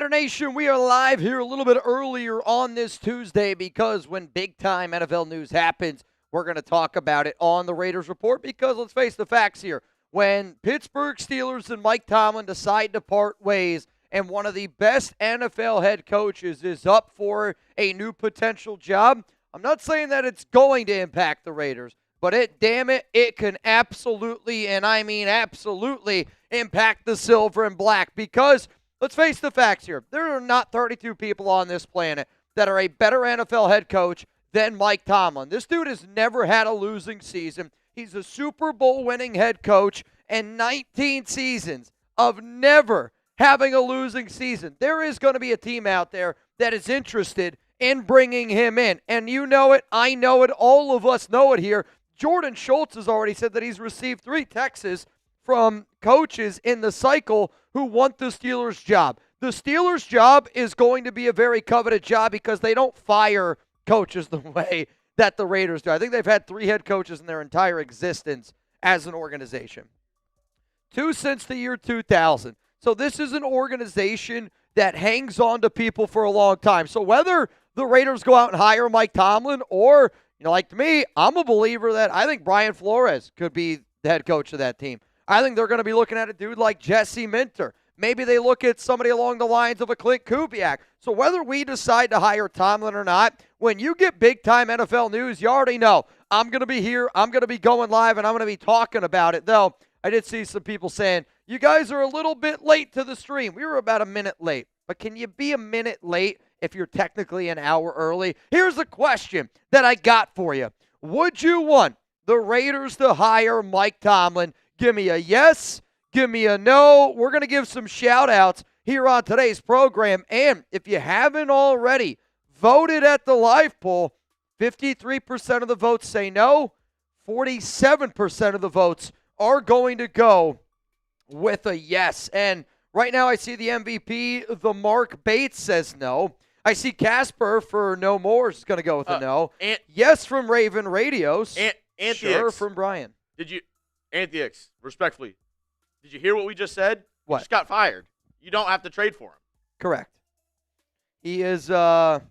Raider Nation, we are live here a little bit earlier on this Tuesday because when big-time NFL news happens, we're going to talk about it on the Raiders Report because let's face the facts here. When Pittsburgh Steelers and Mike Tomlin decide to part ways and one of the best NFL head coaches is up for a new potential job, I'm not saying that it's going to impact the Raiders, but it can absolutely, and I mean absolutely, impact the silver and black because let's face the facts here. There are not 32 people on this planet that are a better NFL head coach than Mike Tomlin. This dude has never had a losing season. He's a Super Bowl winning head coach and 19 seasons of never having a losing season. There is going to be a team out there that is interested in bringing him in. And you know it. I know it. All of us know it here. Jordan Schultz has already said that he's received 3 texts from coaches in the cycle who want the Steelers' job. The Steelers' job is going to be a very coveted job because they don't fire coaches the way that the Raiders do. I think they've had 3 head coaches in their entire existence as an organization. 2 since the year 2000. So this is an organization that hangs on to people for a long time. So whether the Raiders go out and hire Mike Tomlin or, like me, I'm a believer that I think Brian Flores could be the head coach of that team. I think they're going to be looking at a dude like Jesse Minter. Maybe they look at somebody along the lines of a Clint Kubiak. So whether we decide to hire Tomlin or not, when you get big-time NFL news, you already know I'm going to be here, I'm going to be going live, and I'm going to be talking about it. Though I did see some people saying, you guys are a little bit late to the stream. We were about a minute late. But can you be a minute late if you're technically an hour early? Here's a question that I got for you. Would you want the Raiders to hire Mike Tomlin? Give me a yes. Give me a no. We're going to give some shout-outs here on today's program. And if you haven't already voted at the live poll, 53% of the votes say no. 47% of the votes are going to go with a yes. And right now I see the MVP, the Mark Bates, says no. I see Casper for no more is going to go with a no. Yes from Raven Radios. Sure from Brian. Anthix, respectfully, did you hear what we just said? What? He just got fired. You don't have to trade for him. Correct. He is, Somebody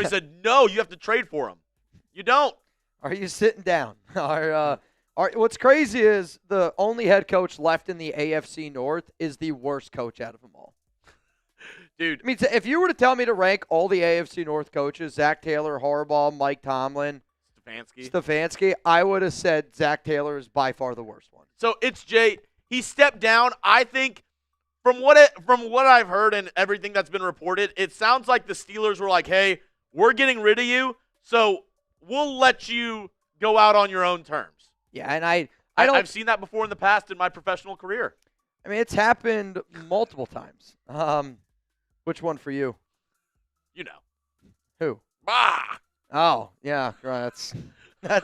said, no, you have to trade for him. You don't. Are you sitting down? What's crazy is the only head coach left in the AFC North is the worst coach out of them all. Dude. I mean, if you were to tell me to rank all the AFC North coaches, Zach Taylor, Harbaugh, Mike Tomlin, Stefanski, I would have said Zach Taylor is by far the worst one. So it's Jay. He stepped down. I think from what I've heard and everything that's been reported, it sounds like the Steelers were like, hey, we're getting rid of you, so we'll let you go out on your own terms. Yeah, and I've seen that before in the past in my professional career. I mean, it's happened multiple times. Which one for you? You know. Who? Bah! Oh, yeah, that's I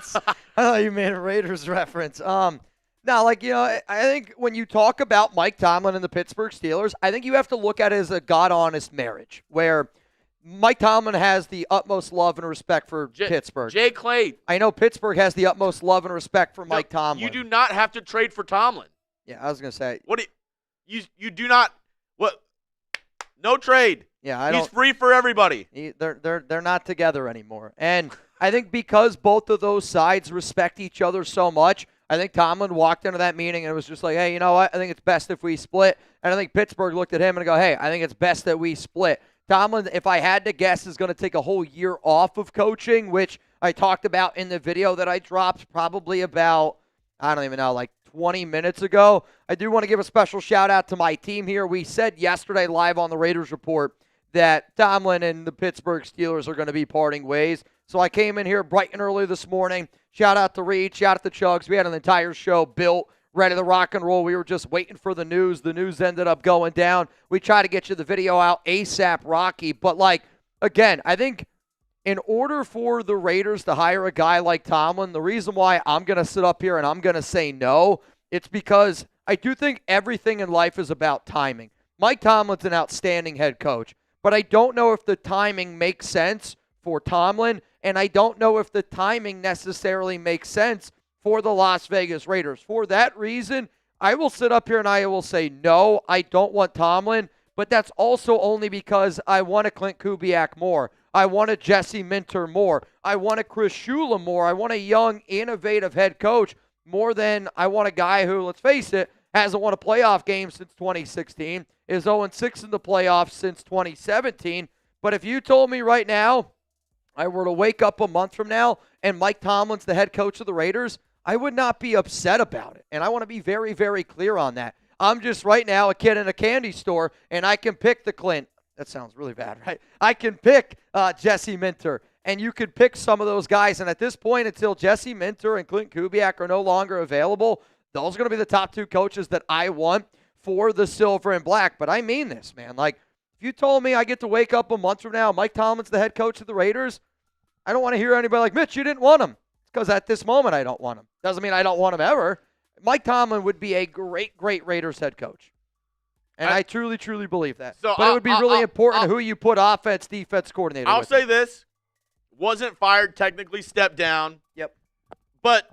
thought you made a Raiders reference. I think when you talk about Mike Tomlin and the Pittsburgh Steelers, I think you have to look at it as a God-honest marriage where Mike Tomlin has the utmost love and respect for Pittsburgh. Jay Clay. I know Pittsburgh has the utmost love and respect for Mike Tomlin. You do not have to trade for Tomlin. Yeah, I was going to say. You do not what? No trade. Yeah, He's free for everybody. They're not together anymore. And I think because both of those sides respect each other so much, I think Tomlin walked into that meeting and it was just like, hey, you know what? I think it's best if we split. And I think Pittsburgh looked at him and go, hey, I think it's best that we split. Tomlin, if I had to guess, is going to take a whole year off of coaching, which I talked about in the video that I dropped probably about, I don't even know, like 20 minutes ago. I do want to give a special shout out to my team here. We said yesterday live on the Raiders Report that Tomlin and the Pittsburgh Steelers are going to be parting ways. So I came in here bright and early this morning. Shout out to Reed. Shout out to Chugs. We had an entire show built, ready to rock and roll. We were just waiting for the news. The news ended up going down. We tried to get you the video out ASAP Rocky. But, again, I think in order for the Raiders to hire a guy like Tomlin, the reason why I'm going to sit up here and I'm going to say no, it's because I do think everything in life is about timing. Mike Tomlin's an outstanding head coach. But I don't know if the timing makes sense for Tomlin, and I don't know if the timing necessarily makes sense for the Las Vegas Raiders. For that reason, I will sit up here and I will say, no, I don't want Tomlin, but that's also only because I want a Clint Kubiak more. I want a Jesse Minter more. I want a Chris Shula more. I want a young, innovative head coach more than I want a guy who, let's face it, hasn't won a playoff game since 2016, is 0-6 in the playoffs since 2017. But if you told me right now I were to wake up a month from now and Mike Tomlin's the head coach of the Raiders, I would not be upset about it. And I want to be very, very clear on that. I'm just right now a kid in a candy store, and I can pick the Clint. That sounds really bad, right? I can pick Jesse Minter, and you could pick some of those guys. And at this point, until Jesse Minter and Clint Kubiak are no longer available, those are going to be the top two coaches that I want for the silver and black. But I mean this, man. Like, if you told me I get to wake up a month from now, Mike Tomlin's the head coach of the Raiders, I don't want to hear anybody like, Mitch, you didn't want him. It's because at this moment I don't want him. Doesn't mean I don't want him ever. Mike Tomlin would be a great, great Raiders head coach. And I truly, truly believe that. But it would be really important who you put offense, defense coordinator I'll with. say this. Wasn't fired, technically stepped down. Yep. But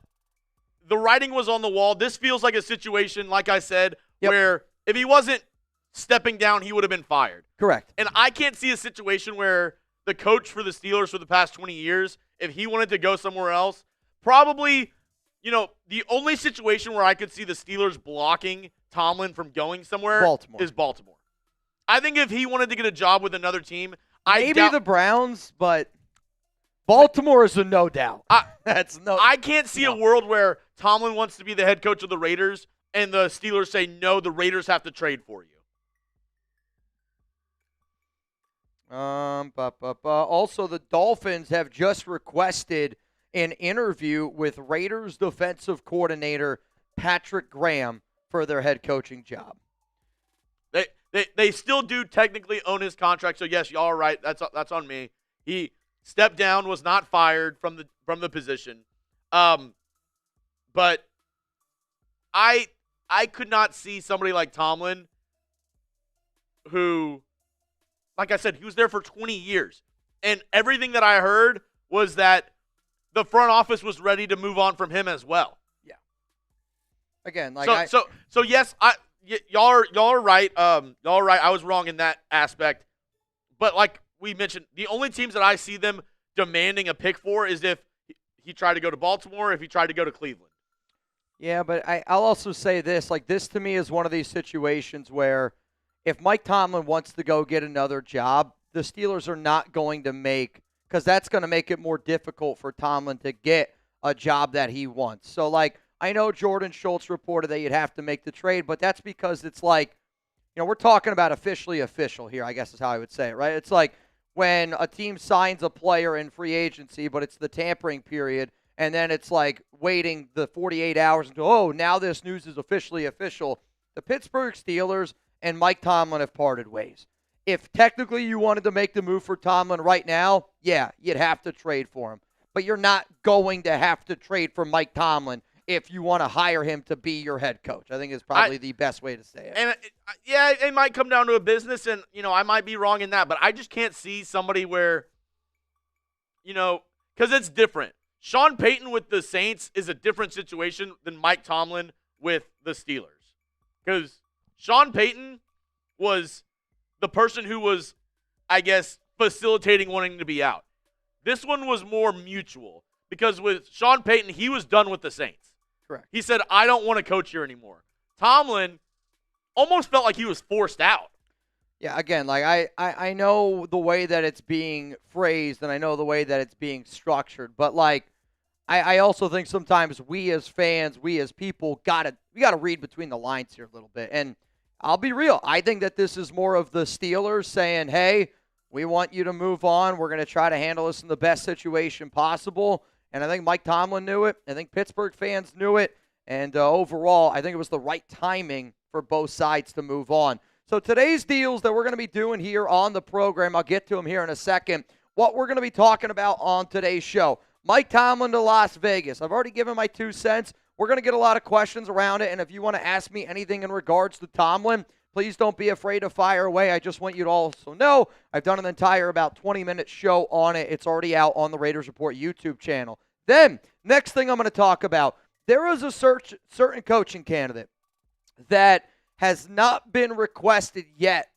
the writing was on the wall. This feels like a situation, like I said, where if he wasn't stepping down, he would have been fired. Correct. And I can't see a situation where the coach for the Steelers for the past 20 years, if he wanted to go somewhere else, probably, the only situation where I could see the Steelers blocking Tomlin from going somewhere is Baltimore. I think if he wanted to get a job with another team, maybe the Browns, but Baltimore is a no doubt. I can't see a world where Tomlin wants to be the head coach of the Raiders and the Steelers say, no, the Raiders have to trade for you. Also, the Dolphins have just requested an interview with Raiders defensive coordinator Patrick Graham for their head coaching job. They still do technically own his contract, so yes, y'all are right. That's on me. He stepped down, was not fired from the position. But I could not see somebody like Tomlin who, like I said, he was there for 20 years. And everything that I heard was that the front office was ready to move on from him as well. Yeah. Again, so yes, y'all are right. Y'all are right. I was wrong in that aspect. But like we mentioned, the only teams that I see them demanding a pick for is if he tried to go to Baltimore, if he tried to go to Cleveland. Yeah, but I'll also say this. Like, this to me is one of these situations where if Mike Tomlin wants to go get another job, the Steelers are not going to because that's going to make it more difficult for Tomlin to get a job that he wants. So, like, I know Jordan Schultz reported that you'd have to make the trade, but that's because it's like, we're talking about officially official here, I guess is how I would say it, right? It's like when a team signs a player in free agency, but it's the tampering period, and then it's like waiting the 48 hours until, now this news is officially official. The Pittsburgh Steelers and Mike Tomlin have parted ways. If technically you wanted to make the move for Tomlin right now, yeah, you'd have to trade for him. But you're not going to have to trade for Mike Tomlin if you want to hire him to be your head coach. I think is probably the best way to say it. And it might come down to a business, and I might be wrong in that, but I just can't see somebody where, because it's different. Sean Payton with the Saints is a different situation than Mike Tomlin with the Steelers, because Sean Payton was the person who was, I guess, facilitating wanting to be out. This one was more mutual because with Sean Payton, he was done with the Saints. Correct. He said, I don't want to coach here anymore. Tomlin almost felt like he was forced out. Yeah, again, like I know the way that it's being phrased and I know the way that it's being structured, but like I also think sometimes we as fans, we as people we gotta read between the lines here a little bit. And I'll be real. I think that this is more of the Steelers saying, hey, we want you to move on. We're going to try to handle this in the best situation possible. And I think Mike Tomlin knew it. I think Pittsburgh fans knew it. And overall, I think it was the right timing for both sides to move on. So today's deals that we're going to be doing here on the program, I'll get to them here in a second. What we're going to be talking about on today's show. Mike Tomlin to Las Vegas. I've already given my 2 cents. We're going to get a lot of questions around it, and if you want to ask me anything in regards to Tomlin, please don't be afraid to fire away. I just want you to also know I've done an entire about 20-minute show on it. It's already out on the Raiders Report YouTube channel. Then, next thing I'm going to talk about, there is a certain coaching candidate that has not been requested yet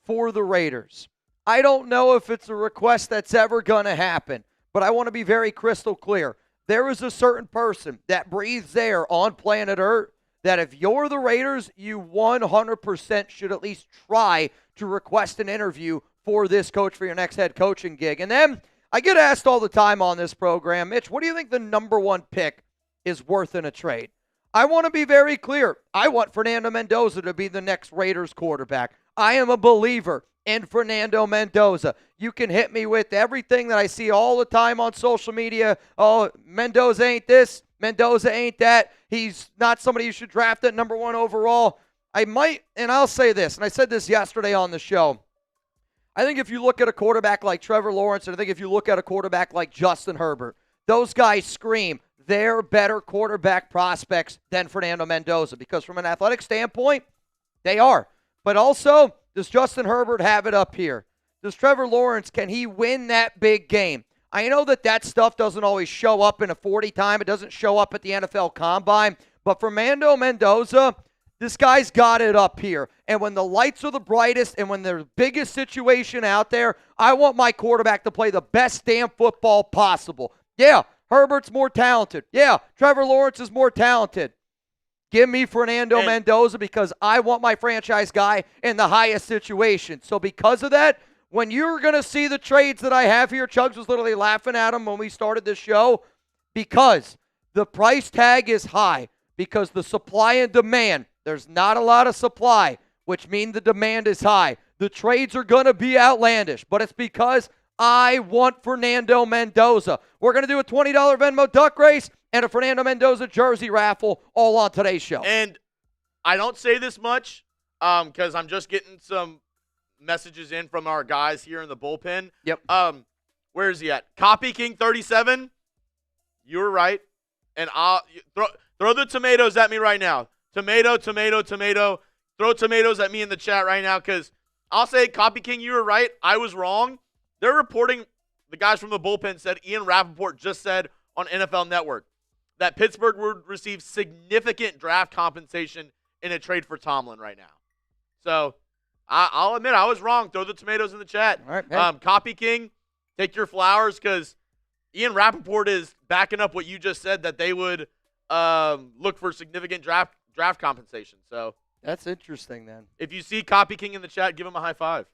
for the Raiders. I don't know if it's a request that's ever going to happen, but I want to be very crystal clear. There is a certain person that breathes air on planet Earth that if you're the Raiders, you 100% should at least try to request an interview for this coach for your next head coaching gig. And then I get asked all the time on this program, Mitch, what do you think the number one pick is worth in a trade? I want to be very clear. I want Fernando Mendoza to be the next Raiders quarterback. I am a believer in Fernando Mendoza. You can hit me with everything that I see all the time on social media. Oh, Mendoza ain't this. Mendoza ain't that. He's not somebody you should draft at number 1 overall. I might, and I'll say this, and I said this yesterday on the show. I think if you look at a quarterback like Trevor Lawrence, and I think if you look at a quarterback like Justin Herbert, those guys scream they're better quarterback prospects than Fernando Mendoza because from an athletic standpoint, they are. But also, does Justin Herbert have it up here? Does Trevor Lawrence, can he win that big game? I know that stuff doesn't always show up in a 40 time. It doesn't show up at the NFL Combine. But for Fernando Mendoza, this guy's got it up here. And when the lights are the brightest and when there's the biggest situation out there, I want my quarterback to play the best damn football possible. Yeah, Herbert's more talented. Yeah, Trevor Lawrence is more talented. Give me Fernando Mendoza because I want my franchise guy in the highest situation. So because of that, when you're going to see the trades that I have here, Chugs was literally laughing at him when we started this show because the price tag is high because the supply and demand, there's not a lot of supply, which means the demand is high. The trades are going to be outlandish, but it's because I want Fernando Mendoza. We're going to do a $20 Venmo duck race and a Fernando Mendoza jersey raffle all on today's show. And I don't say this much because I'm just getting some messages in from our guys here in the bullpen. Yep. Where is he at? Copy King 37. You were right. And I'll throw the tomatoes at me right now. Tomato. Throw tomatoes at me in the chat right now because I'll say, Copy King, you were right. I was wrong. They're reporting, the guys from the bullpen said, Ian Rappaport just said on NFL Network that Pittsburgh would receive significant draft compensation in a trade for Tomlin right now. So I'll admit I was wrong. Throw the tomatoes in the chat. All right, hey. Copy King, take your flowers because Ian Rappaport is backing up what you just said that they would look for significant draft compensation. So that's interesting then. If you see Copy King in the chat, give him a high five.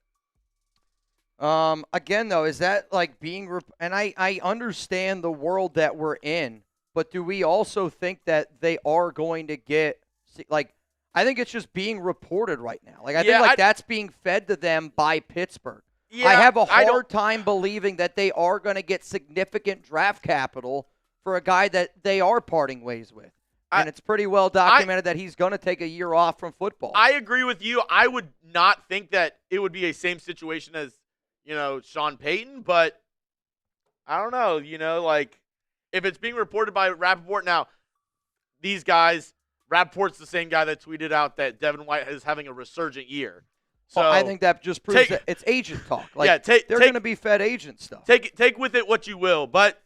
Again, though, is that like being and I understand the world that we're in, but do we also think that they are going to get like I think it's just being reported right now. Like I think that's being fed to them by Pittsburgh. Yeah, I have a hard time believing that they are going to get significant draft capital for a guy that they are parting ways with. And it's pretty well documented that he's going to take a year off from football. I agree with you. I would not think that it would be a same situation as Sean Payton, but I don't know, like if it's being reported by Rappaport now, these guys, Rappaport's the same guy that tweeted out that Devin White is having a resurgent year. So I think that just proves that it's agent talk. Like they're going to be fed agent stuff. Take with it what you will, but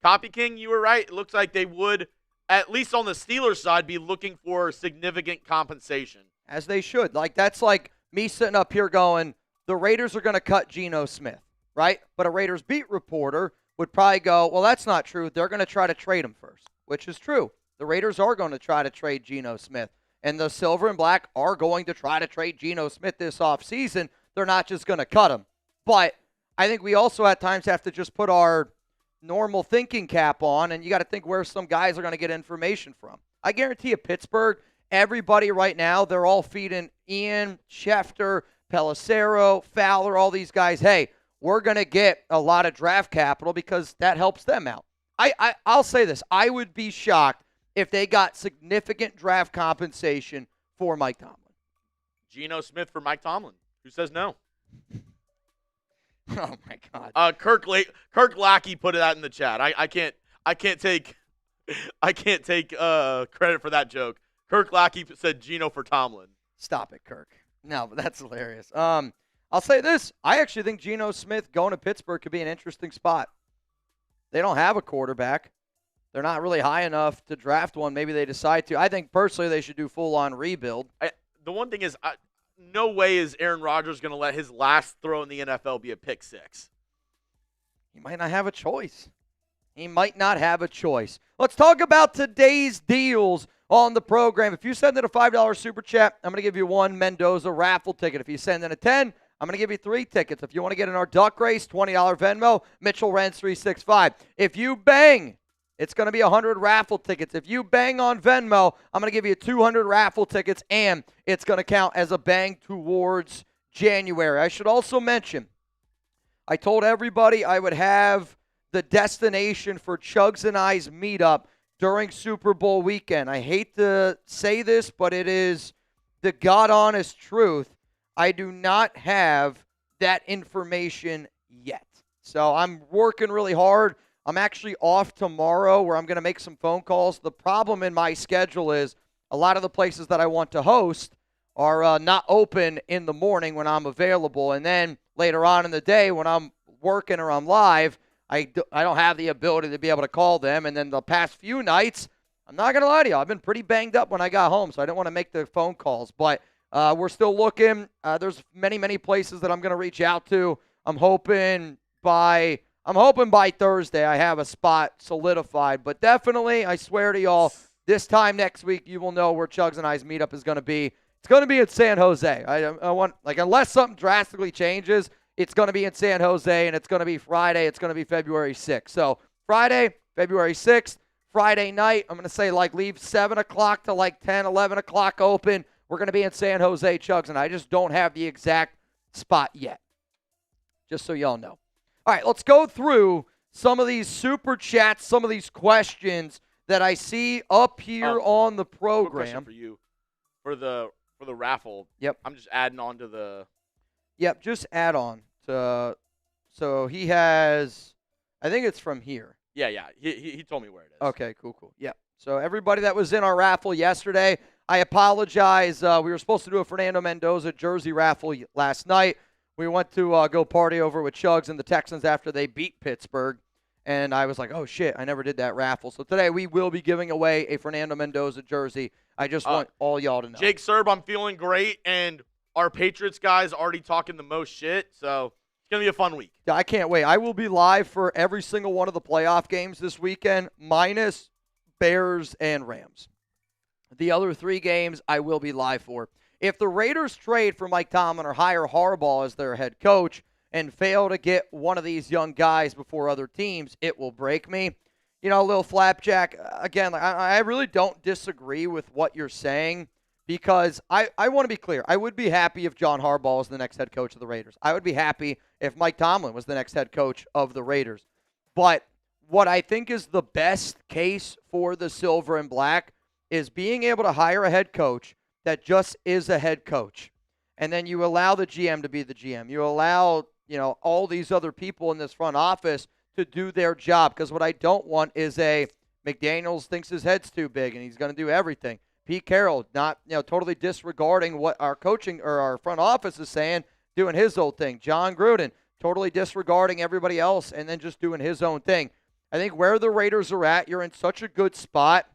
Copy King, you were right. It looks like they would, at least on the Steelers side, be looking for significant compensation. As they should. Like that's like me sitting up here going, the Raiders are going to cut Geno Smith, right? But a Raiders beat reporter would probably go, well, that's not true. They're going to try to trade him first, which is true. The Raiders are going to try to trade Geno Smith, and the Silver and Black are going to try to trade Geno Smith this offseason. They're not just going to cut him. But I think we also at times have to just put our normal thinking cap on, and you got to think where some guys are going to get information from. I guarantee you Pittsburgh, everybody right now, they're all feeding Ian, Schefter, Pelissero, Fowler, all these guys, hey, we're going to get a lot of draft capital because that helps them out. I'll say this. I would be shocked if they got significant draft compensation for Mike Tomlin. Geno Smith for Mike Tomlin. Who says no? Oh, my God. Kirk Lackey put that in the chat. I can't take credit for that joke. Kirk Lackey said Geno for Tomlin. Stop it, Kirk. No, but that's hilarious. I'll say this. I actually think Geno Smith going to Pittsburgh could be an interesting spot. They don't have a quarterback. they're not really high enough to draft one. Maybe they decide to. I think personally they should do full-on rebuild. The one thing is, no way is Aaron Rodgers going to let his last throw in the NFL be a pick six. He might not have a choice. He might not have a choice. Let's talk about today's deals on the program. If you send in a $5 super chat, I'm going to give you one Mendoza raffle ticket. If you send in a 10, I'm going to give you 3 tickets. If you want to get in our duck race, $20 Venmo, Mitchell Renz 365. If you bang, it's going to be 100 raffle tickets. If you bang on Venmo, I'm going to give you 200 raffle tickets, and it's going to count as a bang towards January. I should also mention, I told everybody I would have the destination for Chugs and I's meetup during Super Bowl weekend. I hate to say this, but it is the God-honest truth. I do not have that information yet. So I'm working really hard. I'm actually off tomorrow where I'm going to make some phone calls. The problem in my schedule is a lot of the places that I want to host are not open in the morning when I'm available. And then later on in the day when I'm working or I'm live, I don't have the ability to be able to call them. And then the past few nights, I'm not going to lie to you, I've been pretty banged up when I got home, so I didn't want to make the phone calls. But we're still looking. There's many, many places that I'm going to reach out to. I'm hoping by Thursday I have a spot solidified. But definitely, I swear to y'all, this time next week, you will know where Chugs and I's meetup is going to be. It's going to be in San Jose. I want, unless something drastically changes, it's going to be in San Jose, and it's going to be Friday. It's going to be February 6th. So Friday, February 6th, Friday night, I'm going to say leave 7 o'clock to 10, 11 o'clock open. We're going to be in San Jose, Chugs, and I just don't have the exact spot yet, just so y'all know. All right, let's go through some of these super chats, some of these questions that I see up here on the program. Quick question for you. For the raffle, yep. I'm just adding on to the... Yep, just add on to. So he has, I think it's from here. Yeah. He told me where it is. Okay, cool. Yep. So everybody that was in our raffle yesterday, I apologize. We were supposed to do a Fernando Mendoza jersey raffle last night. We went to go party over with Chugs and the Texans after they beat Pittsburgh. And I was like, oh, shit, I never did that raffle. So today we will be giving away a Fernando Mendoza jersey. I just want all y'all to know. Jake Serb, I'm feeling great, and our Patriots guys already talking the most shit, so it's going to be a fun week. Yeah, I can't wait. I will be live for every single one of the playoff games this weekend, minus Bears and Rams. The other 3 games I will be live for. If the Raiders trade for Mike Tomlin or hire Harbaugh as their head coach and fail to get one of these young guys before other teams, it will break me. You know, a little flapjack. Again, I really don't disagree with what you're saying. Because I want to be clear. I would be happy if John Harbaugh was the next head coach of the Raiders. I would be happy if Mike Tomlin was the next head coach of the Raiders. But what I think is the best case for the Silver and Black is being able to hire a head coach that just is a head coach. And then you allow the GM to be the GM. You allow, all these other people in this front office to do their job. Because what I don't want is a McDaniels thinks his head's too big and he's going to do everything. Pete Carroll not, totally disregarding what our coaching or our front office is saying, doing his own thing. John Gruden totally disregarding everybody else and then just doing his own thing. I think where the Raiders are at, you're in such a good spot.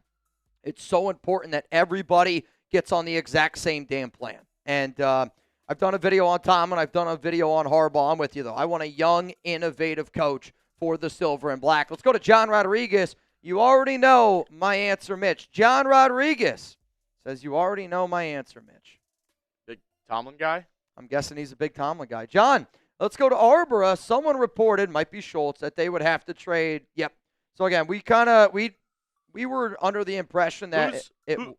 It's so important that everybody gets on the exact same damn plan. And I've done a video on Tomlin. I've done a video on Harbaugh. I'm with you, though. I want a young, innovative coach for the Silver and Black. Let's go to John Rodriguez. You already know my answer, Mitch. John Rodriguez says you already know my answer, Mitch. Big Tomlin guy? I'm guessing he's a big Tomlin guy. John, let's go to Arbora. Someone reported, might be Schultz, that they would have to trade. Yep. So, again, we were under the impression that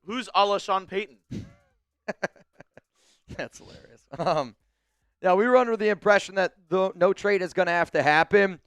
who's a la Sean Payton? That's hilarious. Yeah, we were under the impression that no trade is going to have to happen.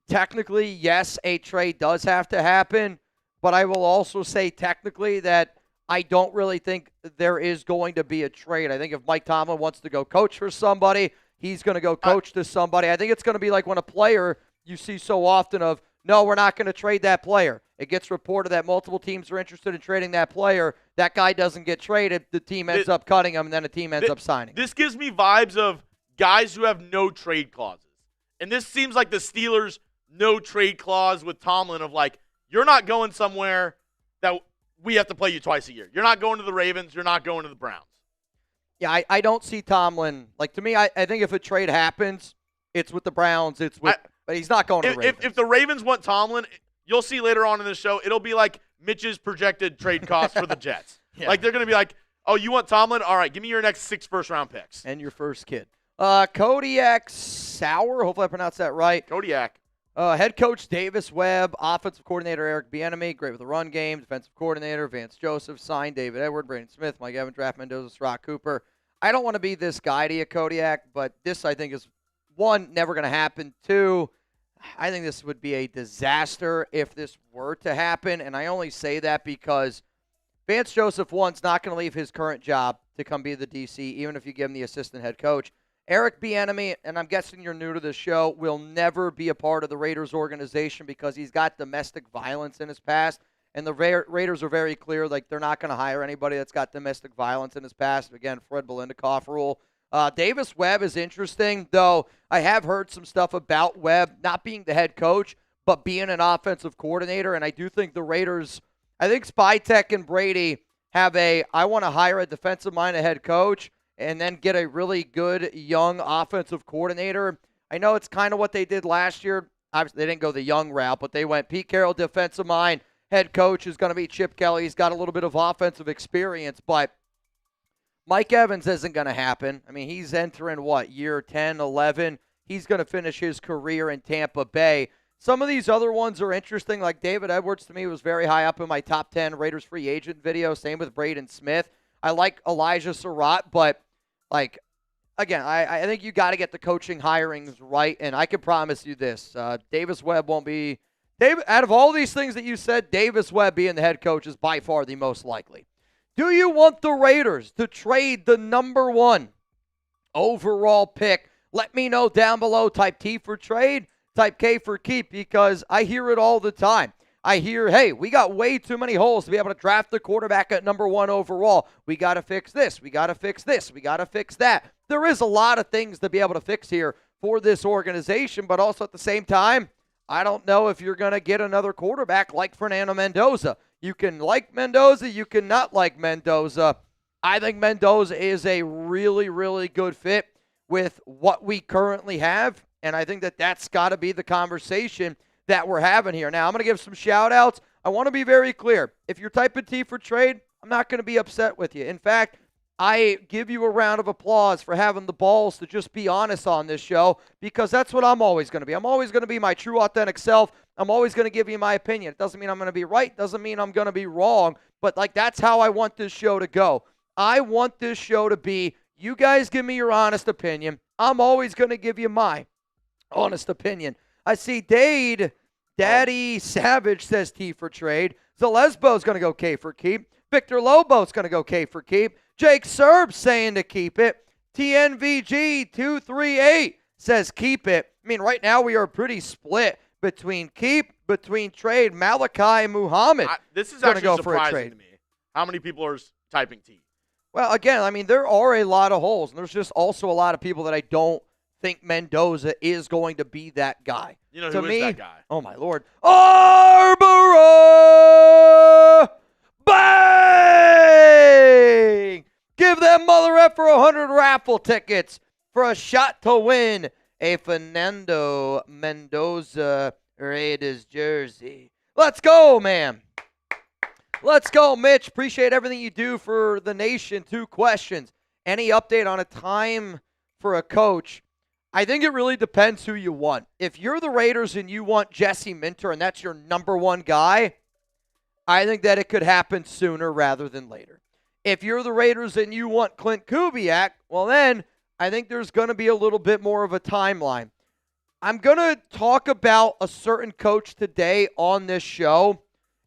Technically, yes, a trade does have to happen, but I will also say technically that I don't really think there is going to be a trade. I think if Mike Tomlin wants to go coach for somebody, he's going to go coach to somebody. I think it's going to be like when a player you see so often of, no, we're not going to trade that player. It gets reported that multiple teams are interested in trading that player. That guy doesn't get traded. The team ends up cutting him, and then a team ends up signing. This gives me vibes of guys who have no trade clauses. And this seems like the Steelers' no trade clause with Tomlin of you're not going somewhere that we have to play you twice a year. You're not going to the Ravens. You're not going to the Browns. Yeah, I don't see Tomlin. Like, to me, I think if a trade happens, it's with the Browns. But he's not going to the Ravens. If the Ravens want Tomlin, you'll see later on in the show, it'll be like Mitch's projected trade cost for the Jets. Yeah. Like, they're going to be like, oh, you want Tomlin? All right, give me your next 6 first-round picks. And your first kid. Kodiak Sauer, hopefully I pronounced that right. Kodiak. Head coach Davis Webb, offensive coordinator Eric Bieniemy, great with the run game. Defensive coordinator Vance Joseph, signed David Edward, Brandon Smith, Mike Evans, draft Mendoza, Sirach Cooper. I don't want to be this guy to you, Kodiak, but this I think is, one, never going to happen. 2, I think this would be a disaster if this were to happen, and I only say that because Vance Joseph, one's not going to leave his current job to come be the DC, even if you give him the assistant head coach. Eric Bieniemy, and I'm guessing you're new to the show, will never be a part of the Raiders organization because he's got domestic violence in his past. And the Raiders are very clear, like they're not going to hire anybody that's got domestic violence in his past. Again, Fred Belindikoff rule. Davis Webb is interesting, though I have heard some stuff about Webb not being the head coach, but being an offensive coordinator. And I do think the Raiders, I think Spytek and Brady have I want to hire a defensive-minded head coach and then get a really good young offensive coordinator. I know it's kind of what they did last year. Obviously, they didn't go the young route, but they went Pete Carroll, defensive mind. Head coach is going to be Chip Kelly. He's got a little bit of offensive experience, but Mike Evans isn't going to happen. I mean, he's entering, year 10, 11. He's going to finish his career in Tampa Bay. Some of these other ones are interesting, like David Edwards to me was very high up in my top 10 Raiders free agent video. Same with Braden Smith. I like Elijah Surratt, but again, I think you got to get the coaching hirings right, and I can promise you this. Davis Webb won't be – out of all these things that you said, Davis Webb being the head coach is by far the most likely. Do you want the Raiders to trade the number 1 overall pick? Let me know down below. Type T for trade, type K for keep, because I hear it all the time. I hear, hey, we got way too many holes to be able to draft the quarterback at number 1 overall. We got to fix this. We got to fix this. We got to fix that. There is a lot of things to be able to fix here for this organization, but also at the same time, I don't know if you're going to get another quarterback like Fernando Mendoza. You can like Mendoza. You can not like Mendoza. I think Mendoza is a really, really good fit with what we currently have, and I think that that's got to be the conversation that we're having here. Now, I'm going to give some shout-outs. I want to be very clear. If you're typing T for trade, I'm not going to be upset with you. In fact, I give you a round of applause for having the balls to just be honest on this show, because that's what I'm always going to be. I'm always going to be my true, authentic self. I'm always going to give you my opinion. It doesn't mean I'm going to be right. Doesn't mean I'm going to be wrong. But, that's how I want this show to go. I want this show to be, you guys give me your honest opinion. I'm always going to give you my honest opinion. I see Daddy Savage says T for trade. Zalesbo's going to go K for keep. Victor Lobo's going to go K for keep. Jake Serb's saying to keep it. TNVG238 says keep it. I mean, right now we are pretty split between keep, between trade. Malachi Muhammad. This is actually surprising to me. How many people are typing T? Well, again, I mean, there are a lot of holes, and there's just also a lot of people that I don't think Mendoza is going to be that guy. You know who is that guy? Oh, my Lord. Harbaugh! Bang! Give that mother effer 100 raffle tickets for a shot to win a Fernando Mendoza Raiders jersey. Let's go, man. Let's go, Mitch. Appreciate everything you do for the nation. 2 questions. Any update on a time for a coach? I think it really depends who you want. If you're the Raiders and you want Jesse Minter and that's your number 1 guy, I think that it could happen sooner rather than later. If you're the Raiders and you want Clint Kubiak, well then, I think there's going to be a little bit more of a timeline. I'm going to talk about a certain coach today on this show,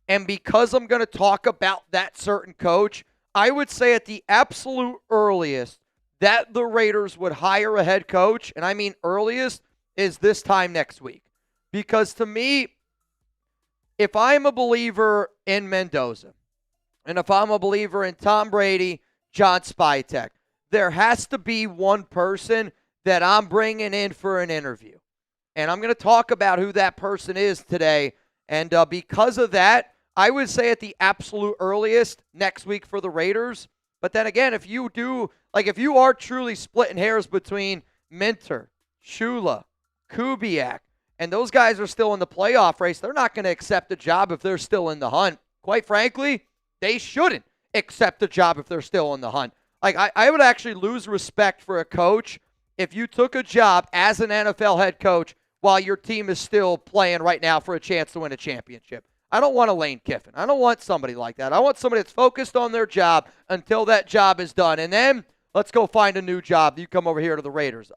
and because I'm going to talk about that certain coach, I would say at the absolute earliest that the Raiders would hire a head coach, and I mean earliest, is this time next week. Because to me, if I'm a believer in Mendoza, and if I'm a believer in Tom Brady, John Spytek, there has to be one person that I'm bringing in for an interview. And I'm going to talk about who that person is today And because of that, I would say at the absolute earliest next week for the Raiders. But then again, if you are truly splitting hairs between Minter, Shula, Kubiak, and those guys are still in the playoff race, they're not going to accept a job if they're still in the hunt. Quite frankly, they shouldn't accept a job if they're still in the hunt. Like, I would actually lose respect for a coach if you took a job as an NFL head coach while your team is still playing right now for a chance to win a championship. I don't want a Lane Kiffin. I don't want somebody like that. I want somebody that's focused on their job until that job is done. And then let's go find a new job. You come over here to the Raiders.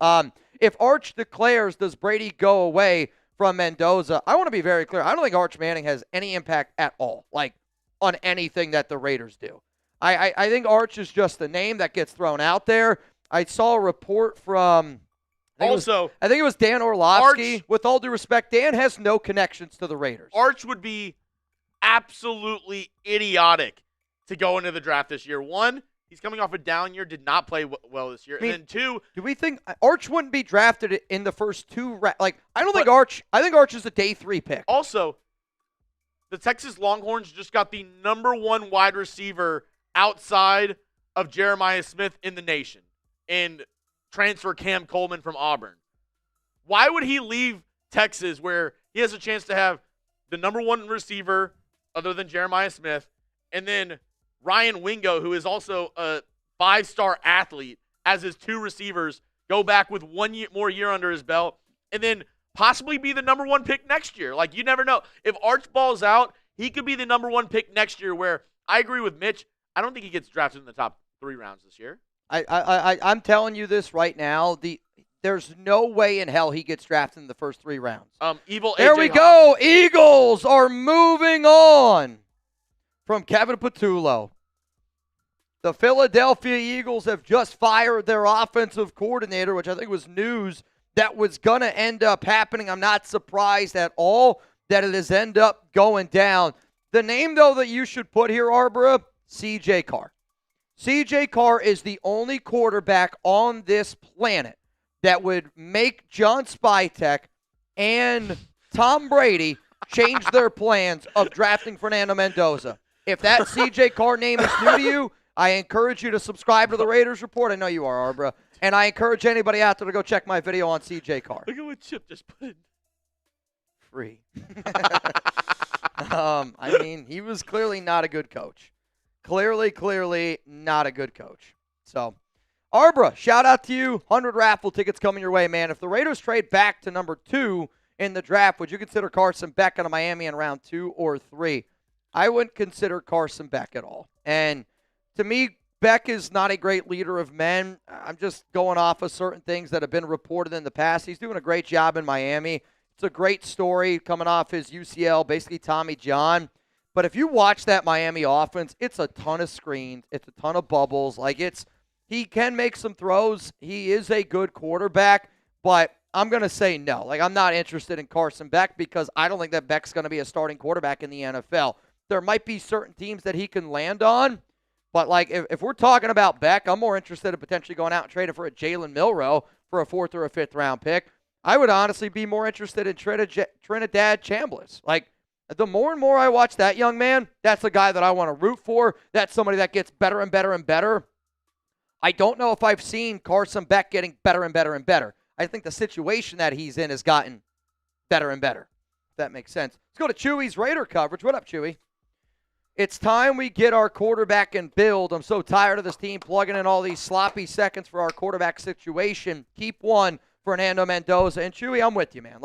If Arch declares, does Brady go away from Mendoza, I want to be very clear. I don't think Arch Manning has any impact at all, like, on anything that the Raiders do. I think Arch is just a name that gets thrown out there. I saw a report from I think it was Dan Orlovsky. With all due respect, Dan has no connections to the Raiders. Arch would be absolutely idiotic to go into the draft this year. One, he's coming off a down year, did not play well this year. And then two, do we think Arch wouldn't be drafted in the first two? I think Arch is a day 3 pick. Also, the Texas Longhorns just got the #1 wide receiver outside of Jeremiah Smith in the nation, and transfer Cam Coleman from Auburn. Why would he leave Texas where he has a chance to have the #1 receiver other than Jeremiah Smith, and then Ryan Wingo, who is also a 5-star athlete, as his 2 receivers, go back with 1 more year under his belt, and then possibly be the #1 pick next year? Like, you never know. If Arch balls out, he could be the #1 pick next year, where I agree with Mitch. I don't think he gets drafted in the top 3 rounds this year. I'm telling you this right now. There's no way in hell he gets drafted in the first 3 rounds. There we go. Eagles are moving on from Kevin Patullo. The Philadelphia Eagles have just fired their offensive coordinator, which I think was news that was going to end up happening. I'm not surprised at all that it has ended up going down. The name, though, that you should put here, Arbora, C.J. Carr. C.J. Carr is the only quarterback on this planet that would make John Spytek and Tom Brady change their plans of drafting Fernando Mendoza. If that C.J. Carr name is new to you, I encourage you to subscribe to the Raiders Report. I know you are, Arbora. And I encourage anybody out there to go check my video on C.J. Carr. Look at what Chip just put in. Free. He was clearly not a good coach. Clearly not a good coach. So, Arbora, shout out to you. 100 raffle tickets coming your way, man. If the Raiders trade back to number 2 in the draft, would you consider Carson Beck out of Miami in round 2 or 3? I wouldn't consider Carson Beck at all. And to me, Beck is not a great leader of men. I'm just going off of certain things that have been reported in the past. He's doing a great job in Miami. It's a great story coming off his UCL, basically Tommy John. But if you watch that Miami offense, it's a ton of screens. It's a ton of bubbles. He can make some throws. He is a good quarterback, but I'm going to say no. I'm not interested in Carson Beck because I don't think that Beck's going to be a starting quarterback in the NFL. There might be certain teams that he can land on, but if we're talking about Beck, I'm more interested in potentially going out and trading for a Jalen Milroe for a 4th or a 5th round pick. I would honestly be more interested in Trinidad Chambliss. The more and more I watch that young man, that's the guy that I want to root for. That's somebody that gets better and better and better. I don't know if I've seen Carson Beck getting better and better and better. I think the situation that he's in has gotten better and better, if that makes sense. Let's go to Chewy's Raider coverage. What up, Chewy? It's time we get our quarterback and build. I'm so tired of this team plugging in all these sloppy seconds for our quarterback situation. Keep one, Fernando Mendoza. And Chewy, I'm with you, man.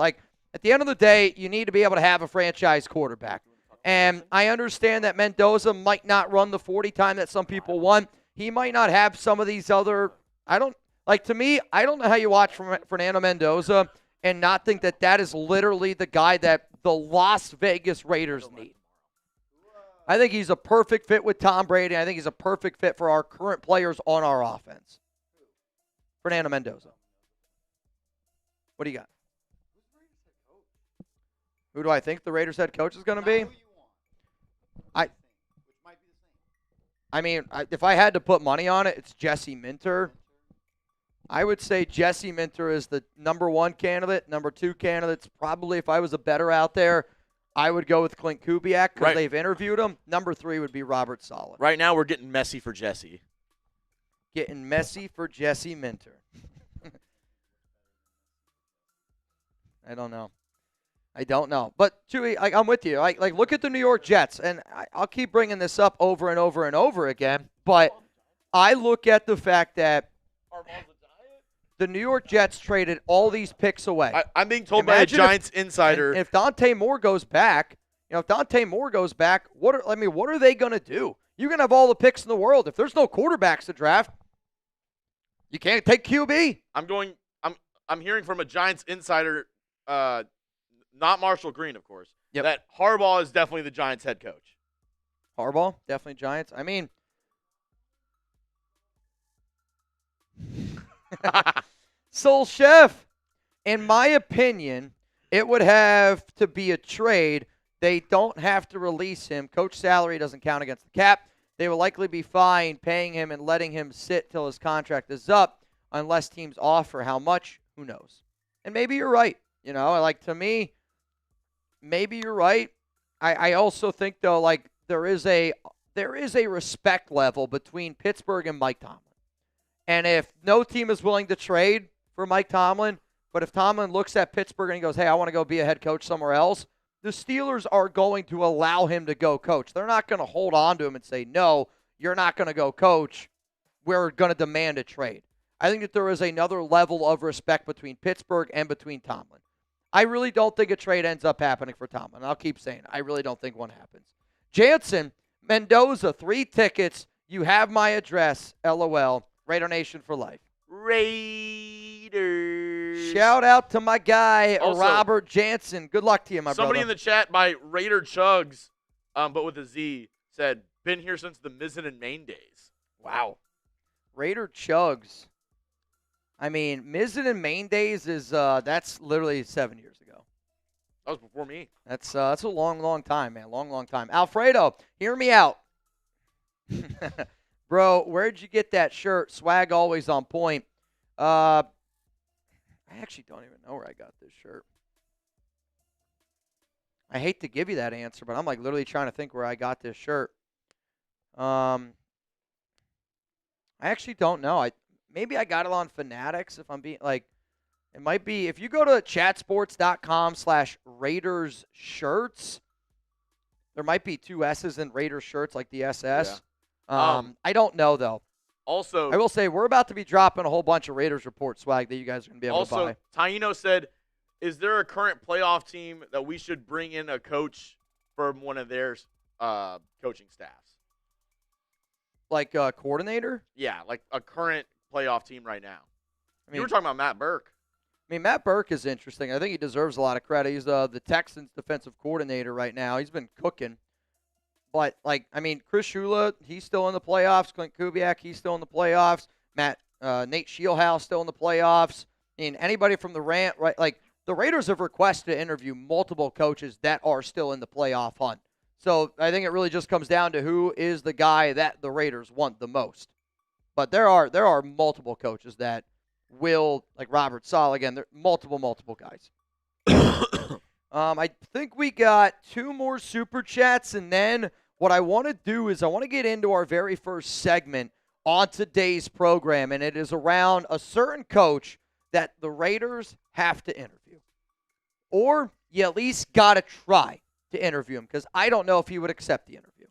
At the end of the day, you need to be able to have a franchise quarterback. And I understand that Mendoza might not run the 40 time that some people want. He might not have some of these other – to me, I don't know how you watch Fernando Mendoza and not think that that is literally the guy that the Las Vegas Raiders need. I think he's a perfect fit with Tom Brady. I think he's a perfect fit for our current players on our offense. Fernando Mendoza. What do you got? Who do I think the Raiders head coach is going to be? If I had to put money on it, it's Jesse Minter. I would say Jesse Minter is the #1 candidate. #2 candidate's probably, if I was a bettor out there, I would go with Clint Kubiak because Right. they've interviewed him. Number 3 would be Robert Saleh. Right now, we're getting messy for Jesse. Getting messy for Jesse Minter. I don't know. But, Chewy, I'm with you. Like, look at the New York Jets, and I'll keep bringing this up over and over and over again, but I look at the fact that the New York Jets traded all these picks away. I'm being told Imagine by a Giants insider. if Dante Moore goes back, what are they going to do? You can have all the picks in the world. If there's no quarterbacks to draft, you can't take QB. I'm hearing from a Giants insider, not Marshall Green, of course, Yep. that Harbaugh is definitely the Giants head coach. Harbaugh, definitely Giants. I mean, Soul Chef, in my opinion, it would have to be a trade. They don't have to release him. Coach salary doesn't count against the cap. They will likely be fine paying him and letting him sit till his contract is up unless teams offer how much. Who knows? And maybe you're right. To me, maybe you're right. I also think, though, like there is a respect level between Pittsburgh and Mike Tomlin. And if no team is willing to trade for Mike Tomlin, but if Tomlin looks at Pittsburgh and he goes, hey, I want to go be a head coach somewhere else, the Steelers are going to allow him to go coach. They're not going to hold on to him and say, no, you're not going to go coach. We're going to demand a trade. I think that there is another level of respect between Pittsburgh and between Tomlin. I really don't think a trade ends up happening for Tomlin. I'll keep saying it. I really don't think one happens. Jansen, Mendoza, 3 tickets. You have my address. LOL. Raider Nation for life. Raiders. Shout out to my guy, Also, Robert Jansen. Good luck to you, my brother. Somebody in the chat by Raider Chugs, but with a Z, said, been here since the Mizzen and Main days. Wow. Raider Chugs. I mean, Mizzen and Main days is that's literally 7 years ago. That was before me. That's a long time, man. Long time. Alfredo, hear me out. Bro, where'd you get that shirt? Swag always on point. I actually don't even know where I got this shirt. I hate to give you that answer, but I'm like literally trying to think where I got this shirt. I actually don't know. Maybe I got it on Fanatics if I'm being like, it might be, if you go to chatsports.com/Raiders shirts, there might be 2 S's in Raiders shirts like the SS. Yeah. I don't know though. Also, I will say we're about to be dropping a whole bunch of Raiders Report swag that you guys are going to be able to buy. Also, Taino said, is there a current playoff team that we should bring in a coach from one of their coaching staffs? Like a coordinator? Yeah, like a current playoff team right now. I mean, You were talking about Matt Burke. I mean, Matt Burke is interesting. I think he deserves a lot of credit. He's the Texans' defensive coordinator right now. He's been cooking. But, Chris Shula, he's still in the playoffs. Clint Kubiak, he's still in the playoffs. Nate Shieldhouse still in the playoffs. I mean, anybody from the rant, right? Like, the Raiders have requested to interview multiple coaches that are still in the playoff hunt. So I think it really just comes down to who is the guy that the Raiders want the most. But there are multiple coaches that will, like Robert Saleh, again, there are multiple guys. I think we got 2 more super chats, and then what I want to do is I want to get into our very first segment on today's program, and it is around a certain coach that the Raiders have to interview. Or you at least got to try to interview him, because I don't know if he would accept the interview.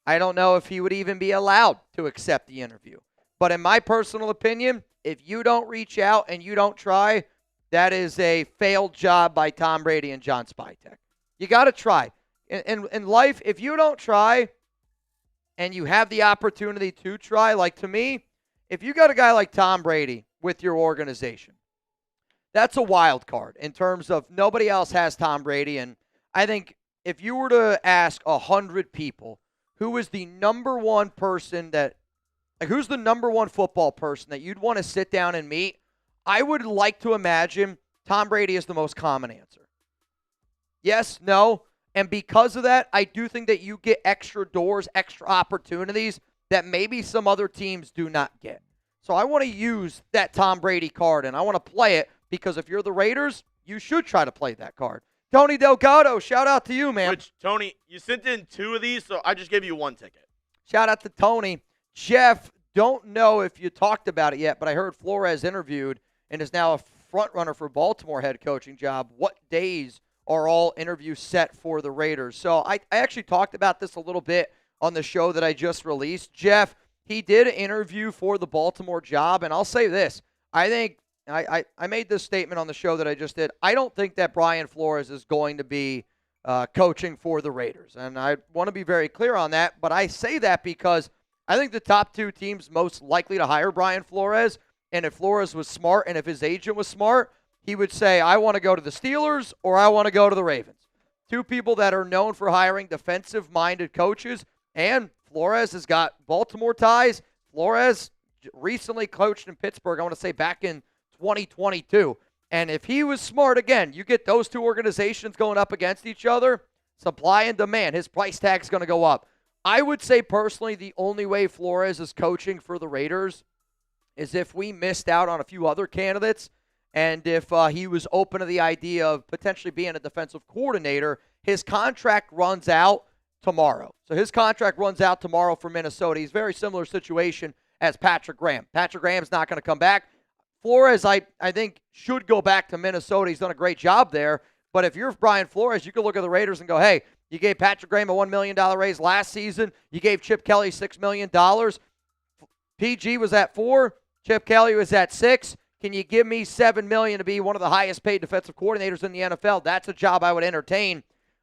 I don't know if he would even be allowed to accept the interview. But in my personal opinion, if you don't reach out and you don't try, that is a failed job by Tom Brady and John Spytek. You got to try. In life, if you don't try and you have the opportunity to try, like to me, if you got a guy like Tom Brady with your organization, that's a wild card in terms of nobody else has Tom Brady. And I think if you were to ask 100 people who is the number one person that, like who's the number one football person that you'd want to sit down and meet, I would like to imagine Tom Brady is the most common answer. Yes, no, and because of that, I do think that you get extra doors, extra opportunities that maybe some other teams do not get. So I want to use that Tom Brady card, and I want to play it because if you're the Raiders, you should try to play that card Tony Delgado, shout out to you, man. Which, Tony, you sent in 2 of these, so I just gave you 1 ticket. Shout out to Tony. Jeff, don't know if you talked about it yet, but I heard Flores interviewed and is now a front runner for Baltimore head coaching job. What days are all interviews set for the Raiders? So I actually talked about this a little bit on the show that I just released. Jeff, he did an interview for the Baltimore job, and I'll say this. I think I made this statement on the show that I just did. I don't think that Brian Flores is going to be coaching for the Raiders, and I want to be very clear on that, but I say that because I think the top 2 teams most likely to hire Brian Flores, and if Flores was smart and if his agent was smart, he would say, I want to go to the Steelers or I want to go to the Ravens. 2 people that are known for hiring defensive-minded coaches, and Flores has got Baltimore ties. Flores recently coached in Pittsburgh, I want to say back in 2022. And if he was smart, again, you get those 2 organizations going up against each other, supply and demand, his price tag's going to go up. I would say personally the only way Flores is coaching for the Raiders is if we missed out on a few other candidates and if he was open to the idea of potentially being a defensive coordinator. His contract runs out tomorrow. So his contract runs out tomorrow for Minnesota. He's a very similar situation as Patrick Graham. Patrick Graham's not going to come back. Flores, I think, should go back to Minnesota. He's done a great job there. But if you're Brian Flores, you could look at the Raiders and go, hey, you gave Patrick Graham a $1 million raise last season. You gave Chip Kelly $6 million. PG was at 4. Chip Kelly was at 6. Can you give me $7 million to be one of the highest paid defensive coordinators in the NFL? That's a job I would entertain.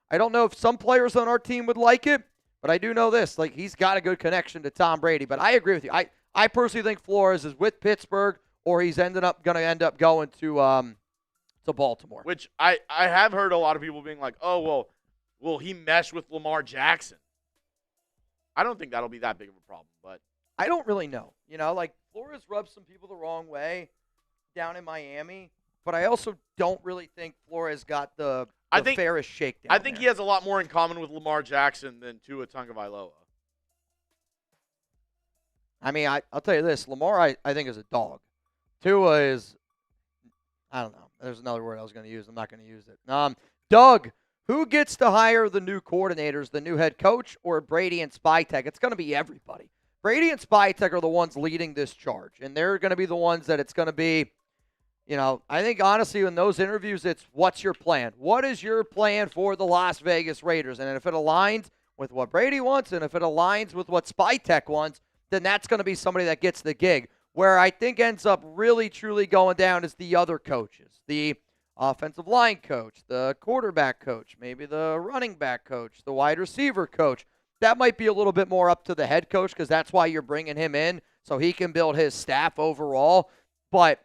I don't know if some players on our team would like it, but I do know this. Like, he's got a good connection to Tom Brady. But I agree with you. I personally think Flores is with Pittsburgh, or he's going to end up going to Baltimore. Which I have heard a lot of people being like, oh, well, will he mesh with Lamar Jackson? I don't think that'll be that big of a problem, but I don't really know. You know, like, Flores rubs some people the wrong way down in Miami, but I also don't really think Flores got the fairest shake down I think there. he has a lot more in common with Lamar Jackson than Tua Tagovailoa. I mean, I'll tell you this. Lamar, I think, is a dog. Tua is, I don't know. There's another word I was going to use. I'm not going to use it. Doug, who gets to hire the new coordinators, the new head coach, or Brady and Spytek? It's going to be everybody. Brady and Spytek are the ones leading this charge, and they're going to be the ones that it's going to be, you know, I think, honestly, in those interviews, it's what's your plan? What is your plan for the Las Vegas Raiders? And if it aligns with what Brady wants and if it aligns with what Spytek wants, then that's going to be somebody that gets the gig. Where I think ends up really, truly going down is the other coaches, the offensive line coach, the quarterback coach, maybe the running back coach, the wide receiver coach. That might be a little bit more up to the head coach because that's why you're bringing him in, so he can build his staff overall. But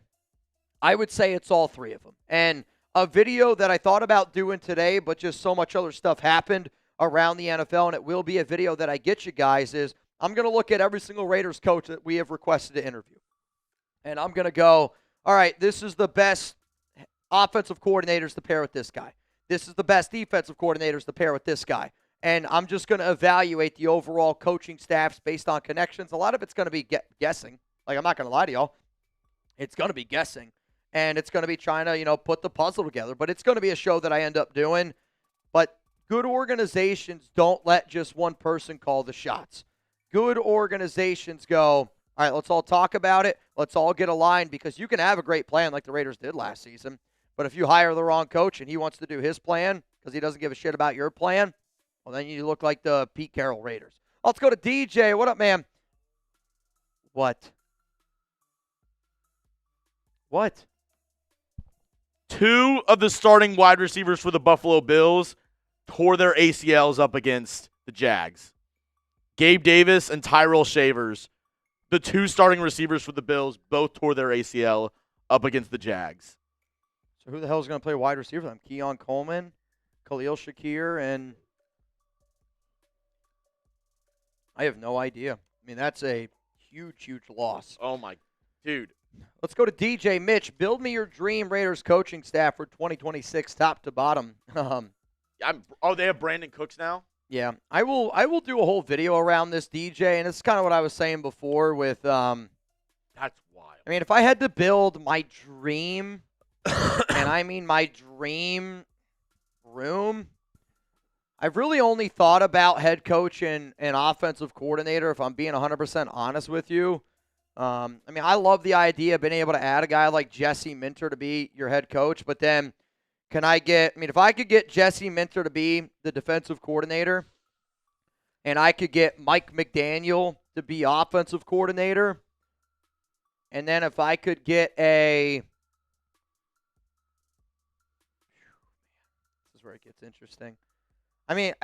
I would say it's all 3 of them. And a video that I thought about doing today, but just so much other stuff happened around the NFL, and it will be a video that I get you guys, is I'm going to look at every single Raiders coach that we have requested to interview. And I'm going to go, all right, this is the best offensive coordinators to pair with this guy. This is the best defensive coordinators to pair with this guy. And I'm just going to evaluate the overall coaching staffs based on connections. A lot of it's going to be guessing. Like, I'm not going to lie to y'all. It's going to be guessing. And it's going to be trying to, you know, put the puzzle together. But it's going to be a show that I end up doing. But good organizations don't let just one person call the shots. Good organizations go, all right, let's all talk about it. Let's all get aligned, because you can have a great plan like the Raiders did last season. But if you hire the wrong coach and he wants to do his plan because he doesn't give a shit about your plan, well, then you look like the Pete Carroll Raiders. Let's go to DJ. What up, man? What? 2 of the starting wide receivers for the Buffalo Bills tore their ACLs up against the Jags. Gabe Davis and Tyrell Shavers, the 2 starting receivers for the Bills, both tore their ACL up against the Jags. So who the hell is going to play wide receiver for them? Keon Coleman, Khalil Shakir, and I have no idea. I mean, that's a huge, huge loss. Oh, my dude. Let's go to DJ. Mitch, build me your dream Raiders coaching staff for 2026, top to bottom. They have Brandon Cooks now? Yeah, I will do a whole video around this, DJ, and it's kind of what I was saying before with That's wild. I mean, if I had to build my dream, and I mean my dream room, I've really only thought about head coach and offensive coordinator, if I'm being 100% honest with you. I mean, I love the idea of being able to add a guy like Jesse Minter to be your head coach, but then if I could get Jesse Minter to be the defensive coordinator and I could get Mike McDaniel to be offensive coordinator, and then if I could get this is where it gets interesting. I mean,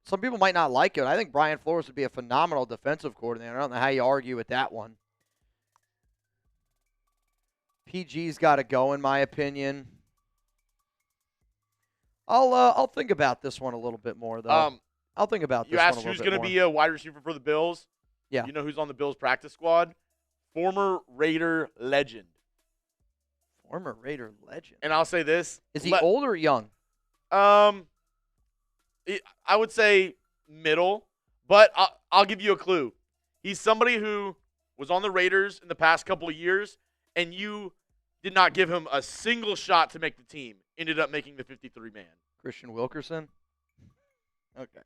some people might not like it. I think Brian Flores would be a phenomenal defensive coordinator. I don't know how you argue with that one. PG's got to go, in my opinion. I'll think about this one a little bit more, though. I'll think about this one a little bit more. You asked who's going to be a wide receiver for the Bills? Yeah. You know who's on the Bills practice squad? Former Raider legend. Former Raider legend. And I'll say this. Is he old or young? I would say middle, but I'll give you a clue. He's somebody who was on the Raiders in the past couple of years, and you did not give him a single shot to make the team. Ended up making the 53-man. Christian Wilkerson? Okay.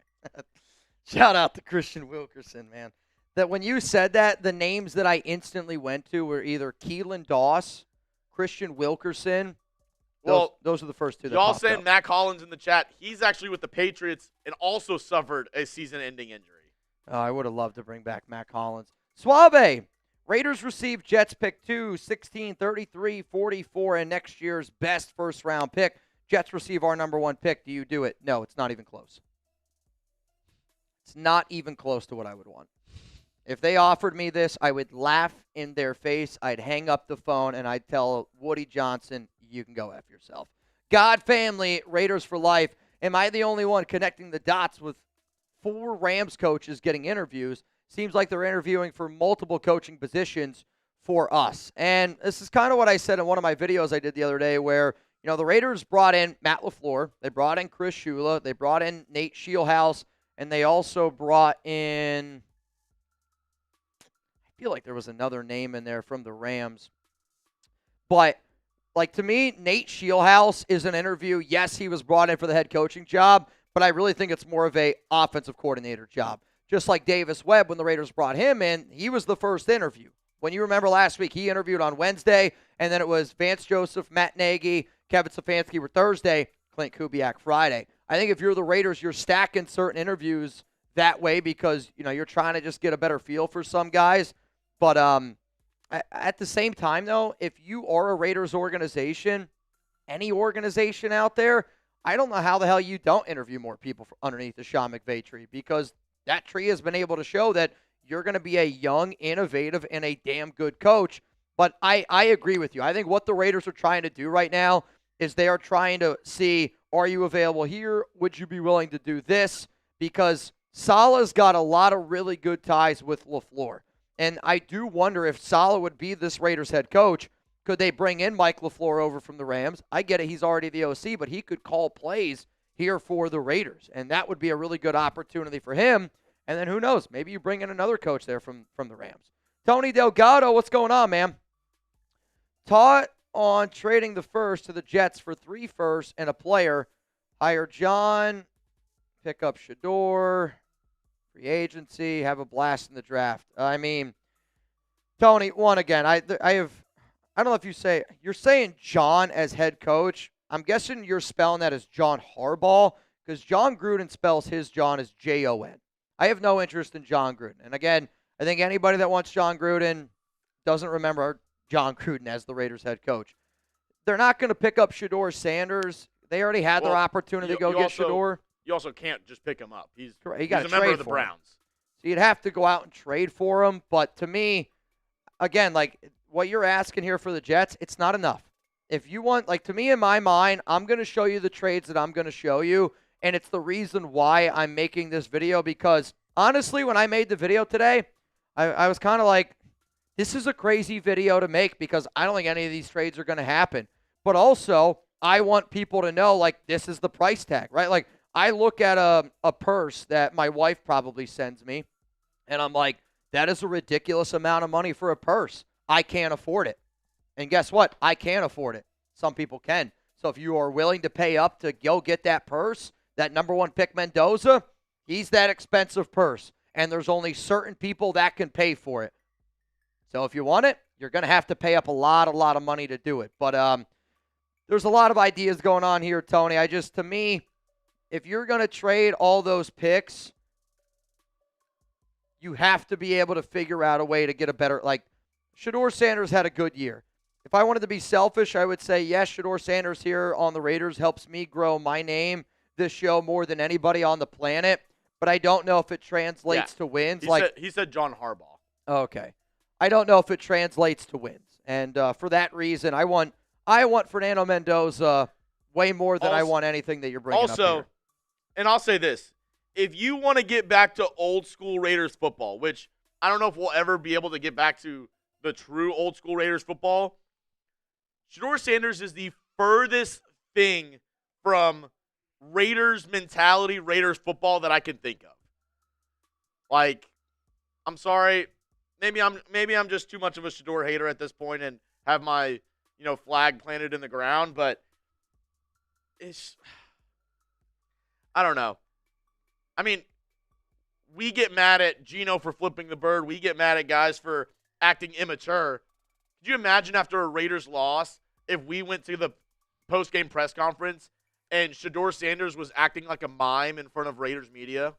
Shout out to Christian Wilkerson, man. That when you said that, the names that I instantly went to were either Keelan Doss, Christian Wilkerson. Those are the first two that y'all popped saying up. Matt Collins in the chat. He's actually with the Patriots and also suffered a season-ending injury. Oh, I would have loved to bring back Matt Collins. Suave. Raiders receive Jets pick 2, 16, 33, 44, and next year's best first-round pick. Jets receive our number 1 pick. Do you do it? No, it's not even close. It's not even close to what I would want. If they offered me this, I would laugh in their face. I'd hang up the phone, and I'd tell Woody Johnson, you can go F yourself. God family, Raiders for life. Am I the only one connecting the dots with 4 Rams coaches getting interviews? Seems like they're interviewing for multiple coaching positions for us. And this is kind of what I said in one of my videos I did the other day where, the Raiders brought in Matt LaFleur. They brought in Chris Shula. They brought in Nate Scheelhaase. And they also brought in, I feel like there was another name in there from the Rams. But, to me, Nate Scheelhaase is an interview. Yes, he was brought in for the head coaching job, but I really think it's more of a offensive coordinator job. Just like Davis Webb, when the Raiders brought him in, he was the first interview. When you remember last week, he interviewed on Wednesday, and then it was Vance Joseph, Matt Nagy, Kevin Stefanski were Thursday, Clint Kubiak Friday. I think if you're the Raiders, you're stacking certain interviews that way because, you're trying to just get a better feel for some guys. But at the same time, though, if you are a Raiders organization, any organization out there, I don't know how the hell you don't interview more people underneath the Sean McVay tree because that tree has been able to show that you're going to be a young, innovative, and a damn good coach. But I agree with you. I think what the Raiders are trying to do right now is they are trying to see, are you available here? Would you be willing to do this? Because Salah's got a lot of really good ties with LaFleur. And I do wonder if Saleh would be this Raiders head coach, could they bring in Mike LaFleur over from the Rams? I get it, he's already the OC, but he could call plays here for the Raiders. And that would be a really good opportunity for him. And then who knows? Maybe you bring in another coach there from the Rams. Tony Delgado, what's going on, man? Taught on trading the first to the Jets for 3 firsts and a player. Hire John, pick up Shador, free agency, have a blast in the draft. I mean, Tony, I don't know if you're saying John as head coach. I'm guessing you're spelling that as John Harbaugh because John Gruden spells his John as Jon. I have no interest in John Gruden. And again, I think anybody that wants John Gruden doesn't remember John Gruden as the Raiders head coach. They're not going to pick up Shador Sanders. They already had their opportunity to go get Shador. You also can't just pick him up. He's a member of the Browns. So you'd have to go out and trade for him. But to me, again, what you're asking here for the Jets, it's not enough. If you want, to me in my mind, I'm going to show you the trades that I'm going to show you. And it's the reason why I'm making this video because, honestly, when I made the video today, I was kind of like, this is a crazy video to make because I don't think any of these trades are going to happen. But also, I want people to know, this is the price tag, right? I look at a purse that my wife probably sends me, and I'm like, that is a ridiculous amount of money for a purse. I can't afford it. And guess what? I can't afford it. Some people can. So if you are willing to pay up to go get that purse, that number 1 pick Mendoza, he's that expensive purse. And there's only certain people that can pay for it. So if you want it, you're going to have to pay up a lot of money to do it. But there's a lot of ideas going on here, Tony. To me, if you're going to trade all those picks, you have to be able to figure out a way to get a better, like, Shedeur Sanders had a good year. If I wanted to be selfish, I would say, yes, Shedeur Sanders here on the Raiders helps me grow my name, this show, more than anybody on the planet. But I don't know if it translates to wins. He said John Harbaugh. Okay. I don't know if it translates to wins. And for that reason, I want Fernando Mendoza way more than I want anything that you're bringing up here. And I'll say this. If you want to get back to old school Raiders football, which I don't know if we'll ever be able to get back to the true old school Raiders football, Shedeur Sanders is the furthest thing from Raiders mentality, Raiders football that I can think of. Like, I'm sorry, maybe I'm just too much of a Shedeur hater at this point and have my, flag planted in the ground, but I don't know. I mean, we get mad at Geno for flipping the bird. We get mad at guys for acting immature. Could you imagine after a Raiders loss if we went to the post-game press conference and Shedeur Sanders was acting like a mime in front of Raiders media?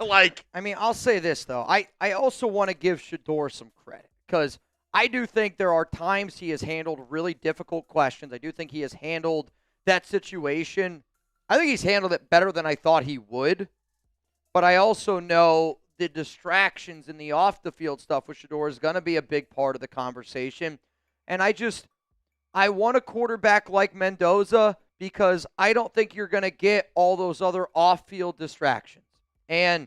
I'll say this, though. I also want to give Shedeur some credit because I do think there are times he has handled really difficult questions. I do think he has handled that situation. I think he's handled it better than I thought he would. But I also know the distractions and the off-the-field stuff with Shedeur is going to be a big part of the conversation. And I want a quarterback like Mendoza because I don't think you're going to get all those other off-field distractions. And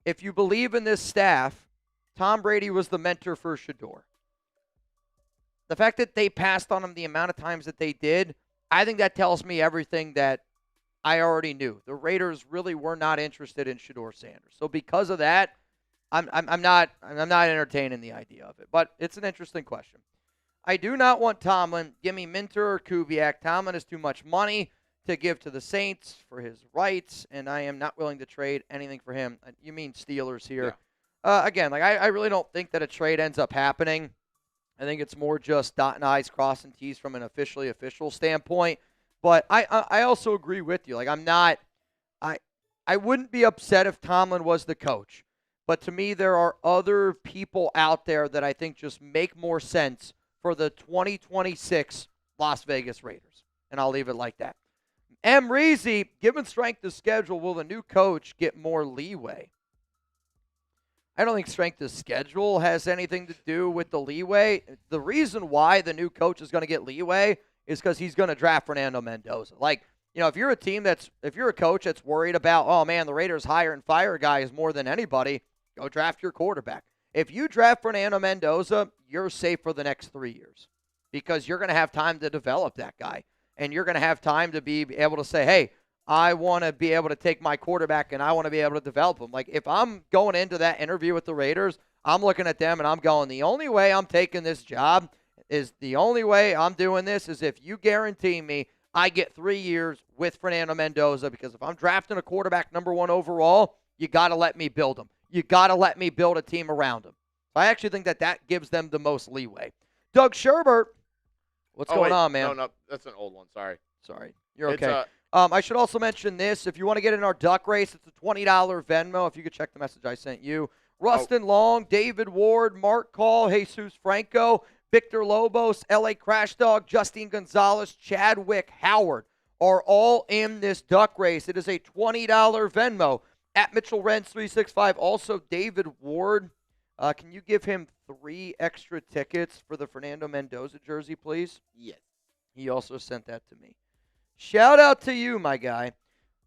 if you believe in this staff, Tom Brady was the mentor for Shedeur. The fact that they passed on him the amount of times that they did, I think that tells me everything that I already knew. The Raiders really were not interested in Shedeur Sanders. So because of that, I'm not entertaining the idea of it. But it's an interesting question. I do not want Tomlin. Give me Minter or Kubiak. Tomlin is too much money to give to the Saints for his rights, and I am not willing to trade anything for him. You mean Steelers here. Yeah. Again, I really don't think that a trade ends up happening. I think it's more just dotting I's, crossing T's from an official standpoint. But I also agree with you. I wouldn't be upset if Tomlin was the coach. But to me, there are other people out there that I think just make more sense for the 2026 Las Vegas Raiders. And I'll leave it like that. M. Reezy, given strength of schedule, will the new coach get more leeway? I don't think strength of schedule has anything to do with the leeway. The reason why the new coach is going to get leeway is because he's going to draft Fernando Mendoza. If you're a coach that's worried about, oh man, the Raiders hire and fire guys more than anybody, go draft your quarterback. If you draft Fernando Mendoza, you're safe for the next 3 years because you're going to have time to develop that guy. And you're going to have time to be able to say, hey, I want to be able to take my quarterback and I want to be able to develop him. Like, if I'm going into that interview with the Raiders, I'm looking at them and I'm going, the only way I'm taking this job is the only way I'm doing this is if you guarantee me I get 3 years with Fernando Mendoza, because if I'm drafting a quarterback number 1 overall, you got to let me build him. You got to let me build a team around him. I actually think that gives them the most leeway. Doug Sherbert, what's going on, man? No, that's an old one. Sorry. You're okay. I should also mention this. If you want to get in our duck race, it's a $20 Venmo. If you could check the message I sent you. Rustin Long, David Ward, Mark Call, Jesus Franco, Victor Lobos, LA Crash Dog, Justine Gonzalez, Chadwick Howard are all in this duck race. It is a $20 Venmo at Mitchell Renz 365. Also, David Ward, can you give him 3 extra tickets for the Fernando Mendoza jersey, please? Yes. He also sent that to me. Shout out to you, my guy.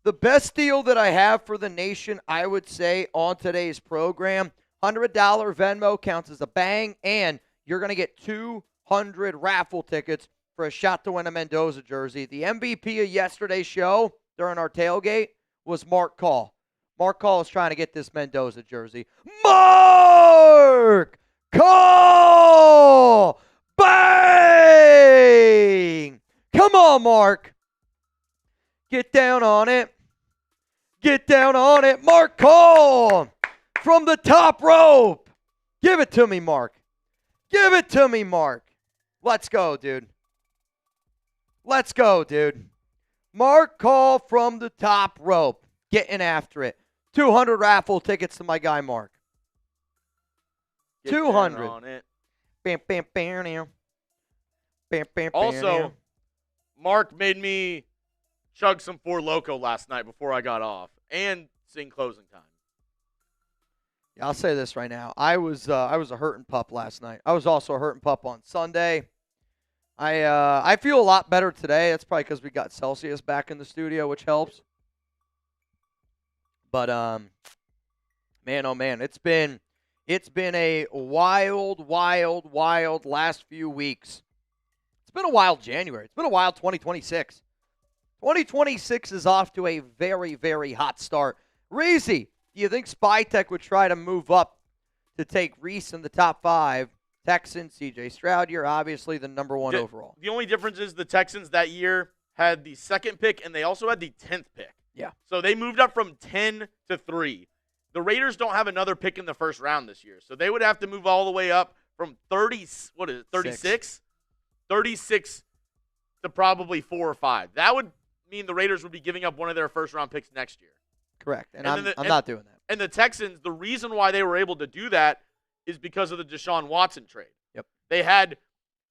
The best deal that I have for the nation, I would say, on today's program, $100 Venmo counts as a bang, and you're going to get 200 raffle tickets for a shot to win a Mendoza jersey. The MVP of yesterday's show during our tailgate was Mark Call. Mark Call is trying to get this Mendoza jersey. Mark Call! Bang! down on it. Get down on it. Mark Cole from the top rope. Give it to me, Mark. Give it to me, Mark. Let's go, dude. Let's go, dude. Mark Cole from the top rope. Getting after it. 200 raffle tickets to my guy, Mark. Get 200. down on it. Bam, bam, bam, now. Bam, bam, bam, Also, now. Mark made me chug some Four Loko last night before I got off and sing closing time. Yeah, I'll say this right now. I was a hurting pup last night. I was also a hurting pup on Sunday. I feel a lot better today. That's probably because we got Celsius back in the studio, which helps. But man, oh man, it's been a wild last few weeks. It's been a wild January. It's been a wild 2026. 2026 is off to a very, very hot start. Reezy, do you think Spytech would try to move up to take Reese in the top 5? Texans, CJ Stroud, you're obviously the number 1 overall. The only difference is the Texans that year had the 2nd pick, and they also had the 10th pick. Yeah. So they moved up from 10 to 3. The Raiders don't have another pick in the first round this year, so they would have to move all the way up from 36 to probably 4 or 5. That would mean the Raiders would be giving up one of their first-round picks next year. Correct, and I'm not doing that. And the Texans, the reason why they were able to do that is because of the Deshaun Watson trade. Yep. They had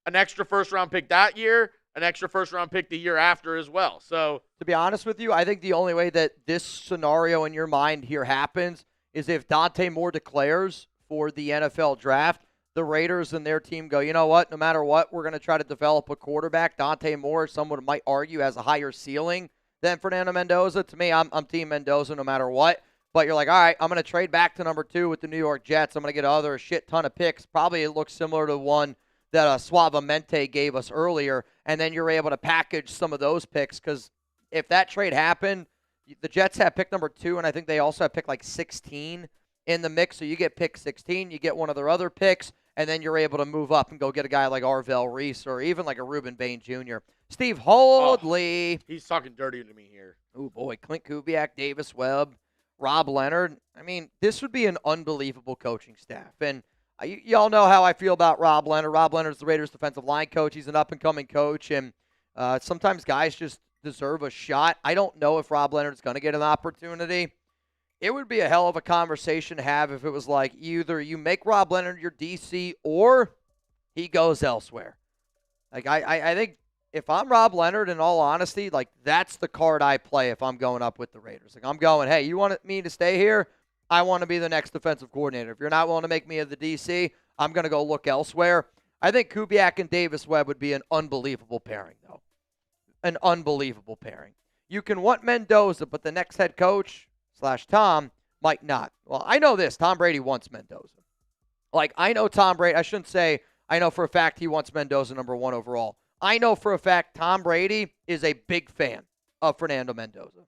an extra first-round pick that year, an extra first-round pick the year after as well. So, to be honest with you, I think the only way that this scenario in your mind here happens is if Dante Moore declares for the NFL draft, the Raiders and their team go, you know what, no matter what, we're going to try to develop a quarterback. Dante Moore, someone might argue, has a higher ceiling than Fernando Mendoza. To me, I'm Team Mendoza no matter what. But you're like, all right, I'm going to trade back to number 2 with the New York Jets. I'm going to get a shit ton of picks. Probably it looks similar to one that Suavemente gave us earlier. And then you're able to package some of those picks because if that trade happened, the Jets have pick number 2, and I think they also have pick like 16 in the mix. So you get pick 16, you get one of their other picks, and then you're able to move up and go get a guy like Arvell Reese or even like a Reuben Bain Jr. Steve Holdley. He's talking dirty to me here. Oh, boy. Clint Kubiak, Davis Webb. Rob Leonard. I mean, this would be an unbelievable coaching staff. And y'all know how I feel about Rob Leonard. Rob Leonard's the Raiders' defensive line coach. He's an up-and-coming coach, and sometimes guys just deserve a shot. I don't know if Rob Leonard's going to get an opportunity. It would be a hell of a conversation to have if it was like either you make Rob Leonard your DC or he goes elsewhere. Like, I think if I'm Rob Leonard, in all honesty, like that's the card I play if I'm going up with the Raiders. Like I'm going, hey, you want me to stay here? I want to be the next defensive coordinator. If you're not willing to make me the DC, I'm going to go look elsewhere. I think Kubiak and Davis Webb would be an unbelievable pairing, though. An unbelievable pairing. You can want Mendoza, but the next head coach / Tom might not. Well, I know this. Tom Brady wants Mendoza. Like, I know Tom Brady. I shouldn't say I know for a fact he wants Mendoza number 1 overall. I know for a fact Tom Brady is a big fan of Fernando Mendoza.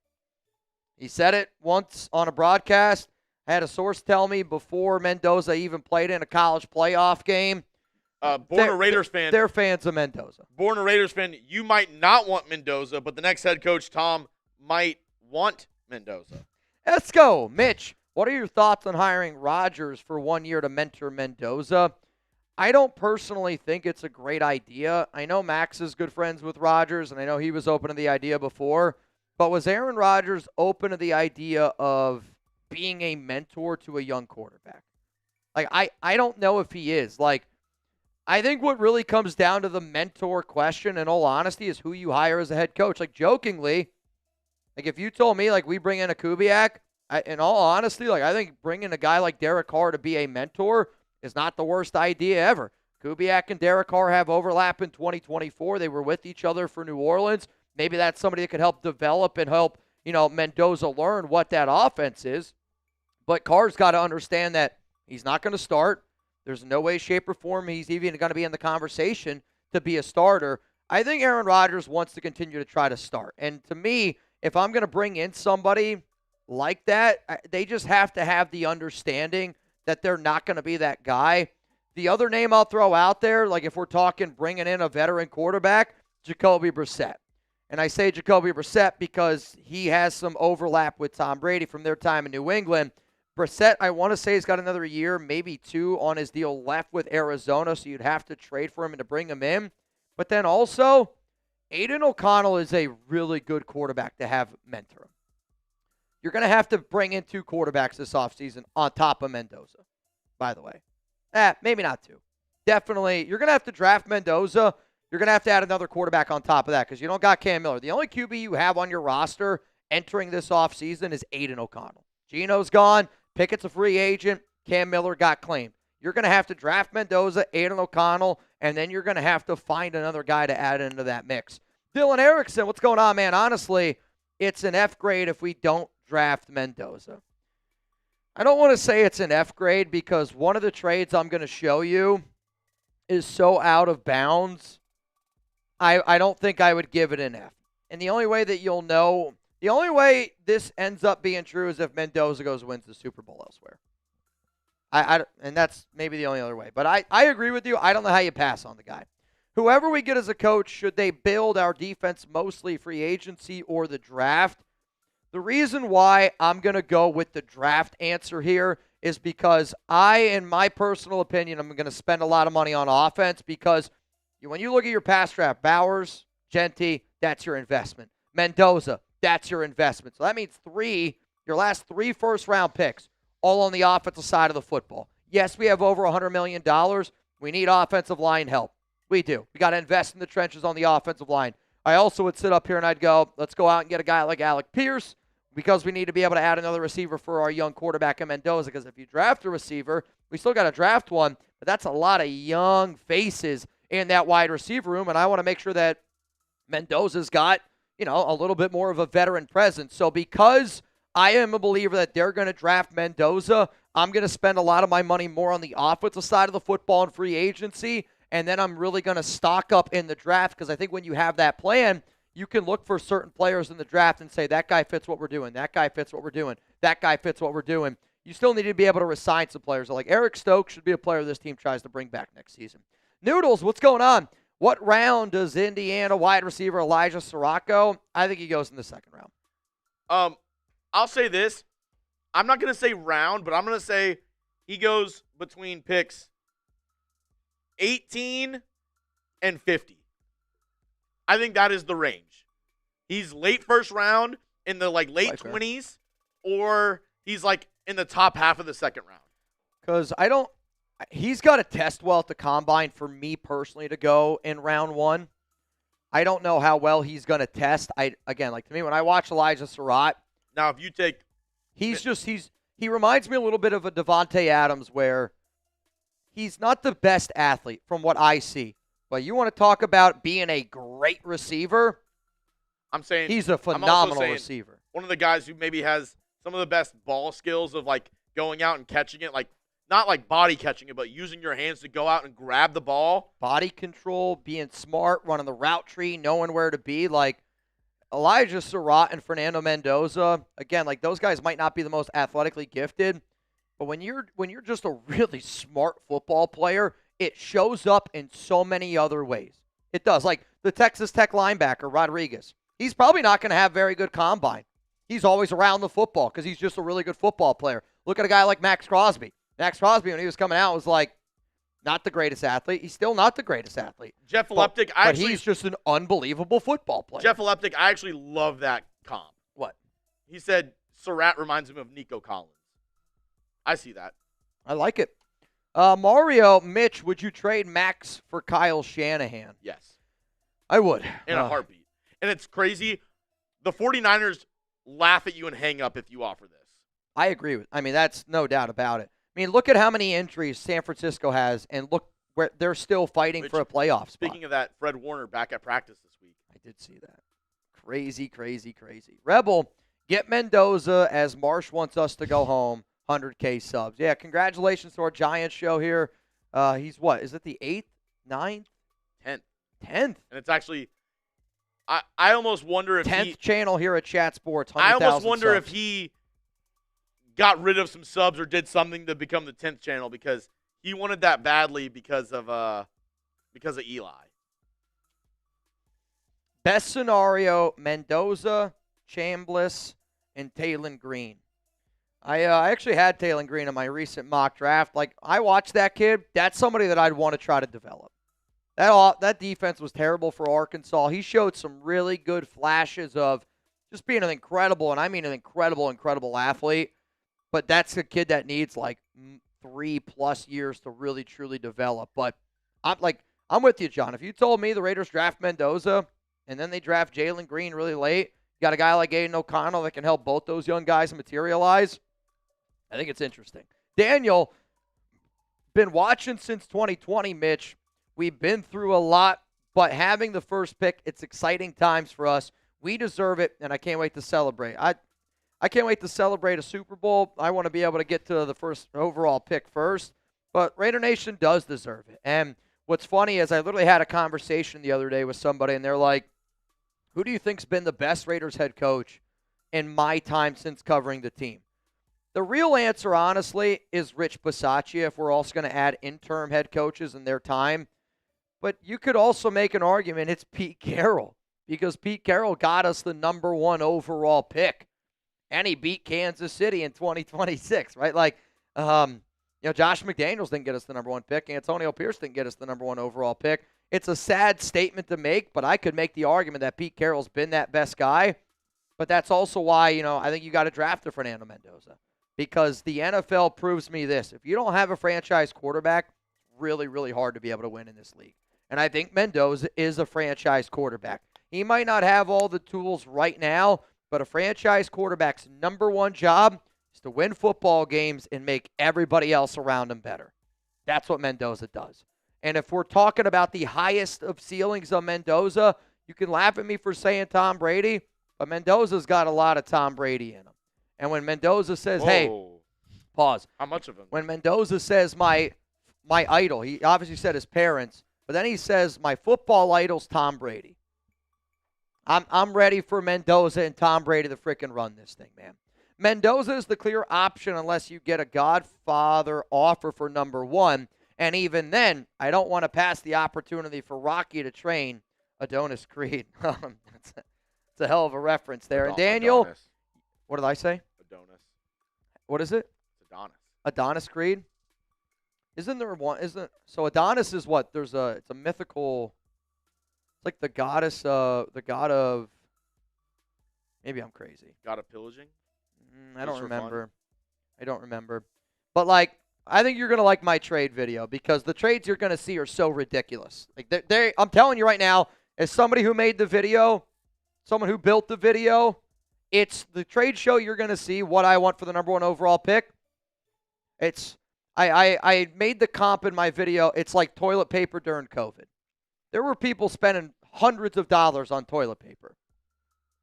He said it once on a broadcast. I had a source tell me before Mendoza even played in a college playoff game. Born a Raiders fan. They're fans of Mendoza. Born a Raiders fan, you might not want Mendoza, but the next head coach, Tom, might want Mendoza. Let's go. Mitch, what are your thoughts on hiring Rodgers for 1 year to mentor Mendoza? I don't personally think it's a great idea. I know Max is good friends with Rodgers, and I know he was open to the idea before. But was Aaron Rodgers open to the idea of being a mentor to a young quarterback? Like, I don't know if he is. Like, I think what really comes down to the mentor question, in all honesty, is who you hire as a head coach. Like, jokingly, like if you told me, like, we bring in a Kubiak, in all honesty, like, I think bringing a guy like Derek Carr to be a mentor is not the worst idea ever. Kubiak and Derek Carr have overlap in 2024. They were with each other for New Orleans. Maybe that's somebody that could help develop and help, Mendoza learn what that offense is. But Carr's got to understand that he's not going to start. There's no way, shape, or form he's even going to be in the conversation to be a starter. I think Aaron Rodgers wants to continue to try to start. And to me, if I'm going to bring in somebody like that, they just have to have the understanding that they're not going to be that guy. The other name I'll throw out there, like if we're talking bringing in a veteran quarterback, Jacoby Brissett. And I say Jacoby Brissett because he has some overlap with Tom Brady from their time in New England. Brissett, I want to say, has got another year, maybe 2 on his deal left with Arizona, so you'd have to trade for him and to bring him in. But then also, Aiden O'Connell is a really good quarterback to have mentor him. You're going to have to bring in 2 quarterbacks this offseason on top of Mendoza, by the way. Maybe not 2. Definitely, you're going to have to draft Mendoza. You're going to have to add another quarterback on top of that because you don't got Cam Miller. The only QB you have on your roster entering this offseason is Aiden O'Connell. Gino's gone. Pickett's a free agent. Cam Miller got claimed. You're going to have to draft Mendoza, Aiden O'Connell, and then you're going to have to find another guy to add into that mix. Dylan Erickson, what's going on, man? Honestly, it's an F grade if we don't draft Mendoza. I don't want to say it's an F grade because one of the trades I'm going to show you is so out of bounds. I don't think I would give it an F. And the only way that you'll know, the only way this ends up being true is if Mendoza goes and wins the Super Bowl elsewhere. And that's maybe the only other way. But I agree with you. I don't know how you pass on the guy. Whoever we get as a coach, should they build our defense mostly free agency or the draft? The reason why I'm going to go with the draft answer here is because in my personal opinion, I'm going to spend a lot of money on offense because when you look at your past draft, Bowers, Genty, that's your investment. Mendoza, that's your investment. So that means your last 3 first-round picks, all on the offensive side of the football. Yes, we have over $100 million. We need offensive line help. We do. We got to invest in the trenches on the offensive line. I also would sit up here and I'd go, let's go out and get a guy like Alec Pierce because we need to be able to add another receiver for our young quarterback in Mendoza because if you draft a receiver, we still got to draft one, but that's a lot of young faces in that wide receiver room, and I want to make sure that Mendoza's got, a little bit more of a veteran presence. So because I am a believer that they're going to draft Mendoza, I'm going to spend a lot of my money more on the offensive side of the football and free agency, and then I'm really going to stock up in the draft because I think when you have that plan, you can look for certain players in the draft and say, that guy fits what we're doing, that guy fits what we're doing, that guy fits what we're doing. You still need to be able to resign some players. Like Eric Stokes should be a player this team tries to bring back next season. Noodles, what's going on? What round does Indiana wide receiver Elijah Sirocco? I think he goes in the 2nd round. I'll say this. I'm not going to say round, but I'm going to say he goes between picks 18 and 50. I think that is the range. He's late first round in the late 20s, or he's in the top half of the 2nd round. Because he's got to test well at the combine for me personally to go in round 1. I don't know how well he's going to test. To me, when I watch Elijah Surratt, now if you take, he reminds me a little bit of a Devontae Adams where he's not the best athlete from what I see. But you want to talk about being a great receiver? I'm saying he's a phenomenal receiver. One of the guys who maybe has some of the best ball skills of going out and catching it, not body catching it, but using your hands to go out and grab the ball. Body control, being smart, running the route tree, knowing where to be. Elijah Surratt and Fernando Mendoza, again, those guys might not be the most athletically gifted, but when you're just a really smart football player, it shows up in so many other ways. It does. The Texas Tech linebacker, Rodriguez. He's probably not going to have very good combine. He's always around the football because he's just a really good football player. Look at a guy like Max Crosby. Max Crosby, when he was coming out, was not the greatest athlete. He's still not the greatest athlete. Jeff Leptic, but he's just an unbelievable football player. Jeff Leptic, I actually love that comp. What? He said Surratt reminds him of Nico Collins. I see that. I like it. Mario, Mitch, would you trade Max for Kyle Shanahan? Yes. I would. In a heartbeat. And it's crazy. The 49ers laugh at you and hang up if you offer this. I agree with. That's no doubt about it. Look at how many injuries San Francisco has, and look where they're still fighting for a playoff spot. Speaking of that, Fred Warner back at practice this week. I did see that. Crazy, crazy, crazy. Rebel, get Mendoza as Marsh wants us to go home. 100K subs. Yeah, congratulations to our Giants show here. He's what? Is it the 8th, 9th? 10th. 10th. And it's actually, I almost wonder if 10th channel here at Chat Sports. I almost wonder if he got rid of some subs or did something to become the 10th channel because he wanted that badly because of Eli. Best scenario, Mendoza, Chambliss, and Taylon Green. I actually had Taylon Green in my recent mock draft. Like, I watched that kid. That's somebody that I'd want to try to develop. That defense was terrible for Arkansas. He showed some really good flashes of just being an incredible, and I mean an incredible athlete. But that's a kid that needs like 3+ years to really, truly develop. But I'm with you, John. If you told me the Raiders draft Mendoza and then they draft Jalen Green really late, you got a guy like Aiden O'Connell that can help both those young guys materialize, I think it's interesting. Daniel, been watching since 2020, Mitch. We've been through a lot, but having the first pick, it's exciting times for us. We deserve it, and I can't wait to celebrate. I can't wait to celebrate a Super Bowl. I want to be able to get to the first overall pick first, but Raider Nation does deserve it. And what's funny is I literally had a conversation the other day with somebody, and they're like, who do you think's been the best Raiders head coach in my time since covering the team? The real answer, honestly, is Rich Bisaccia, if we're also going to add interim head coaches in their time. But you could also make an argument it's Pete Carroll, because Pete Carroll got us the number 1 overall pick, and he beat Kansas City in 2026, right? Like, Josh McDaniels didn't get us the number 1 pick, and Antonio Pierce didn't get us the number 1 overall pick. It's a sad statement to make, but I could make the argument that Pete Carroll's been that best guy. But that's also why, I think you got to draft a Fernando Mendoza, because the NFL proves me this. If you don't have a franchise quarterback, it's really, really hard to be able to win in this league. And I think Mendoza is a franchise quarterback. He might not have all the tools right now, but a franchise quarterback's number 1 job is to win football games and make everybody else around him better. That's what Mendoza does. And if we're talking about the highest of ceilings of Mendoza, you can laugh at me for saying Tom Brady, but Mendoza's got a lot of Tom Brady in him. And when Mendoza says, hey, pause. How much of him? When Mendoza says my idol, he obviously said his parents, but then he says my football idol's Tom Brady. I'm ready for Mendoza and Tom Brady to freaking run this thing, man. Mendoza is the clear option unless you get a Godfather offer for number 1. And even then, I don't want to pass the opportunity for Rocky to train Adonis Creed. It's a hell of a reference there. And Daniel, Adonis. What did I say? Adonis. What is it? It's Adonis. Adonis Creed? Isn't there one? So Adonis is what? It's a mythical. It's like the god of. Maybe I'm crazy. God of pillaging? I don't remember. But I think you're going to like my trade video, because the trades you're going to see are so ridiculous. Like I'm telling you right now, as somebody who made the video, someone who built the video, it's the trade show you're going to see what I want for the number 1 overall pick. I made the comp in my video. It's like toilet paper during COVID. There were people spending hundreds of dollars on toilet paper.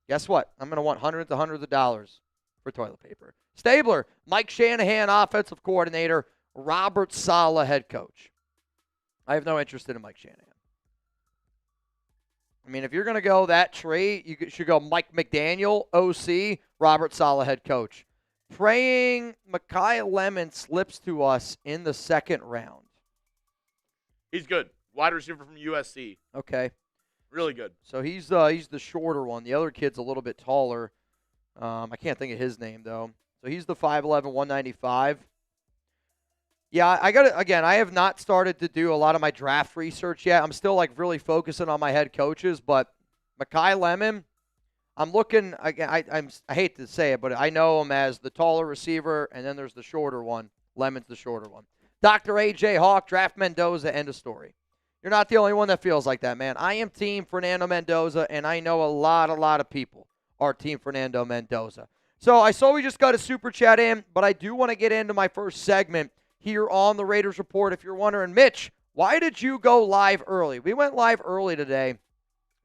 Guess what? I'm going to want hundreds of dollars for toilet paper. Stabler, Mike Shanahan, offensive coordinator, Robert Saleh, head coach. I have no interest in Mike Shanahan. I mean, if you're going to go that trade, you should go Mike McDaniel, OC, Robert Saleh, head coach. Praying Mekhi Lemon slips to us in the 2nd round. He's good. Wide receiver from USC. Okay. Really good. So he's the shorter one. The other kid's a little bit taller. I can't think of his name, though. So he's the 5'11", 195. Yeah, I have not started to do a lot of my draft research yet. I'm still really focusing on my head coaches, but Mekhi Lemon, I'm looking again. I hate to say it, but I know him as the taller receiver, and then there's the shorter one. Lemon's the shorter one. Dr. A.J. Hawk, draft Mendoza, end of story. You're not the only one that feels like that, man. I am team Fernando Mendoza, and I know a lot of people are team Fernando Mendoza. So I saw we just got a super chat in, but I do want to get into my first segment here on the Raiders Report. If you're wondering, Mitch, why did you go live early? We went live early today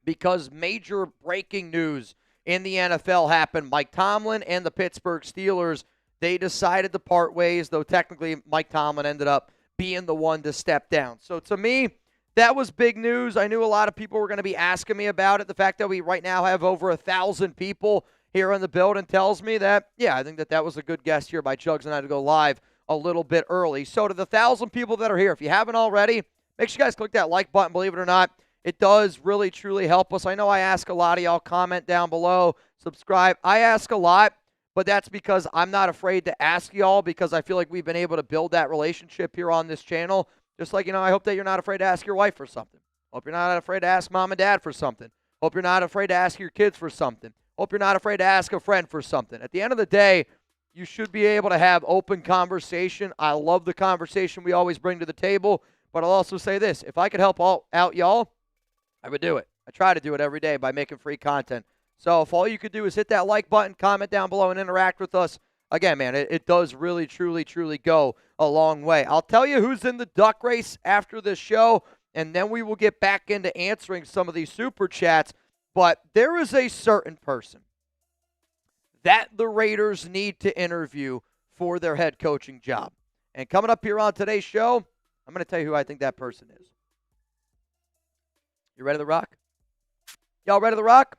because major breaking news in the NFL happened. Mike Tomlin and the Pittsburgh Steelers, they decided to part ways, though technically Mike Tomlin ended up being the one to step down. So to me, that was big news. I knew a lot of people were going to be asking me about it. The fact that we right now have over 1,000 people here in the building tells me that, yeah, I think that was a good guess here by Chugs and I to go live a little bit early. So to the 1,000 people that are here, if you haven't already, make sure you guys click that like button. Believe it or not, It does really, truly help us. I know I ask a lot of y'all, comment down below, subscribe. I ask a lot, but that's because I'm not afraid to ask y'all because I feel like we've been able to build that relationship here on this channel. Just like, I hope that you're not afraid to ask your wife for something. Hope you're not afraid to ask mom and dad for something. Hope you're not afraid to ask your kids for something. Hope you're not afraid to ask a friend for something. At the end of the day, you should be able to have open conversation. I love the conversation we always bring to the table, but I'll also say this. If I could help out y'all, I would do it. I try to do it every day by making free content. So if all you could do is hit that like button, comment down below, and interact with us, again, man, it does really, truly, truly go a long way. I'll tell you who's in the duck race after this show, and then we will get back into answering some of these super chats. But there is a certain person that the Raiders need to interview for their head coaching job. And coming up here on today's show, I'm going to tell you who I think that person is. You ready to rock? Y'all ready to rock?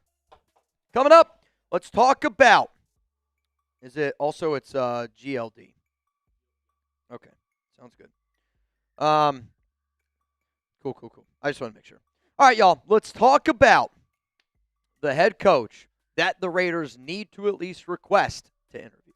Coming up, let's talk about, it's GLD. Okay, sounds good. Cool. I just want to make sure. All right, y'all, let's talk about the head coach that the Raiders need to at least request to interview.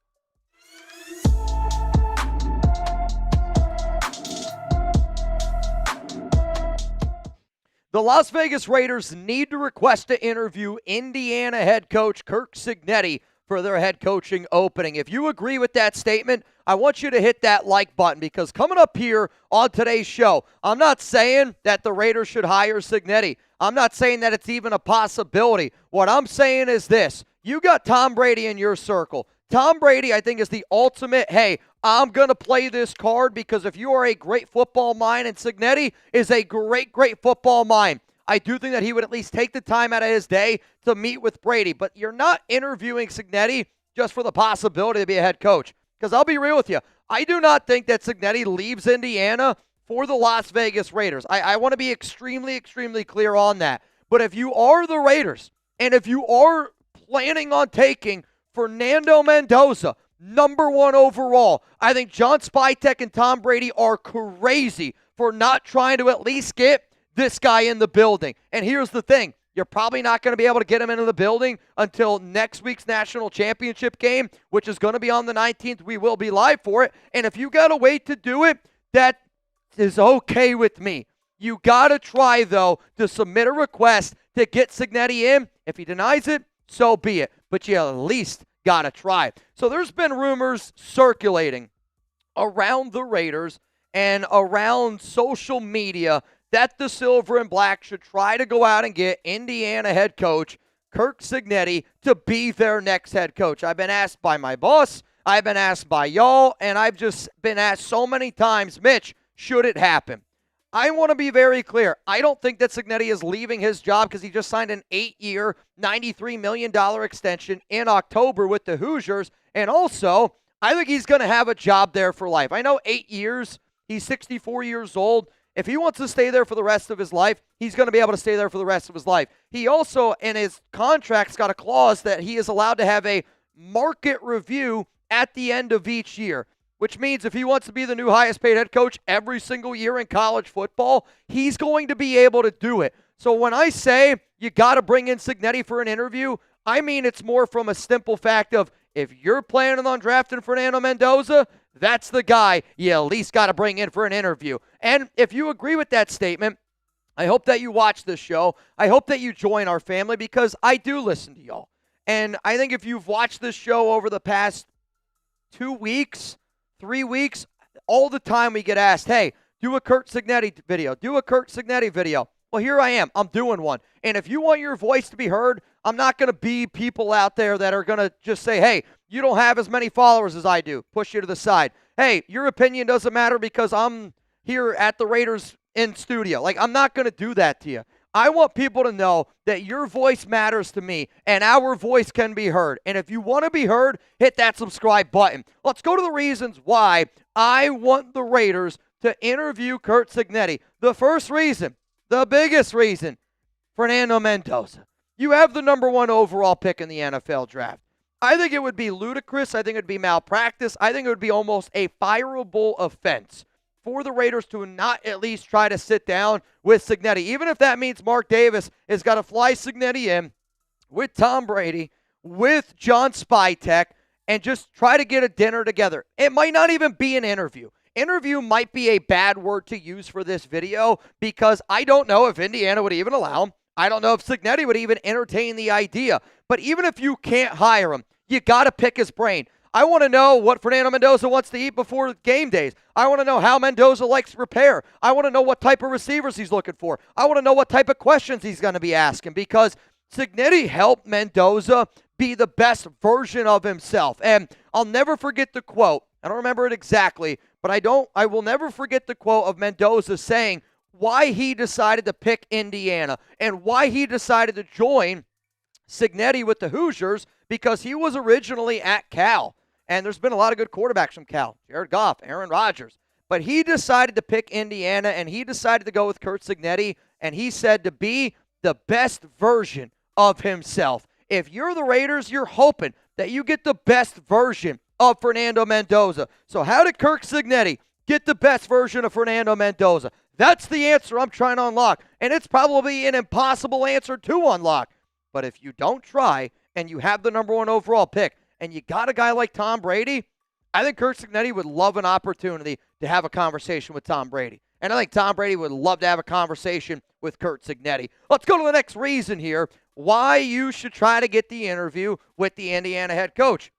The Las Vegas Raiders need to request to interview Indiana head coach Kirk Signetti for their head coaching opening. If you agree with that statement, I want you to hit that like button because coming up here on today's show, I'm not saying that the Raiders should hire Signetti. I'm not saying that it's even a possibility. What I'm saying is this. You got Tom Brady in your circle. Tom Brady, I think, is the ultimate, hey, I'm going to play this card because if you are a great football mind, and Signetti is a great, great football mind, I do think that he would at least take the time out of his day to meet with Brady. But you're not interviewing Signetti just for the possibility to be a head coach. Because I'll be real with you, I do not think that Signetti leaves Indiana for the Las Vegas Raiders. I want to be extremely, extremely clear on that. But if you are the Raiders, and if you are planning on taking Fernando Mendoza, number 1 overall, I think John Spytek and Tom Brady are crazy for not trying to at least get this guy in the building. And here's the thing. You're probably not going to be able to get him into the building until next week's national championship game, which is going to be on the 19th. We will be live for it. And if you got to wait to do it, that is okay with me. You got to try, though, to submit a request to get Signetti in. If he denies it, so be it. But you at least got to try. So there's been rumors circulating around the Raiders and around social media that the Silver and Black should try to go out and get Indiana head coach Kirk Signetti to be their next head coach. I've been asked by my boss, I've been asked by y'all, and I've just been asked so many times, Mitch, should it happen? I want to be very clear. I don't think that Signetti is leaving his job because he just signed an 8-year, $93 million extension in October with the Hoosiers. And also, I think he's going to have a job there for life. I know 8 years, he's 64 years old. If he wants to stay there for the rest of his life, he's going to be able to stay there for the rest of his life. He also, in his contract's got a clause that he is allowed to have a market review at the end of each year, which means if he wants to be the new highest paid head coach every single year in college football, he's going to be able to do it. So when I say you got to bring in Signetti for an interview, I mean it's more from a simple fact of if you're planning on drafting Fernando Mendoza, that's the guy you at least got to bring in for an interview. And if you agree with that statement, I hope that you watch this show. I hope that you join our family because I do listen to y'all. And I think if you've watched this show over the past 2 weeks, 3 weeks, all the time we get asked, hey, do a Kirk Signetti video. Do a Kirk Signetti video. Well, here I am. I'm doing one. And if you want your voice to be heard, I'm not going to be people out there that are going to just say, hey, you don't have as many followers as I do. Push you to the side. Hey, your opinion doesn't matter because I'm here at the Raiders in studio. Like, I'm not going to do that to you. I want people to know that your voice matters to me and our voice can be heard. And if you want to be heard, hit that subscribe button. Let's go to the reasons why I want the Raiders to interview Kirk Signetti. The first reason, the biggest reason, Fernando Mendoza. You have the number 1 overall pick in the NFL draft. I think it would be ludicrous. I think it would be malpractice. I think it would be almost a fireable offense for the Raiders to not at least try to sit down with Signetti, even if that means Mark Davis has got to fly Signetti in with Tom Brady, with John Spytek, and just try to get a dinner together. It might not even be an interview. Interview might be a bad word to use for this video because I don't know if Indiana would even allow him. I don't know if Signetti would even entertain the idea. But even if you can't hire him, you got to pick his brain. I want to know what Fernando Mendoza wants to eat before game days. I want to know how Mendoza likes to prepare. I want to know what type of receivers he's looking for. I want to know what type of questions he's going to be asking because Signetti helped Mendoza be the best version of himself. And I'll never forget the quote. I don't remember it exactly, but I will never forget the quote of Mendoza saying why he decided to pick Indiana and why he decided to join Signetti with the Hoosiers because he was originally at Cal. And there's been a lot of good quarterbacks from Cal. Jared Goff, Aaron Rodgers. But he decided to pick Indiana, and he decided to go with Kirk Signetti, and he said to be the best version of himself. If you're the Raiders, you're hoping that you get the best version of Fernando Mendoza. So how did Kirk Signetti get the best version of Fernando Mendoza? That's the answer I'm trying to unlock, and it's probably an impossible answer to unlock. But if you don't try and you have the number 1 overall pick, and you got a guy like Tom Brady, I think Kirk Signetti would love an opportunity to have a conversation with Tom Brady. And I think Tom Brady would love to have a conversation with Kirk Signetti. Let's go to the next reason here why you should try to get the interview with the Indiana head coach.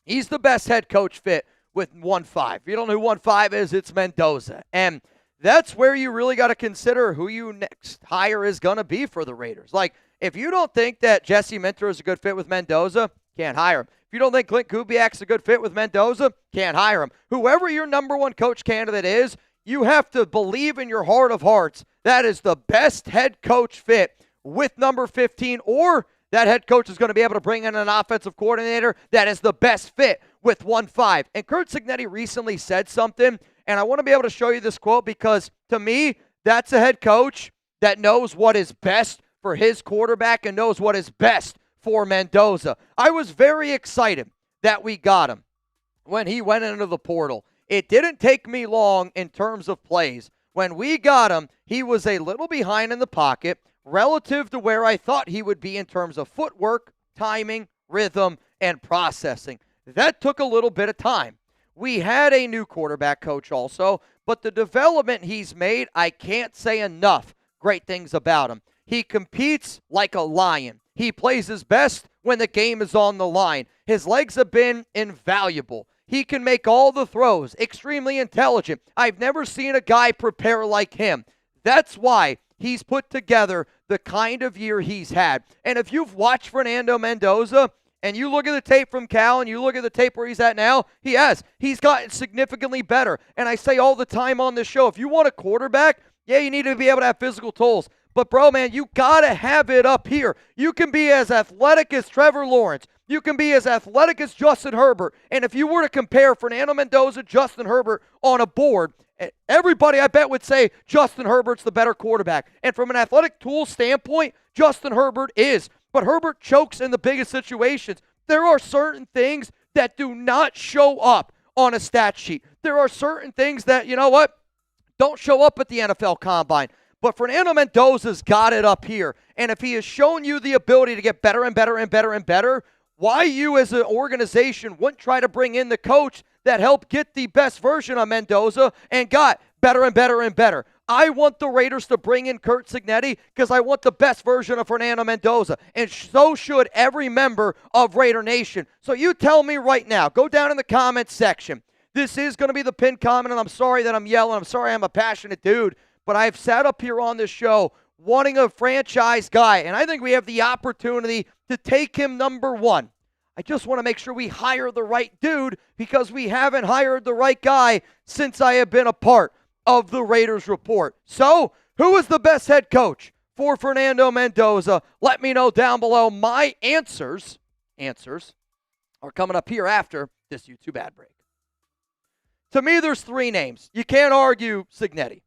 He's the best head coach fit with 1-5. If you don't know who 1-5 is, it's Mendoza. And that's where you really got to consider who your next hire is going to be for the Raiders. Like, if you don't think that Jesse Minter is a good fit with Mendoza, can't hire him. If you don't think Clint Kubiak's a good fit with Mendoza, can't hire him. Whoever your number 1 coach candidate is, you have to believe in your heart of hearts that is the best head coach fit with number 15, or that head coach is going to be able to bring in an offensive coordinator that is the best fit with 1-5. And Kirk Signetti recently said something, and I want to be able to show you this quote because, to me, that's a head coach that knows what is best for his quarterback and knows what is best for Mendoza. I was very excited that we got him when he went into the portal. It didn't take me long in terms of plays. When we got him, he was a little behind in the pocket relative to where I thought he would be in terms of footwork, timing, rhythm, and processing. That took a little bit of time. We had a new quarterback coach also, but the development he's made, I can't say enough great things about him. He competes like a lion. He plays his best when the game is on the line. His legs have been invaluable. He can make all the throws. Extremely intelligent. I've never seen a guy prepare like him. That's why he's put together the kind of year he's had. And if you've watched Fernando Mendoza and you look at the tape from Cal and you look at the tape where he's at now, he's gotten significantly better. And I say all the time on this show, if you want a quarterback, yeah, you need to be able to have physical tools. But, bro, man, you got to have it up here. You can be as athletic as Trevor Lawrence. You can be as athletic as Justin Herbert. And if you were to compare Fernando Mendoza, Justin Herbert on a board, everybody, I bet, would say Justin Herbert's the better quarterback. And from an athletic tool standpoint, Justin Herbert is. But Herbert chokes in the biggest situations. There are certain things that do not show up on a stat sheet. There are certain things that, you know what, don't show up at the NFL Combine. But Fernando Mendoza's got it up here. And if he has shown you the ability to get better and better and better and better, why you as an organization wouldn't try to bring in the coach that helped get the best version of Mendoza and got better and better and better? I want the Raiders to bring in Kirk Signetti because I want the best version of Fernando Mendoza. And so should every member of Raider Nation. So you tell me right now, go down in the comments section. This is going to be the pinned comment, and I'm sorry that I'm yelling. I'm sorry I'm a passionate dude. But I've sat up here on this show wanting a franchise guy, and I think we have the opportunity to take him number 1. I just want to make sure we hire the right dude because we haven't hired the right guy since I have been a part of the Raiders Report. So, who is the best head coach for Fernando Mendoza? Let me know down below. My answers are coming up here after this YouTube ad break. To me, there's 3 names. You can't argue Signetti.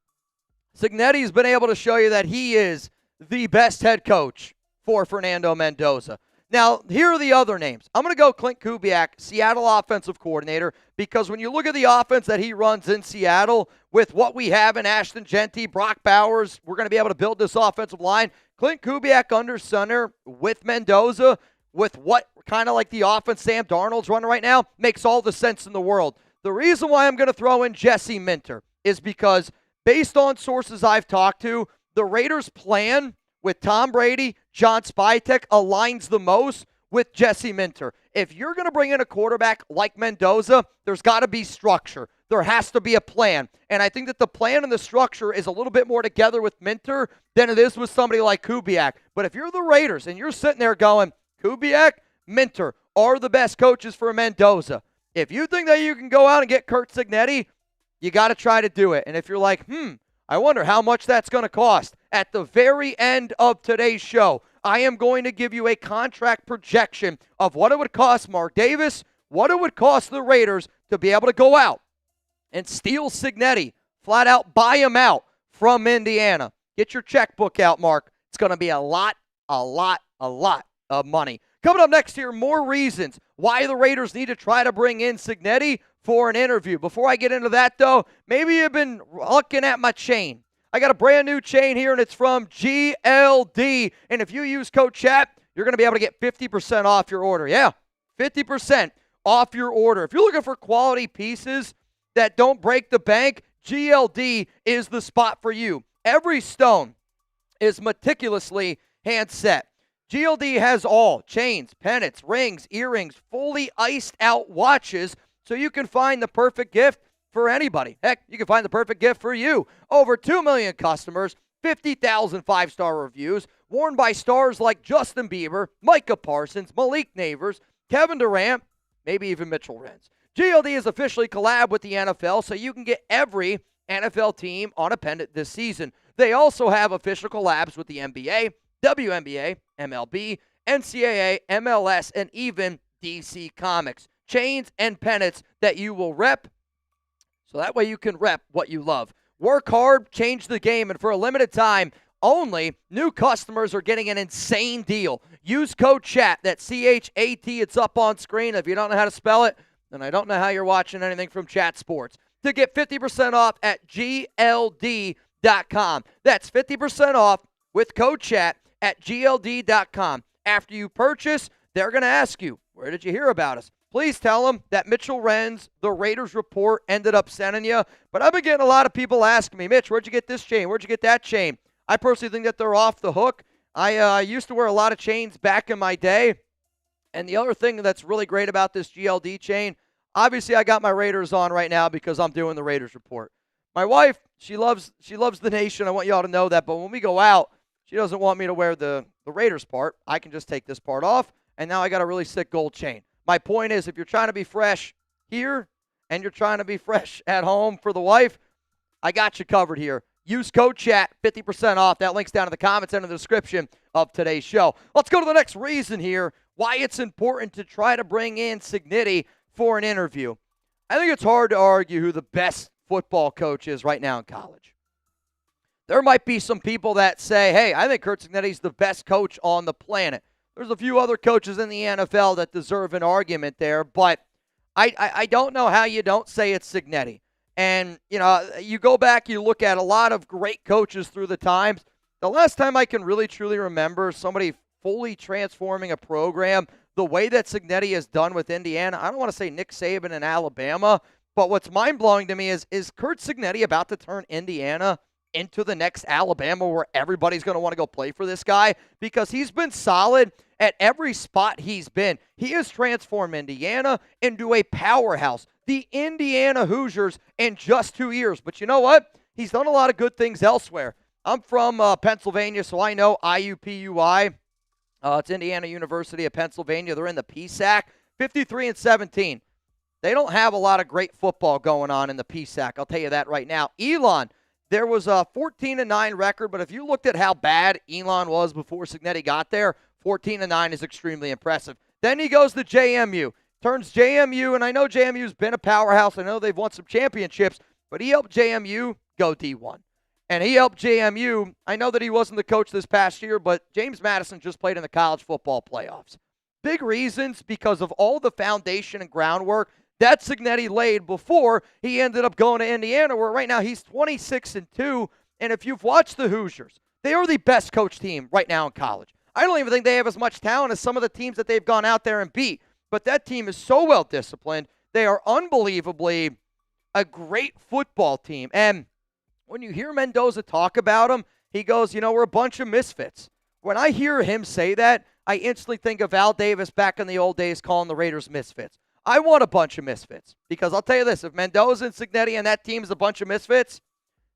Signetti's been able to show you that he is the best head coach for Fernando Mendoza. Now, here are the other names. I'm going to go Clint Kubiak, Seattle offensive coordinator, because when you look at the offense that he runs in Seattle, with what we have in Ashton Genty, Brock Bowers, we're going to be able to build this offensive line. Clint Kubiak under center with Mendoza, with what kind of like the offense Sam Darnold's running right now, makes all the sense in the world. The reason why I'm going to throw in Jesse Minter is because based on sources I've talked to, the Raiders' plan with Tom Brady, John Spytek aligns the most with Jesse Minter. If you're going to bring in a quarterback like Mendoza, there's got to be structure. There has to be a plan. And I think that the plan and the structure is a little bit more together with Minter than it is with somebody like Kubiak. But if you're the Raiders and you're sitting there going, Kubiak, Minter are the best coaches for Mendoza. If you think that you can go out and get Kirk Signetti, you got to try to do it. And if you're like, I wonder how much that's going to cost. At the very end of today's show, I am going to give you a contract projection of what it would cost Mark Davis, what it would cost the Raiders to be able to go out and steal Signetti, flat out buy him out from Indiana. Get your checkbook out, Mark. It's going to be a lot of money. Coming up next here, more reasons why the Raiders need to try to bring in Signetti for an interview. Before I get into that, though, maybe you've been looking at my chain. I got a brand new chain here, and it's from GLD. And if you use code CHAT, you're going to be able to get 50% off your order. Yeah, 50% off your order. If you're looking for quality pieces that don't break the bank, GLD is the spot for you. Every stone is meticulously hand set. GLD has all chains, pennants, rings, earrings, fully iced out watches, so you can find the perfect gift for anybody. Heck, you can find the perfect gift for you. Over 2 million customers, 50,000 five-star reviews, worn by stars like Justin Bieber, Micah Parsons, Malik Neighbors, Kevin Durant, maybe even Mitchell Renz. GLD is officially collab with the NFL, so you can get every NFL team on a pendant this season. They also have official collabs with the NBA, WNBA, MLB, NCAA, MLS, and even DC Comics. Chains and pennants that you will rep, so that way you can rep what you love. Work hard, change the game, and for a limited time only, new customers are getting an insane deal. Use code CHAT, that's C-H-A-T, it's up on screen. If you don't know how to spell it, then I don't know how you're watching anything from Chat Sports. To get 50% off at GLD.com. That's 50% off with code CHAT at GLD.com. After you purchase, they're going to ask you, where did you hear about us? Please tell them that Mitchell Renz, the Raiders Report, ended up sending you. But I've been getting a lot of people asking me, Mitch, where'd you get this chain? Where'd you get that chain? I personally think that they're off the hook. I used to wear a lot of chains back in my day. And the other thing that's really great about this GLD chain, obviously I got my Raiders on right now because I'm doing the Raiders Report. My wife, she loves the nation. I want you all to know that. But when we go out, she doesn't want me to wear the Raiders part. I can just take this part off. And now I got a really sick gold chain. My point is, if you're trying to be fresh here and you're trying to be fresh at home for the wife, I got you covered here. Use code CHAT, 50% off. That link's down in the comments and in the description of today's show. Let's go to the next reason here, why it's important to try to bring in Signetti for an interview. I think it's hard to argue who the best football coach is right now in college. There might be some people that say, hey, I think Kirk Signetti's the best coach on the planet. There's a few other coaches in the NFL that deserve an argument there, but I don't know how you don't say it's Signetti. And, you know, you go back, you look at a lot of great coaches through the times. The last time I can really, truly remember somebody fully transforming a program the way that Signetti has done with Indiana, I don't want to say Nick Saban in Alabama, but what's mind-blowing to me is Kirk Signetti about to turn Indiana into the next Alabama where everybody's going to want to go play for this guy? Because he's been solid at every spot he's been. He has transformed Indiana into a powerhouse. The Indiana Hoosiers in just 2 years. But you know what? He's done a lot of good things elsewhere. I'm from Pennsylvania, so I know IUPUI. It's Indiana University of Pennsylvania. They're in the PSAC, 53-17. They don't have a lot of great football going on in the PSAC. I'll tell you that right now. Elon, there was a 14-9 record, but if you looked at how bad Elon was before Signetti got there, 14-9 is extremely impressive. Then he goes to JMU, turns JMU, and I know JMU's been a powerhouse. I know they've won some championships, but he helped JMU go D1. And he helped JMU. I know that he wasn't the coach this past year, but James Madison just played in the college football playoffs. big reasons because of all the foundation and groundwork that Signetti laid before he ended up going to Indiana, where right now he's 26-2. And if you've watched the Hoosiers, they are the best coach team right now in college. I don't even think they have as much talent as some of the teams that they've gone out there and beat. But that team is so well disciplined. They are unbelievably a great football team. And when you hear Mendoza talk about them, he goes, we're a bunch of misfits. When I hear him say that, I instantly think of Al Davis back in the old days calling the Raiders misfits. I want a bunch of misfits because I'll tell you this, if Mendoza and Signetti and that team is a bunch of misfits,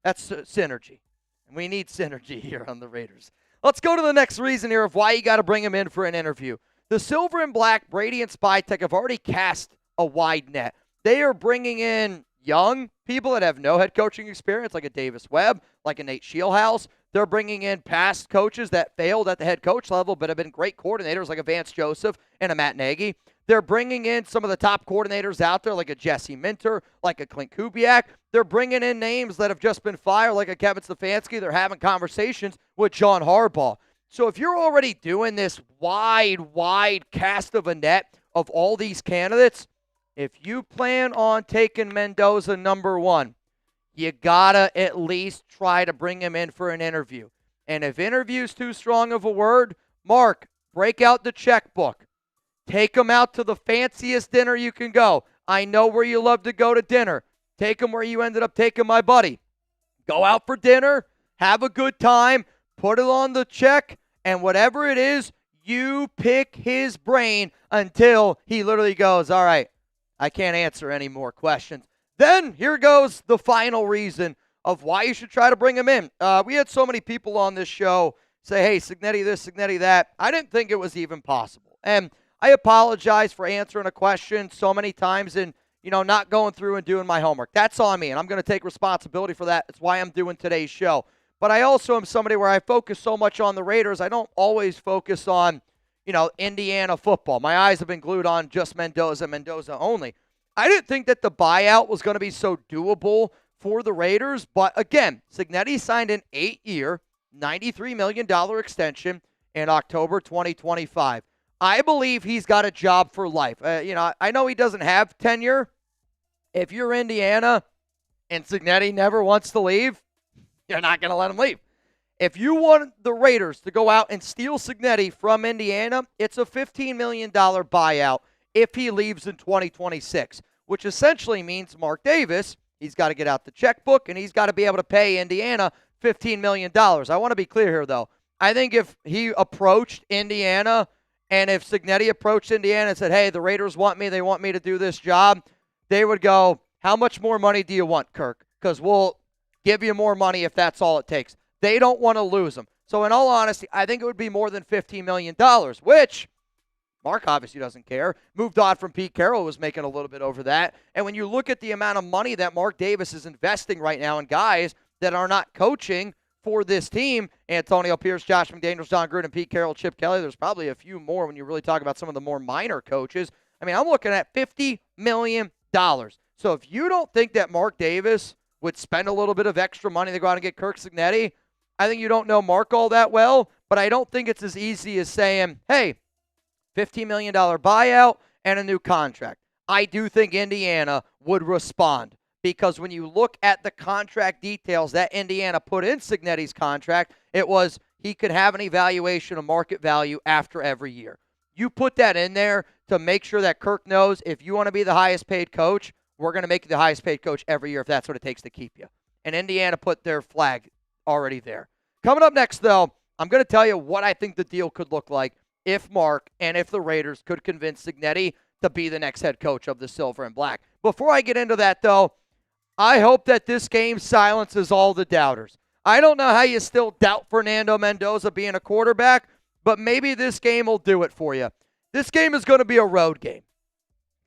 that's synergy. And we need synergy here on the Raiders. Let's go to the next reason here of why you got to bring him in for an interview. The Silver and Black, Brady and Spytek have already cast a wide net. They are bringing in young people that have no head coaching experience, like a Davis Webb, like a Nate Shieldhouse. They're bringing in past coaches that failed at the head coach level but have been great coordinators, like a Vance Joseph and a Matt Nagy. They're bringing in some of the top coordinators out there, like a Jesse Minter, like a Clint Kubiak. They're bringing in names that have just been fired, like a Kevin Stefanski. They're having conversations with John Harbaugh. So if you're already doing this wide cast of a net of all these candidates, if you plan on taking Mendoza number one, you gotta at least try to bring him in for an interview. And if interview's too strong of a word, Mark, break out the checkbook. Take him out to the fanciest dinner you can go. I know where you love to go to dinner. Take him where you ended up taking my buddy. Go out for dinner, have a good time, put it on the check, and whatever it is, you pick his brain until he literally goes, all right, I can't answer any more questions. Then here goes the final reason of why you should try to bring him in. We had so many people on this show say, hey, Signetti this, Signetti that. I didn't think it was even possible. And I apologize for answering a question so many times and, not going through and doing my homework. That's on me, and I'm going to take responsibility for that. That's why I'm doing today's show. But I also am somebody where I focus so much on the Raiders, I don't always focus on, Indiana football. My eyes have been glued on just Mendoza only. I didn't think that the buyout was going to be so doable for the Raiders. But again, Signetti signed an 8-year, $93 million extension in October 2025. I believe he's got a job for life. I know he doesn't have tenure. If you're Indiana and Signetti never wants to leave, you're not going to let him leave. If you want the Raiders to go out and steal Signetti from Indiana, it's a $15 million buyout if he leaves in 2026, which essentially means Mark Davis, he's got to get out the checkbook and he's got to be able to pay Indiana $15 million. I want to be clear here, though. I think if he approached Indiana and if Signetti approached Indiana and said, hey, the Raiders want me, they want me to do this job, they would go, how much more money do you want, Kirk? Because we'll give you more money if that's all it takes. They don't want to lose him. So in all honesty, I think it would be more than $15 million, which Mark obviously doesn't care. Moved on from Pete Carroll, was making a little bit over that. And when you look at the amount of money that Mark Davis is investing right now in guys that are not coaching for this team, Antonio Pierce, Josh McDaniels, John Gruden, Pete Carroll, Chip Kelly, there's probably a few more when you really talk about some of the more minor coaches. I mean, I'm looking at $50 million. So if you don't think that Mark Davis would spend a little bit of extra money to go out and get Kirk Signetti, I think you don't know Mark all that well, but I don't think it's as easy as saying, hey, $15 million buyout and a new contract. I do think Indiana would respond because when you look at the contract details that Indiana put in Signetti's contract, it was he could have an evaluation of market value after every year. You put that in there to make sure that Kirk knows if you want to be the highest paid coach, we're going to make you the highest paid coach every year if that's what it takes to keep you. And Indiana put their flag already there. Coming up next, though, I'm going to tell you what I think the deal could look like if Mark and if the Raiders could convince Signetti to be the next head coach of the Silver and Black. Before I get into that, though, I hope that this game silences all the doubters. I don't know how you still doubt Fernando Mendoza being a quarterback, but maybe this game will do it for you. This game is going to be a road game.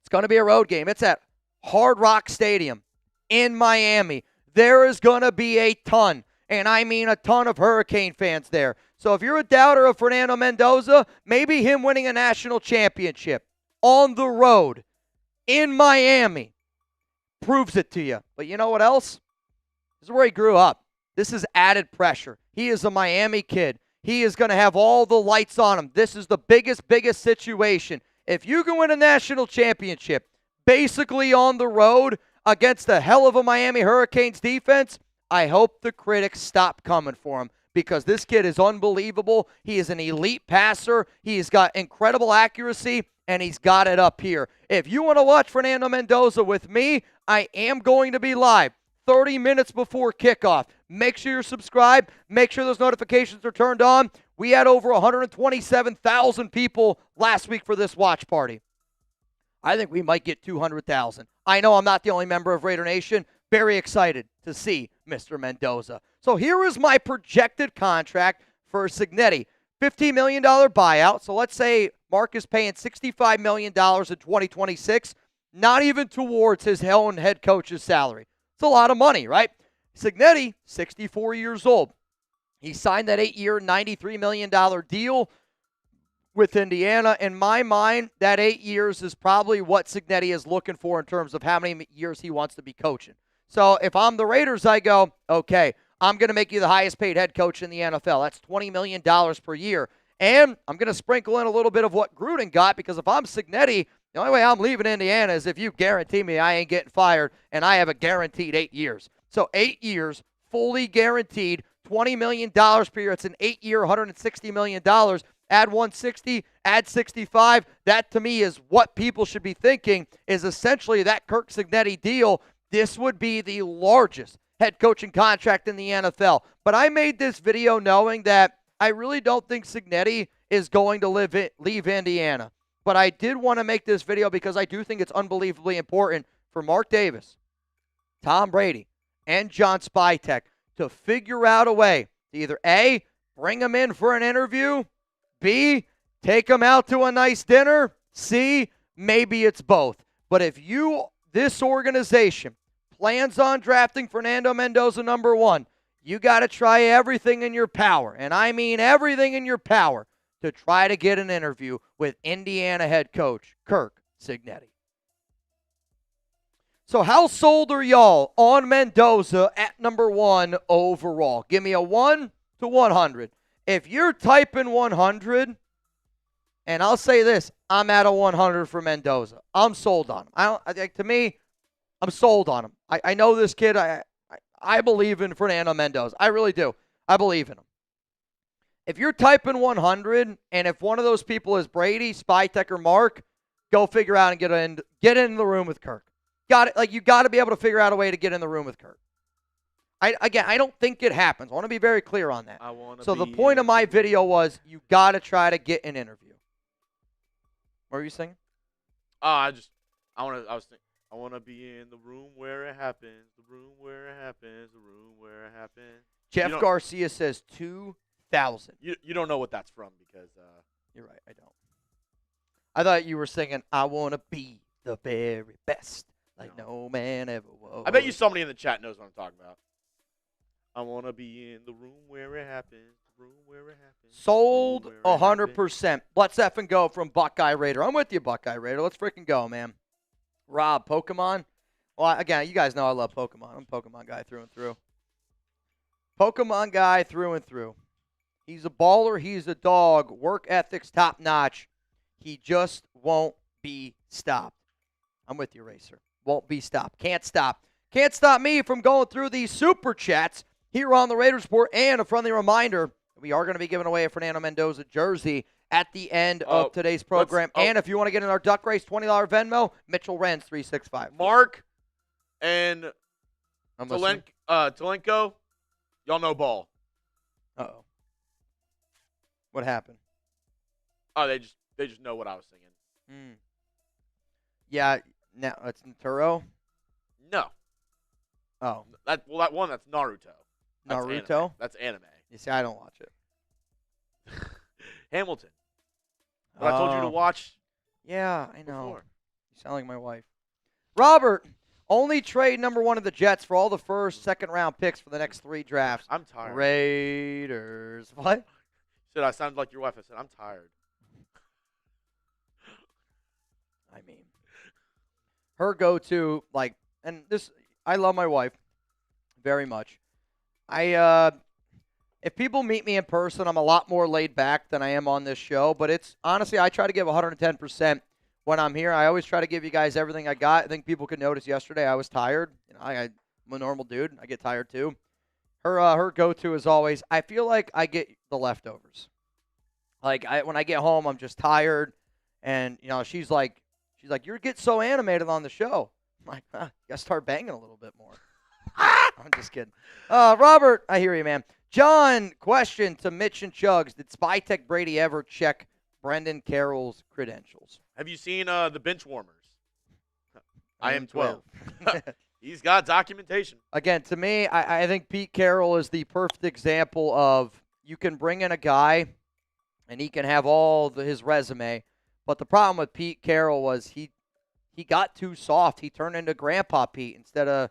It's going to be a road game. It's at Hard Rock Stadium in Miami. There is going to be a ton, and I mean a ton of Hurricane fans there. So if you're a doubter of Fernando Mendoza, maybe him winning a national championship on the road in Miami proves it to you. But you know what else? This is where he grew up. This is added pressure. He is a Miami kid. he is going to have all the lights on him. This is the biggest situation. If you can win a national championship, basically on the road against the hell of a Miami Hurricanes defense, I hope the critics stop coming for him because this kid is unbelievable. He is an elite passer. He's got incredible accuracy, and he's got it up here. If you want to watch Fernando Mendoza with me, I am going to be live 30 minutes before kickoff. Make sure you're subscribed. Make sure those notifications are turned on. We had over 127,000 people last week for this watch party. I think we might get 200,000. I know I'm not the only member of Raider Nation. Very excited to see Mr. Mendoza. So here is my projected contract for Signetti. $15 million buyout. So let's say Mark is paying $65 million in 2026, not even towards his own head coach's salary. It's a lot of money, right? Signetti, 64 years old. He signed that 8-year, $93 million deal with Indiana. In my mind, that 8 years is probably what Signetti is looking for in terms of how many years he wants to be coaching. So if I'm the Raiders, I go, okay, I'm going to make you the highest paid head coach in the NFL. That's $20 million per year. And I'm going to sprinkle in a little bit of what Gruden got because if I'm Signetti, the only way I'm leaving Indiana is if you guarantee me I ain't getting fired and I have a guaranteed 8 years. So 8 years, fully guaranteed, $20 million per year. It's an 8-year, $160 million. Add 160, add 65. That, to me, is what people should be thinking is essentially that Kirk Signetti deal. This would be the largest head coaching contract in the NFL. But I made this video knowing that I really don't think Signetti is going to leave Indiana. But I did want to make this video because I do think it's unbelievably important for Mark Davis, Tom Brady, and John Spytek to figure out a way to either A, bring him in for an interview, B, take him out to a nice dinner, C, maybe it's both. But if this organization, plans on drafting Fernando Mendoza number 1, you got to try everything in your power, and I mean everything in your power, to try to get an interview with Indiana head coach Kirk Signetti. So how sold are y'all on Mendoza at number 1 overall? Give me a 1 to 100. If you're typing 100, and I'll say this, I'm at a 100 for Mendoza. I'm sold on him. To me, I'm sold on him. I know this kid. I believe in Fernando Mendoza. I really do. I believe in him. If you're typing 100, and if one of those people is Brady, Spytek, or Mark, go figure out and get in the room with Kirk. You got to be able to figure out a way to get in the room with Kirk. I don't think it happens. I want to be very clear on that. So the point of my video was you got to try to get an interview. What were you saying? I want to be in the room where it happens, the room where it happens, the room where it happens. Jeff Garcia says 2,000. You don't know what that's from because you're right. I don't. I thought you were singing "I want to be the very best, like no man ever was." I bet you somebody in the chat knows what I'm talking about. I want to be in the room where it happens, the room where it happens. Sold 100%. Let's effing go from Buckeye Raider. I'm with you, Buckeye Raider. Let's freaking go, man. Rob, Pokemon. Well, again, you guys know I love Pokemon. I'm a Pokemon guy through and through. Pokemon guy through and through. He's a baller. He's a dog. Work ethics top notch. He just won't be stopped. I'm with you, Racer. Won't be stopped. Can't stop. Can't stop me from going through these super chats here on the Raiders Report. And a friendly reminder, we are going to be giving away a Fernando Mendoza jersey at the end of today's program. And if you want to get in our duck race, $20 Venmo, Mitchell Renz, 365. Mark and Talenko, y'all know ball. Uh-oh. What happened? Oh, they just know what I was singing. Yeah, now it's Naturo? No. Oh. That's Naruto. Naruto? That's anime. You see, I don't watch it. Hamilton. What I told you to watch. Yeah, I know. Before. You sound like my wife. Robert, only trade number 1 of the Jets for all the first, second-round picks for the next 3 drafts. I'm tired. Raiders. What? You said I sounded like your wife. I said, I'm tired. I mean, her go-to, and this, I love my wife very much. if people meet me in person, I'm a lot more laid back than I am on this show. But it's honestly, I try to give 110% when I'm here. I always try to give you guys everything I got. I think people could notice yesterday I was tired. I'm a normal dude. I get tired too. Her go-to is always, I feel like I get the leftovers. Like when I get home, I'm just tired, and she's like, you get so animated on the show. I'm like, you gotta start banging a little bit more. I'm just kidding. Robert, I hear you, man. John, question to Mitch and Chugs: did Spytech Brady ever check Brendan Carroll's credentials? Have you seen the bench warmers? I am 12. 12. He's got documentation. Again, to me, I think Pete Carroll is the perfect example of you can bring in a guy and he can have his resume. But the problem with Pete Carroll was he got too soft. He turned into Grandpa Pete instead of,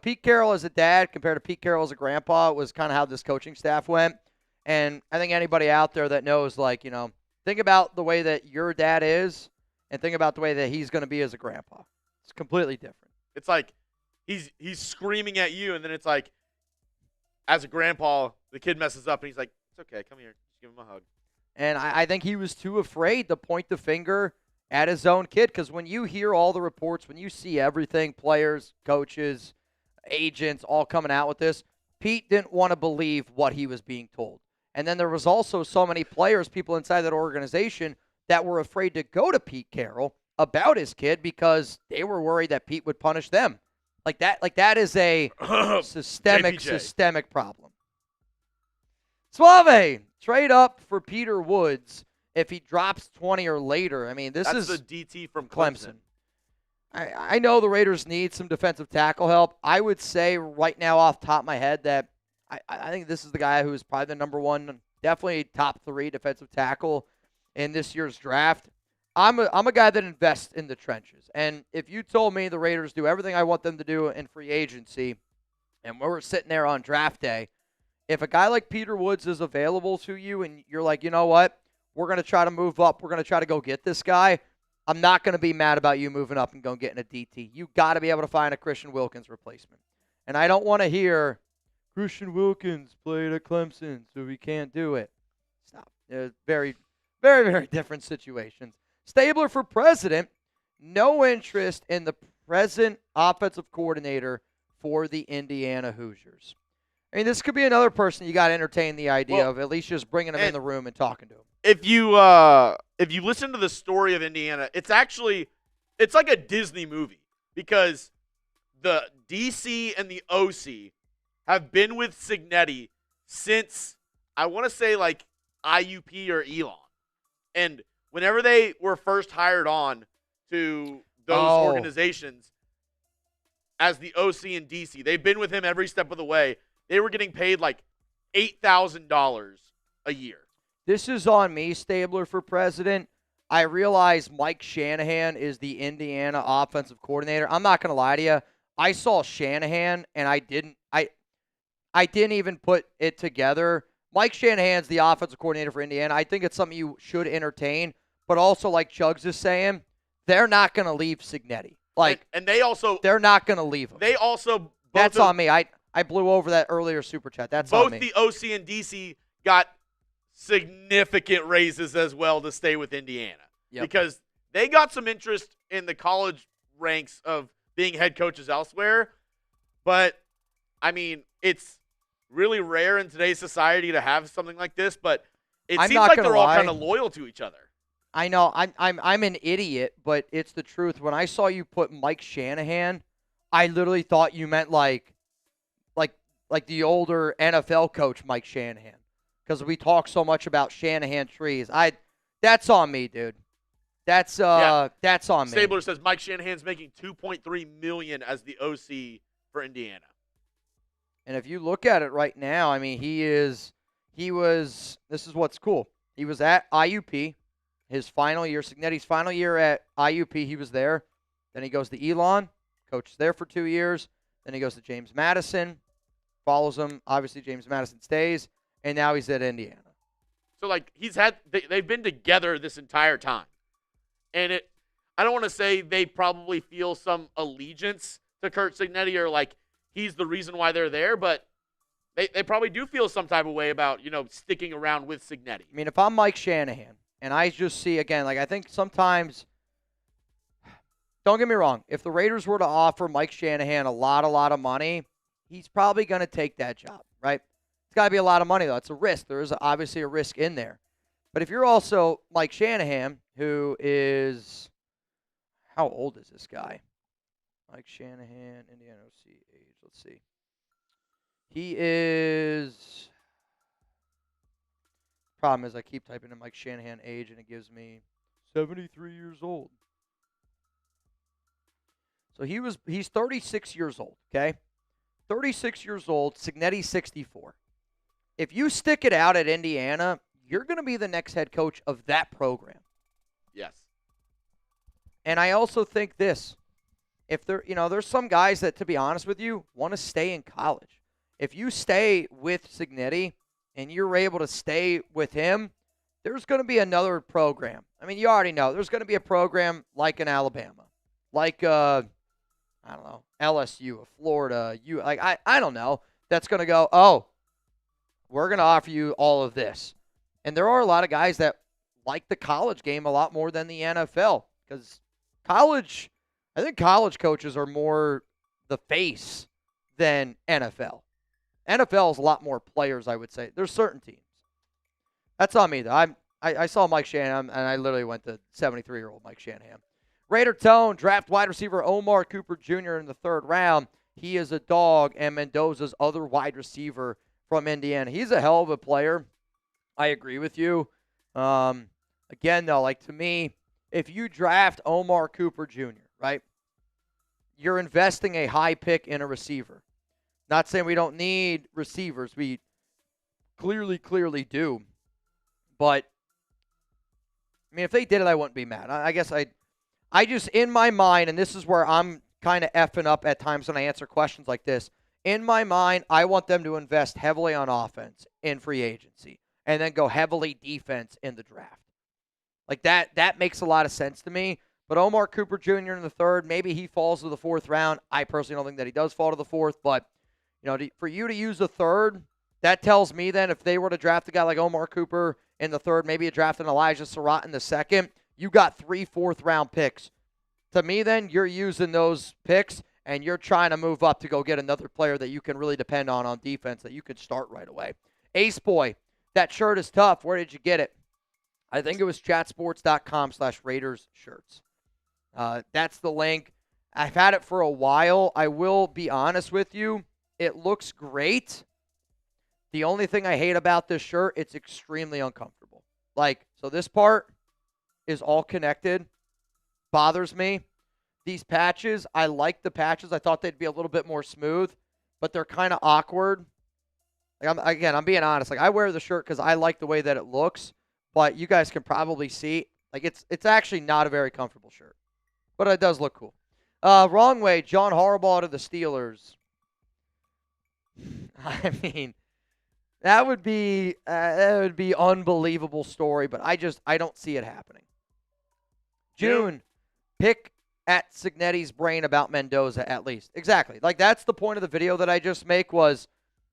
Pete Carroll as a dad compared to Pete Carroll as a grandpa was kind of how this coaching staff went. And I think anybody out there that knows, think about the way that your dad is and think about the way that he's going to be as a grandpa. It's completely different. It's like he's screaming at you, and then it's like, as a grandpa, the kid messes up, and he's like, it's okay, come here, just give him a hug. And I think he was too afraid to point the finger at his own kid, because when you hear all the reports, when you see everything, players, coaches, agents all coming out with this, Pete didn't want to believe what he was being told. And then there was also so many players, people inside that organization, that were afraid to go to Pete Carroll about his kid because they were worried that Pete would punish them. Like that is a systemic problem. Suave, trade up for Peter Woods if he drops 20 or later. I mean, That's the DT from Clemson. I know the Raiders need some defensive tackle help. I would say right now off the top of my head that I think this is the guy who is probably the number one, definitely top 3 defensive tackle in this year's draft. I'm a guy that invests in the trenches. And if you told me the Raiders do everything I want them to do in free agency, and we're sitting there on draft day, if a guy like Peter Woods is available to you and you're like, you know what, we're going to try to move up, we're going to try to go get this guy, I'm not going to be mad about you moving up and going getting a DT. You got to be able to find a Christian Wilkins replacement. And I don't want to hear Christian Wilkins played at Clemson, so we can't do it. Stop. Very, very, very different situations. Stabler for president, no interest in the present offensive coordinator for the Indiana Hoosiers. I mean, this could be another person you got to entertain the idea of at least just bringing him in the room and talking to him. If you listen to the story of Indiana, it's like a Disney movie because the DC and the OC have been with Signetti since, I want to say, like IUP or Elon. And whenever they were first hired on to those organizations as the OC and DC, they've been with him every step of the way. They were getting paid like $8,000 a year. This is on me, Stabler for president. I realize Mike Shanahan is the Indiana offensive coordinator. I'm not going to lie to you. I saw Shanahan, and I didn't even put it together. Mike Shanahan's the offensive coordinator for Indiana. I think it's something you should entertain. But also, like Chugs is saying, they're not going to leave Signetti. They're not going to leave him. They also. That's on me. I blew over that earlier super chat. That's on me. Both the OC and DC got significant raises as well to stay with Indiana. Yep. Because they got some interest in the college ranks of being head coaches elsewhere. But, I mean, it's really rare in today's society to have something like this. But it seems like they're all kind of loyal to each other. I know. I'm an idiot, but it's the truth. When I saw you put Mike Shanahan, I literally thought you meant like the older NFL coach Mike Shanahan, because we talk so much about Shanahan trees. That's on me, dude. That's on me. Stabler says Mike Shanahan's making $2.3 million as the OC for Indiana. And if you look at it right now, I mean, this is what's cool. He was at IUP, his final year, Signetti's final year at IUP, he was there. Then he goes to Elon, coaches there for 2 years. Then he goes to James Madison, follows him. Obviously, James Madison stays, and now he's at Indiana. So, they've been together this entire time. And I don't want to say they probably feel some allegiance to Kirk Signetti or he's the reason why they're there, but they probably do feel some type of way about, sticking around with Signetti. I mean, if I'm Mike Shanahan and I just see, again, like I think sometimes, don't get me wrong, if the Raiders were to offer Mike Shanahan a lot of money, he's probably going to take that job, right? It's got to be a lot of money, though. It's a risk. There is obviously a risk in there. But if you're also Mike Shanahan, who is, how old is this guy? Mike Shanahan, Indiana OC age. Let's see. He is, problem is I keep typing in Mike Shanahan age and it gives me 73 years old. So he's 36 years old, okay? 36 years old, Signetti 64. If you stick it out at Indiana, you're going to be the next head coach of that program. Yes. And I also think this. If there's some guys that, to be honest with you, want to stay in college. If you stay with Signetti and you're able to stay with him, there's going to be another program. I mean, you already know. There's going to be a program like in Alabama, like, I don't know, LSU, Florida. I don't know. That's going to go, oh, we're going to offer you all of this. And there are a lot of guys that like the college game a lot more than the NFL because I think college coaches are more the face than NFL. NFL is a lot more players, I would say. There's certain teams. That's on me, though. I saw Mike Shanahan, and I literally went to 73-year-old Mike Shanahan. Raider Tone, draft wide receiver Omar Cooper Jr. in the 3rd round. He is a dog, and Mendoza's other wide receiver from Indiana. He's a hell of a player. I agree with you. Again, though, like to me, if you draft Omar Cooper Jr., right, you're investing a high pick in a receiver. Not saying we don't need receivers. We clearly do. But, I mean, if they did it, I wouldn't be mad. I guess I just, in my mind, and this is where I'm kind of effing up at times when I answer questions like this, in my mind, I want them to invest heavily on offense in free agency and then go heavily defense in the draft. Like that makes a lot of sense to me. But Omar Cooper Jr. in the 3rd, maybe he falls to the 4th round. I personally don't think that he does fall to the 4th, but for you to use the 3rd, that tells me then if they were to draft a guy like Omar Cooper in the 3rd, maybe a draft an Elijah Surratt in the 2nd, you got 3 4th-round picks. To me, then, you're using those picks, and you're trying to move up to go get another player that you can really depend on defense that you could start right away. Ace Boy, that shirt is tough. Where did you get it? I think it was chatsports.com/Raiders shirts. That's the link. I've had it for a while. I will be honest with you. It looks great. The only thing I hate about this shirt, it's extremely uncomfortable. So this part is all connected. Bothers me. These patches, I like the patches. I thought they'd be a little bit more smooth, but they're kind of awkward. I'm being honest. I wear the shirt because I like the way that it looks, but you guys can probably see, it's actually not a very comfortable shirt, but it does look cool. Wrong way, John Harbaugh to the Steelers. I mean, that would be unbelievable story, but I don't see it happening. June, pick at Signetti's brain about Mendoza at least. Exactly. That's the point of the video that I just make was,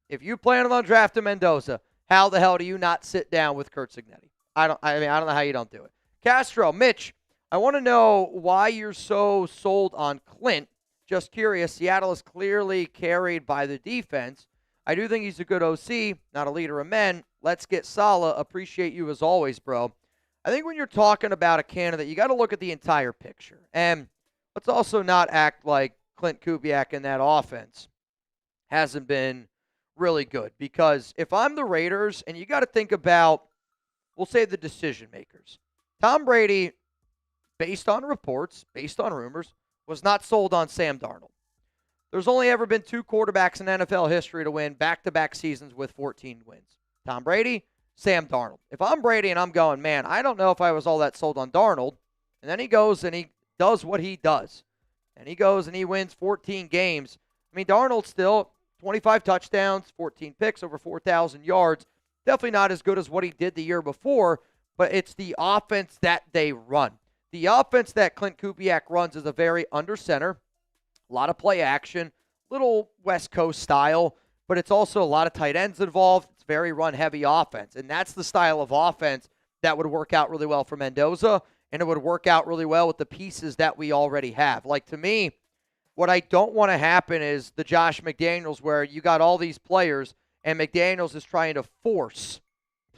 if you plan on drafting Mendoza, how the hell do you not sit down with Kirk Signetti? I don't know how you don't do it. Castro, Mitch, I want to know why you're so sold on Clint. Just curious. Seattle is clearly carried by the defense. I do think he's a good OC, not a leader of men. Let's get Saleh. Appreciate you as always, bro. I think when you're talking about a candidate, you got to look at the entire picture. And let's also not act like Clint Kubiak in that offense hasn't been really good. Because if I'm the Raiders, and you got to think about, we'll say the decision makers. Tom Brady, based on reports, based on rumors, was not sold on Sam Darnold. There's only ever been 2 quarterbacks in NFL history to win back-to-back seasons with 14 wins. Tom Brady, Sam Darnold. If I'm Brady and I'm going, man, I don't know if I was all that sold on Darnold, and then he goes and he does what he does, and he goes and he wins 14 games. I mean, Darnold still 25 touchdowns, 14 picks, over 4,000 yards. Definitely not as good as what he did the year before, but it's the offense that they run. The offense that Clint Kubiak runs is a very under center, a lot of play action, little West Coast style, but it's also a lot of tight ends involved. It's very run-heavy offense, and that's the style of offense that would work out really well for Mendoza, and it would work out really well with the pieces that we already have. Like, to me, what I don't want to happen is the Josh McDaniels where you got all these players and McDaniels is trying to force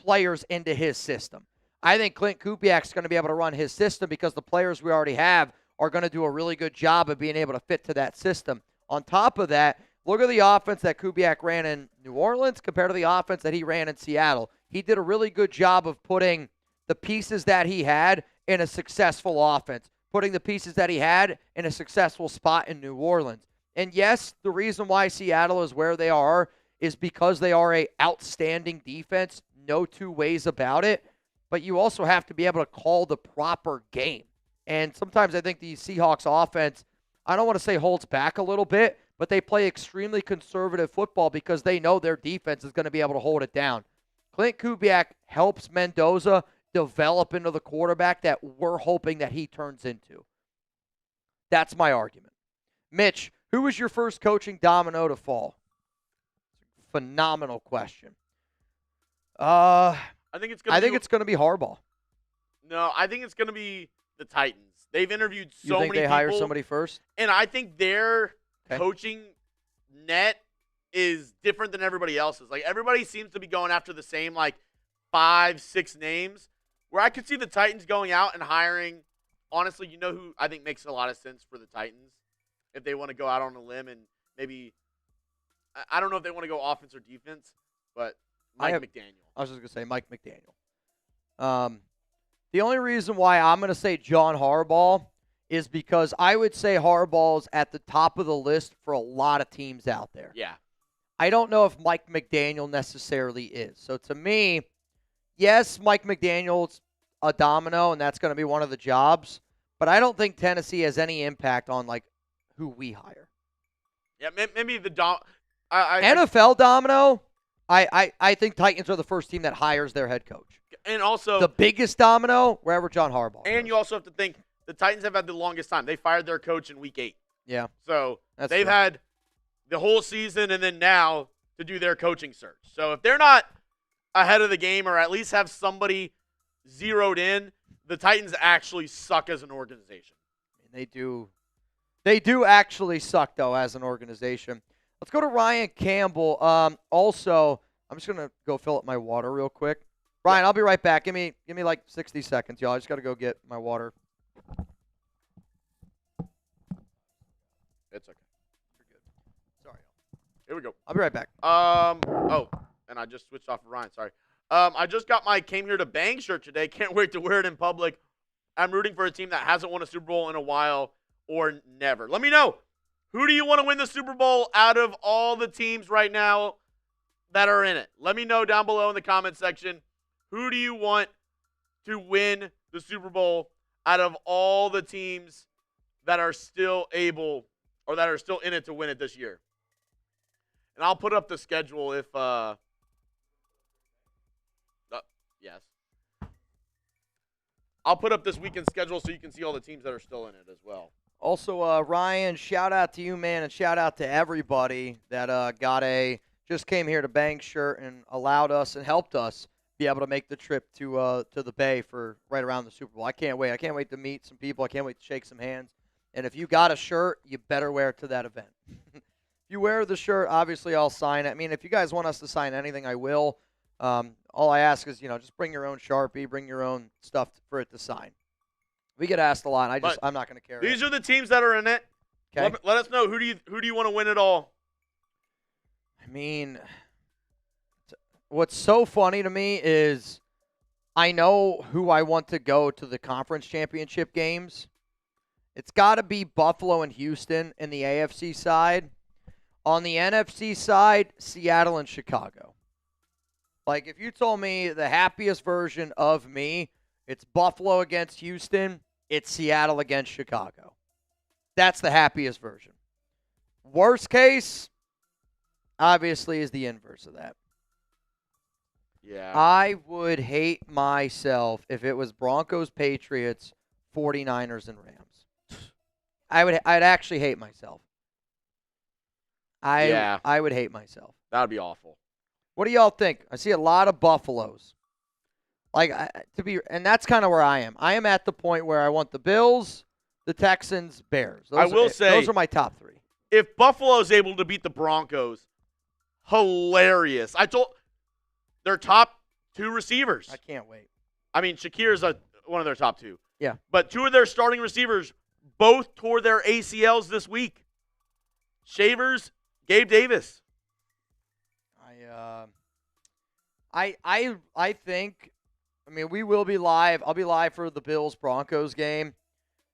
players into his system. I think Clint Kubiak's going to be able to run his system because the players we already have are going to do a really good job of being able to fit to that system. On top of that, look at the offense that Kubiak ran in New Orleans compared to the offense that he ran in Seattle. He did a really good job of putting the pieces that he had in a successful offense, putting the pieces that he had in a successful spot in New Orleans. And yes, the reason why Seattle is where they are is because they are an outstanding defense, no two ways about it. But you also have to be able to call the proper game. And sometimes I think the Seahawks offense, I don't want to say holds back a little bit, but they play extremely conservative football because they know their defense is going to be able to hold it down. Clint Kubiak helps Mendoza develop into the quarterback that we're hoping that he turns into. That's my argument. Mitch, who was your first coaching domino to fall? Phenomenal question. I think it's going to be Harbaugh. No, I think it's going to be the Titans. They've interviewed so many people. You think they hire people, somebody first? And I think their coaching net is different than everybody else's. Like, everybody seems to be going after the same, 5-6 names, where I could see the Titans going out and hiring, honestly, you know who I think makes a lot of sense for the Titans if they want to go out on a limb and maybe, I don't know if they want to go offense or defense, but Mike McDaniel. I was just going to say Mike McDaniel. The only reason why I'm going to say John Harbaugh is because I would say Harbaugh's at the top of the list for a lot of teams out there. Yeah. I don't know if Mike McDaniel necessarily is. So to me, yes, Mike McDaniel's a domino, and that's going to be one of the jobs. But I don't think Tennessee has any impact on, who we hire. Yeah, maybe the NFL domino, I think Titans are the first team that hires their head coach. And also, the biggest domino, wherever John Harbaugh And goes. you also have to think, the Titans have had the longest time. They fired their coach in week 8. Yeah. So they've had the whole season and then now to do their coaching search. So if they're not ahead of the game or at least have somebody zeroed in, the Titans actually suck as an organization. They do actually suck, though, as an organization. Let's go to Ryan Campbell. Also, I'm just going to go fill up my water real quick. Ryan, I'll be right back. Give me 60 seconds, y'all. I just got to go get my water. It's okay. You're good. Sorry. Here we go. I'll be right back. And I just switched off of Ryan. Sorry. I just got my Came Here to Bang shirt today. Can't wait to wear it in public. I'm rooting for a team that hasn't won a Super Bowl in a while or never. Let me know. Who do you want to win the Super Bowl out of all the teams right now that are in it? Let me know down below in the comment section. Who do you want to win the Super Bowl out of all the teams that are still able or that are still in it to win it this year? And I'll put up the schedule if yes. I'll put up this weekend schedule so you can see all the teams that are still in it as well. Also, Ryan, shout out to you, man, and shout out to everybody that just came here to Bang shirt and allowed us and helped us be able to make the trip to the Bay for right around the Super Bowl. I can't wait. I can't wait to meet some people. I can't wait to shake some hands. And if you got a shirt, you better wear it to that event. If you wear the shirt, obviously I'll sign it. I mean, if you guys want us to sign anything, I will. All I ask is, just bring your own Sharpie, bring your own stuff for it to sign. We get asked a lot. I'm not going to care. These are the teams that are in it. Okay. Let us know who do you want to win it all. I mean, what's so funny to me is I know who I want to go to the conference championship games. It's got to be Buffalo and Houston in the AFC side. On the NFC side, Seattle and Chicago. Like, if you told me the happiest version of me, it's Buffalo against Houston, it's Seattle against Chicago. That's the happiest version. Worst case, obviously, is the inverse of that. Yeah. I would hate myself if it was Broncos, Patriots, 49ers, and Rams. I'd actually hate myself. I would hate myself. That would be awful. What do y'all think? I see a lot of Buffaloes. And that's kind of where I am. I am at the point where I want the Bills, the Texans, Bears. Those are my top 3. If Buffalo's able to beat the Broncos, hilarious. I told their top 2 receivers. I can't wait. I mean, Shakir's one of their top 2. Yeah. But 2 of their starting receivers both tore their ACLs this week. Shavers, Gabe Davis. I think, we will be live. I'll be live for the Bills-Broncos game.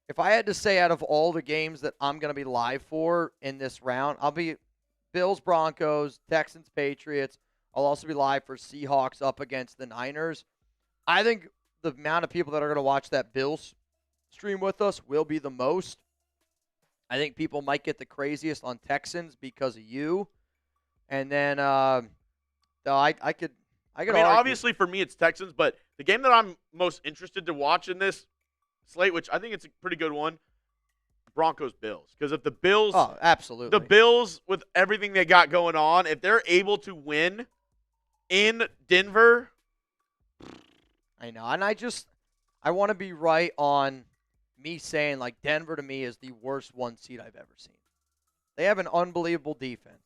If I had to say out of all the games that I'm going to be live for in this round, I'll be Bills-Broncos, Texans-Patriots. I'll also be live for Seahawks up against the Niners. I think the amount of people that are going to watch that Bills stream with us will be the most. I think people might get the craziest on Texans because of you. And then I could argue. Obviously for me it's Texans, but the game that I'm most interested to watch in this slate, which I think it's a pretty good one, Broncos-Bills. Because if the Bills... Oh, absolutely. The Bills, with everything they got going on, if they're able to win in Denver... I know. And I want to be right on me saying, Denver to me is the worst 1 seed I've ever seen. They have an unbelievable defense.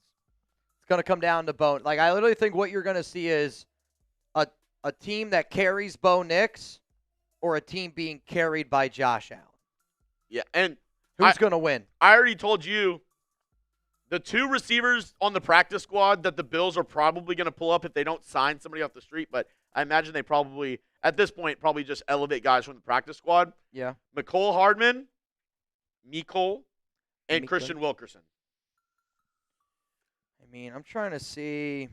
It's going to come down to Bo. I literally think what you're going to see is a team that carries Bo Nix or a team being carried by Josh Allen. Yeah, and who's going to win? I already told you the 2 receivers on the practice squad that the Bills are probably going to pull up if they don't sign somebody off the street, but I imagine they probably, at this point, probably just elevate guys from the practice squad. Yeah. McCole Hardman, and Christian Wilkerson. I'm trying to see...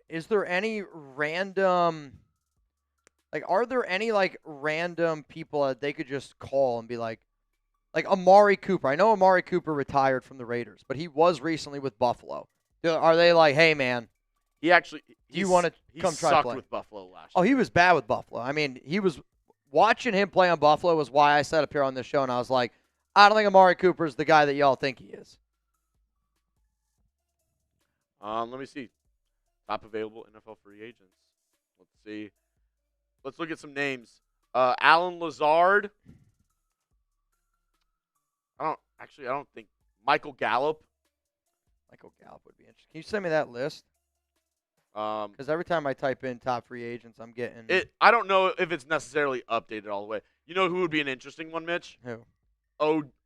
is there any random, are there any, random people that they could just call and be like Amari Cooper? I know Amari Cooper retired from the Raiders, but he was recently with Buffalo. Are they hey, man, do you want to come try to play? He sucked with Buffalo last year. Oh, he was bad with Buffalo. Watching him play on Buffalo was why I sat up here on this show, and I was like, I don't think Amari Cooper is the guy that y'all think he is. Let me see. Top available NFL free agents. Let's see. Let's look at some names. Alan Lazard. I don't think. Michael Gallup. Michael Gallup would be interesting. Can you send me that list? Because every time I type in top free agents, I'm getting it. I don't know if it's necessarily updated all the way. You know who would be an interesting one, Mitch? Who?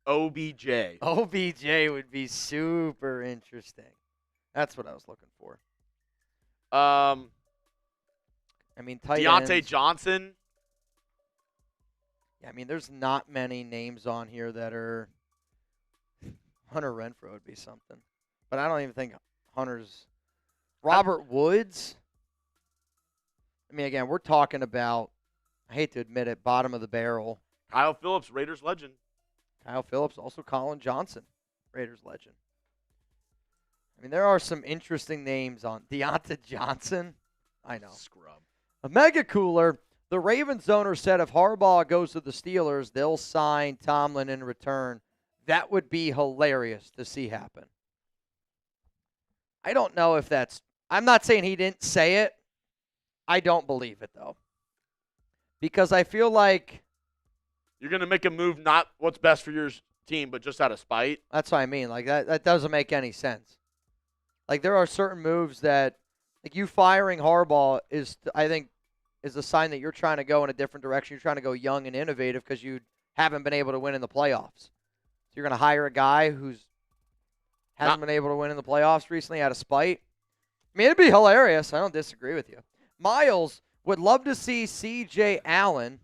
OBJ. OBJ would be super interesting. That's what I was looking for. Tight Deontay ends. Johnson. Yeah, there's not many names on here that are. Hunter Renfrow would be something, but I don't even think Hunter's. Robert Woods. Again, we're talking about. I hate to admit it, bottom of the barrel. Kyle Phillips, Raiders legend. Kyle Phillips, also Colin Johnson, Raiders legend. There are some interesting names on Deontay Johnson. I know. Scrub. A mega cooler. The Ravens owner said if Harbaugh goes to the Steelers, they'll sign Tomlin in return. That would be hilarious to see happen. I don't know if that's... I'm not saying he didn't say it. I don't believe it, though. Because I feel like... You're going to make a move not what's best for your team, but just out of spite? That's what I mean. That doesn't make any sense. There are certain moves that, you firing Harbaugh I think, is a sign that you're trying to go in a different direction. You're trying to go young and innovative because you haven't been able to win in the playoffs. So you're going to hire a guy who's hasn't been able to win in the playoffs recently out of spite. It'd be hilarious. I don't disagree with you. Miles would love to see C.J. Allen,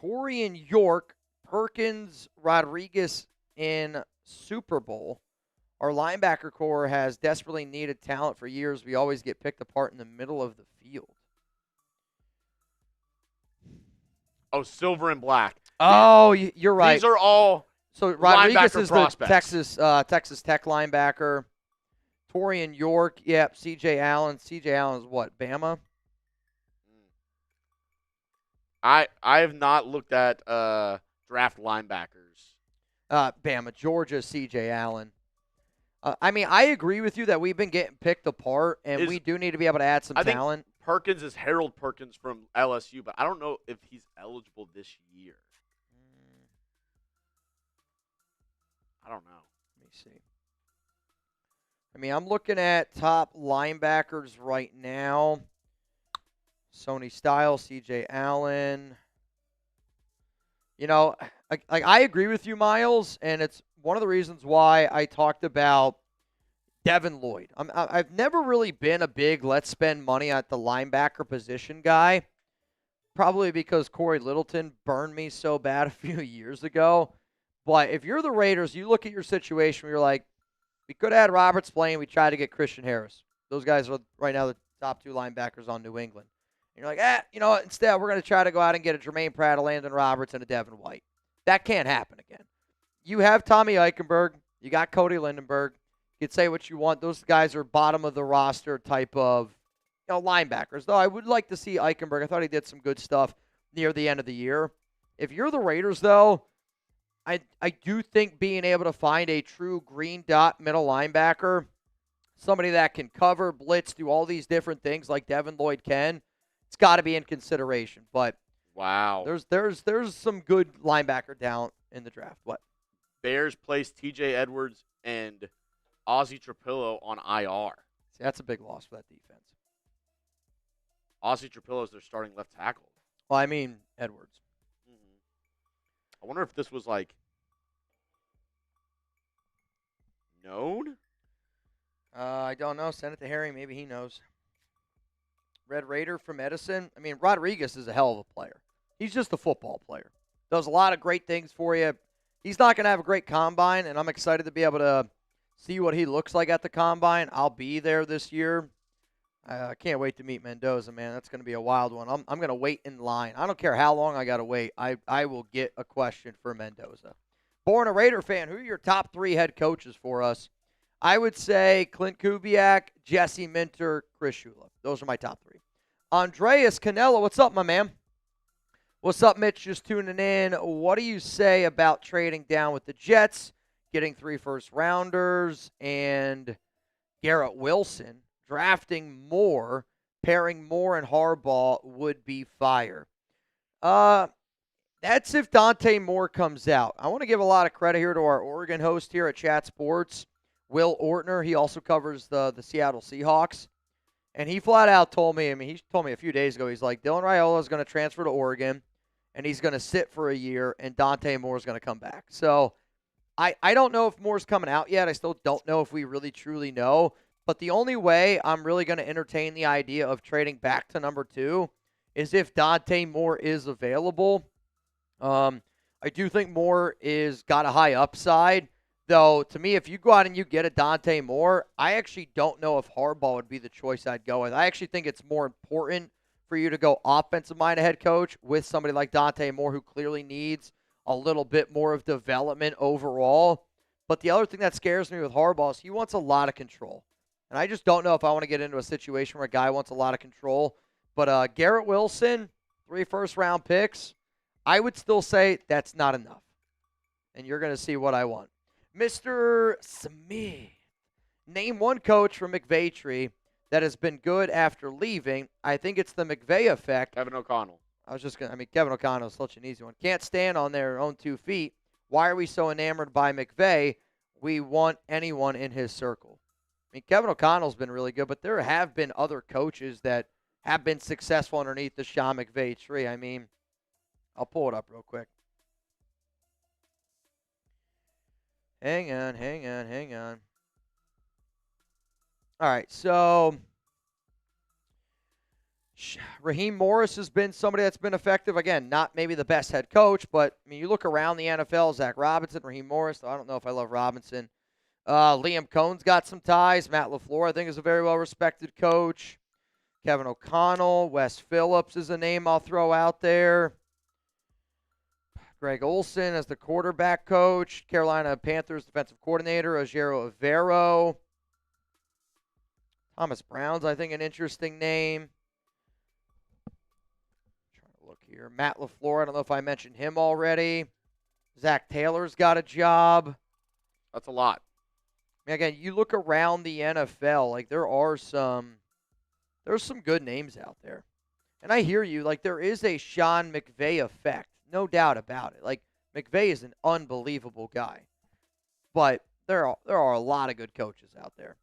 Torian York, Perkins, Rodriguez in Super Bowl. Our linebacker core has desperately needed talent for years. We always get picked apart in the middle of the field. Oh, silver and black. Oh, you're right. These are all Rodriguez is prospects. The Texas Tech linebacker. Torian York, yep. C.J. Allen. C.J. Allen is what, Bama? I have not looked at draft linebackers Bama, Georgia, C.J. Allen. I mean, I agree with you that we've been getting picked apart, and we do need to be able to add some talent. Think Perkins is Harold Perkins from LSU, but I don't know if he's eligible this year. I don't know. Let me see. I mean, I'm looking at top linebackers right now. Sony Styles, C.J. Allen. You know, I agree with you, Miles, and it's one of the reasons why I talked about Devin Lloyd. I've never really been a big let's spend money at the linebacker position guy, probably because Corey Littleton burned me so bad a few years ago. But if you're the Raiders, you look at your situation where you're like, we could have had Roberts playing. We tried to get Christian Harris. Those guys are right now the top 2 linebackers on New England. And you're like, you know what? Instead, we're going to try to go out and get a Jermaine Pratt, a Landon Roberts, and a Devin White. That can't happen again. You have Tommy Eichenberg. You got Cody Lindenberg. You could say what you want. Those guys are bottom of the roster type of linebackers. Though I would like to see Eichenberg. I thought he did some good stuff near the end of the year. If you're the Raiders, though, I do think being able to find a true green dot middle linebacker, somebody that can cover, blitz, do all these different things like Devin Lloyd can, it's got to be in consideration. But wow, there's some good linebacker down in the draft. What? Bears placed T.J. Edwards and Ozzie Trapillo on IR. See, that's a big loss for that defense. Ozzie Trapillo is their starting left tackle. Well, I mean Edwards. I wonder if this was known. I don't know. Send it to Harry. Maybe he knows. Red Raider from Edison. I mean, Rodriguez is a hell of a player. He's just a football player. Does a lot of great things for you. He's not going to have a great combine, and I'm excited to be able to see what he looks like at the combine. I'll be there this year. I can't wait to meet Mendoza, man. That's going to be a wild one. I'm going to wait in line. I don't care how long I got to wait. I will get a question for Mendoza. Born a Raider fan, who are your top 3 head coaches for us? I would say Clint Kubiak, Jesse Minter, Chris Shula. Those are my top 3. Andreas Canella, what's up, my man? What's up, Mitch? Just tuning in. What do you say about trading down with the Jets, getting 3 first-rounders, and Garrett Wilson? Drafting more, pairing Moore and Harbaugh would be fire. That's if Dante Moore comes out. I want to give a lot of credit here to our Oregon host here at Chat Sports, Will Ortner. He also covers the Seattle Seahawks. And he flat out told me, he told me a few days ago, he's like, Dylan Raiola is going to transfer to Oregon, and he's going to sit for a year, and Dante Moore is going to come back. So I don't know if Moore's coming out yet. I still don't know if we really truly know. But the only way I'm really going to entertain the idea of trading back to number 2 is if Dante Moore is available. I do think Moore is got a high upside. Though, to me, if you go out and you get a Dante Moore, I actually don't know if Harbaugh would be the choice I'd go with. I actually think it's more important for you to go offensive-minded head coach with somebody like Dante Moore who clearly needs a little bit more of development overall. But the other thing that scares me with Harbaugh is he wants a lot of control. And I just don't know if I want to get into a situation where a guy wants a lot of control. But Garrett Wilson, 3 first-round picks, I would still say that's not enough. And you're going to see what I want. Mr. Smith, name one coach from McVay tree that has been good after leaving. I think it's the McVay effect. Kevin O'Connell. Kevin O'Connell is such an easy one. Can't stand on their own 2 feet. Why are we so enamored by McVay? We want anyone in his circle. Kevin O'Connell's been really good, but there have been other coaches that have been successful underneath the Sean McVay tree. I'll pull it up real quick. Hang on. All right, so Raheem Morris has been somebody that's been effective. Again, not maybe the best head coach, but you look around the NFL, Zach Robinson, Raheem Morris. I don't know if I love Robinson. Liam Cohn's got some ties. Matt LaFleur, I think, is a very well-respected coach. Kevin O'Connell. Wes Phillips is a name I'll throw out there. Greg Olson as the quarterback coach. Carolina Panthers defensive coordinator. Ojero Avero. Thomas Brown's, I think, an interesting name. I'm trying to look here. Matt LaFleur, I don't know if I mentioned him already. Zach Taylor's got a job. That's a lot. I mean, again, you look around the NFL, like there's some good names out there. And I hear you, like there is a Sean McVay effect, no doubt about it. Like McVay is an unbelievable guy. But there are a lot of good coaches out there.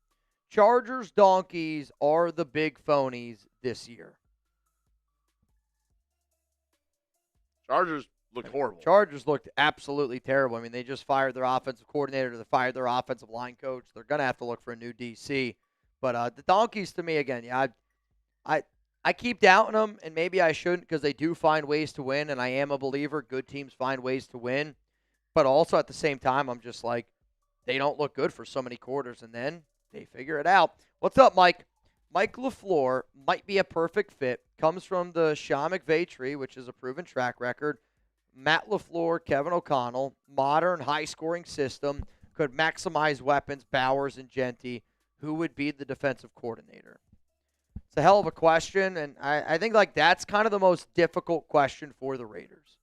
Chargers, Donkeys are the big phonies this year. Chargers looked horrible. Chargers looked absolutely terrible. I mean, they just fired their offensive coordinator. They fired their offensive line coach. They're going to have to look for a new DC. But the Donkeys, to me, again, yeah, I keep doubting them, and maybe I shouldn't because they do find ways to win, and I am a believer. Good teams find ways to win. But also at the same time, I'm just like, they don't look good for so many quarters, and then they figure it out. What's up, Mike? Mike LaFleur might be a perfect fit. Comes from the Sean McVay tree, which is a proven track record. Matt LaFleur, Kevin O'Connell, modern high-scoring system, could maximize weapons, Bowers and Genty. Who would be the defensive coordinator? It's a hell of a question, and I think like that's kind of the most difficult question for the Raiders,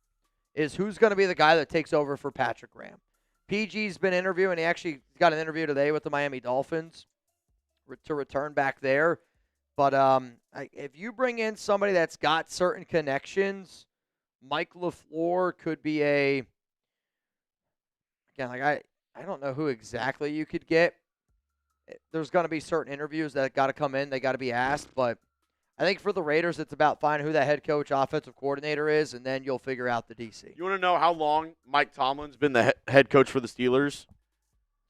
is who's going to be the guy that takes over for Patrick Graham. PG's been interviewing. He actually got an interview today with the Miami Dolphins to return back there. But if you bring in somebody that's got certain connections, Mike LaFleur could be again, like I don't know who exactly you could get. There's going to be certain interviews that got to come in. They got to be asked. But I think for the Raiders, it's about finding who that head coach, offensive coordinator is, and then you'll figure out the DC. You want to know how long Mike Tomlin's been the head coach for the Steelers?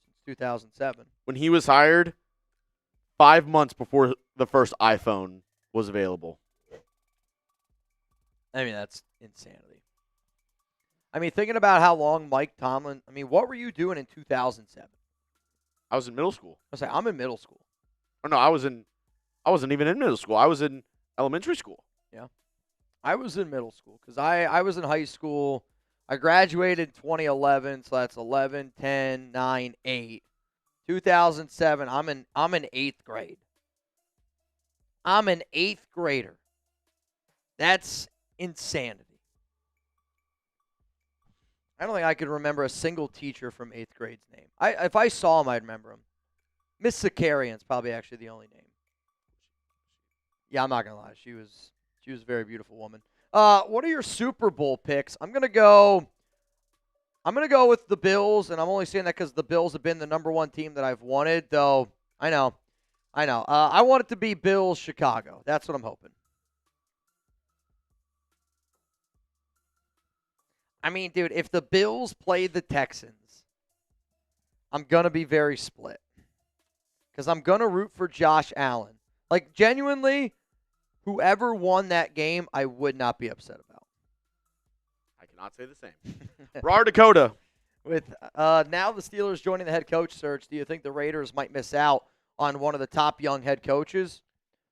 Since 2007. When he was hired, 5 months before the first iPhone was available. I mean, that's insanity. I mean, thinking about how long Mike Tomlin, I mean, what were you doing in 2007? I was in middle school. I was like, I'm in middle school. Oh, no, I wasn't even in middle school. I was in elementary school. Yeah. I was in middle school because I was in high school. I graduated in 2011, so that's 11, 10, 9, 8. 2007, I'm in 8th grade. I'm an 8th grader. That's insanity. I don't think I could remember a single teacher from 8th grade's name. If I saw him, I'd remember him. Miss Zakarian's probably actually the only name. Yeah, I'm not gonna lie. She was a very beautiful woman. What are your Super Bowl picks? I'm gonna go with the Bills, and I'm only saying that because the Bills have been the number one team that I've wanted. Though I know. I want it to be Bills Chicago. That's what I'm hoping. I mean, dude, if the Bills play the Texans, I'm going to be very split. Because I'm going to root for Josh Allen. Like, genuinely, whoever won that game, I would not be upset about. I cannot say the same. Rar Dakota. With now the Steelers joining the head coach search, do you think the Raiders might miss out on one of the top young head coaches?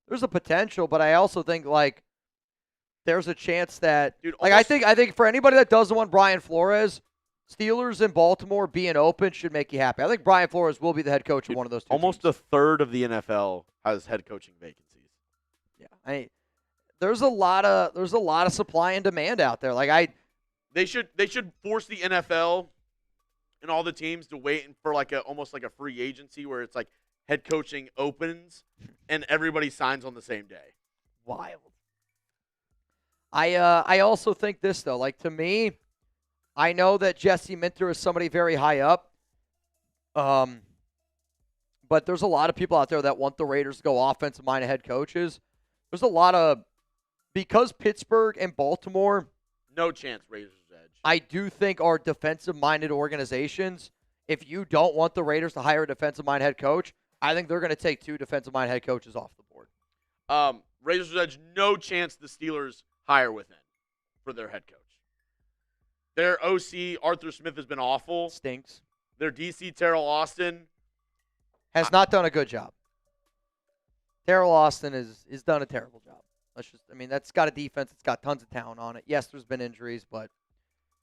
There's a potential, but I also think, like, there's a chance that, dude, like, I think for anybody that doesn't want Brian Flores, Steelers in Baltimore being open should make you happy. I think Brian Flores will be the head coach of one of those two almost teams. A third of the NFL has head coaching vacancies. Yeah, there's a lot of supply and demand out there. Like they should force the NFL and all the teams to wait for almost like a free agency where it's like head coaching opens and everybody signs on the same day. Wild. I also think this, though. Like, to me, I know that Jesse Minter is somebody very high up. But there's a lot of people out there that want the Raiders to go offensive-minded head coaches. There's a lot of – because Pittsburgh and Baltimore – no chance Raiders edge. I do think are defensive-minded organizations. If you don't want the Raiders to hire a defensive-minded head coach, I think they're going to take 2 defensive-minded head coaches off the board. Raiders edge, no chance the Steelers – hire within for their head coach. Their OC, Arthur Smith, has been awful. Stinks. Their DC, Terrell Austin, has not done a good job. Terrell Austin has done a terrible job. That's got a defense. It's got tons of talent on it. Yes, there's been injuries, but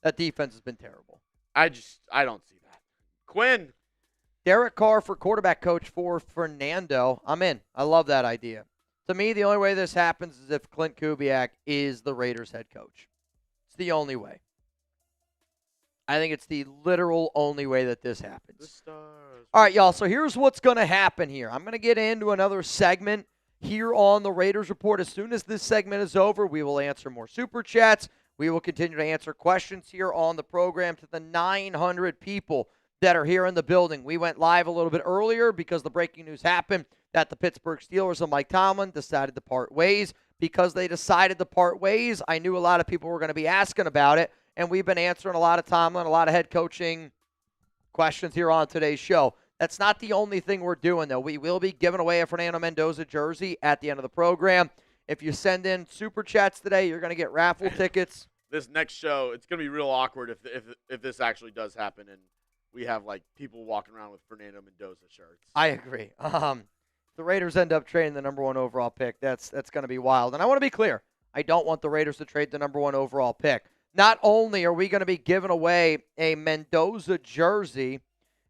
that defense has been terrible. I don't see that. Quinn. Derek Carr for quarterback coach for Fernando. I'm in. I love that idea. To me, the only way this happens is if Clint Kubiak is the Raiders head coach. It's the only way. I think it's the literal only way that this The happens. stars. All right, y'all, so here's what's going to happen here. I'm going to get into another segment here on the Raiders Report. As soon as this segment is over, we will answer more Super Chats. We will continue to answer questions here on the program to the 900 people that are here in the building. We went live a little bit earlier because the breaking news happened that the Pittsburgh Steelers and Mike Tomlin decided to part ways. Because they decided to part ways, I knew a lot of people were going to be asking about it, and we've been answering a lot of Tomlin, a lot of head coaching questions here on today's show. That's not the only thing we're doing, though. We will be giving away a Fernando Mendoza jersey at the end of the program. If you send in Super Chats today, you're going to get raffle tickets. This next show, it's going to be real awkward if this actually does happen and we have, like, people walking around with Fernando Mendoza shirts. I agree. The Raiders end up trading the number 1 overall pick. That's going to be wild. And I want to be clear. I don't want the Raiders to trade the number 1 overall pick. Not only are we going to be giving away a Mendoza jersey,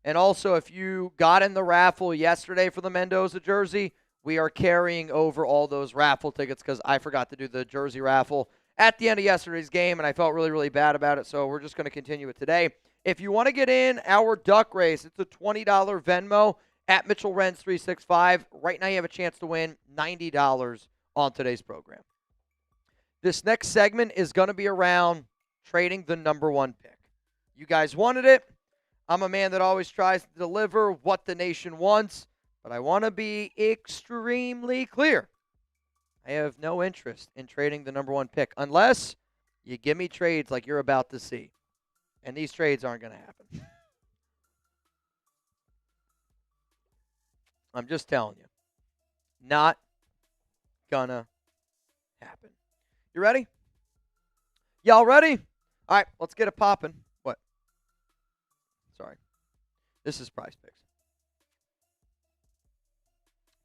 and also if you got in the raffle yesterday for the Mendoza jersey, we are carrying over all those raffle tickets because I forgot to do the jersey raffle at the end of yesterday's game, and I felt really, really bad about it, so we're just going to continue it today. If you want to get in our duck race, it's a $20 Venmo at Mitchell Renz 365. Right now you have a chance to win $90 on today's program. This next segment is going to be around trading the number 1 pick. You guys wanted it. I'm a man that always tries to deliver what the nation wants, but I want to be extremely clear. I have no interest in trading the number 1 pick unless you give me trades like you're about to see. And these trades aren't going to happen. I'm just telling you. Not gonna happen. You ready? Y'all ready? All right, let's get it popping. What? Sorry. This is Prize Picks.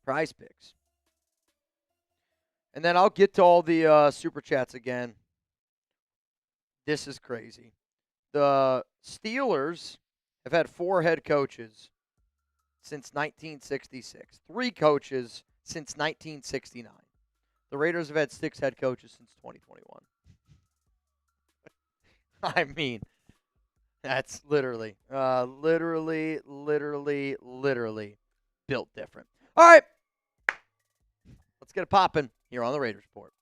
Prize Picks. And then I'll get to all the Super Chats again. This is crazy. The Steelers have had 4 head coaches since 1966. 3 coaches since 1969. The Raiders have had 6 head coaches since 2021. I mean, that's literally built different. All right. Let's get it popping here on the Raiders Report.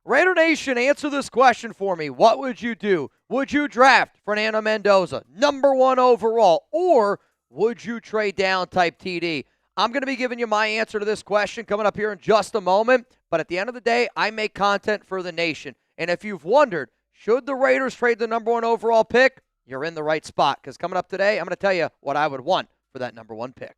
Raider Nation, answer this question for me. What would you do? Would you draft Fernando Mendoza, number 1 overall, or would you trade down type TD? I'm going to be giving you my answer to this question coming up here in just a moment. But at the end of the day, I make content for the nation. And if you've wondered, should the Raiders trade the number 1 overall pick? You're in the right spot. Because coming up today, I'm going to tell you what I would want for that number 1 pick.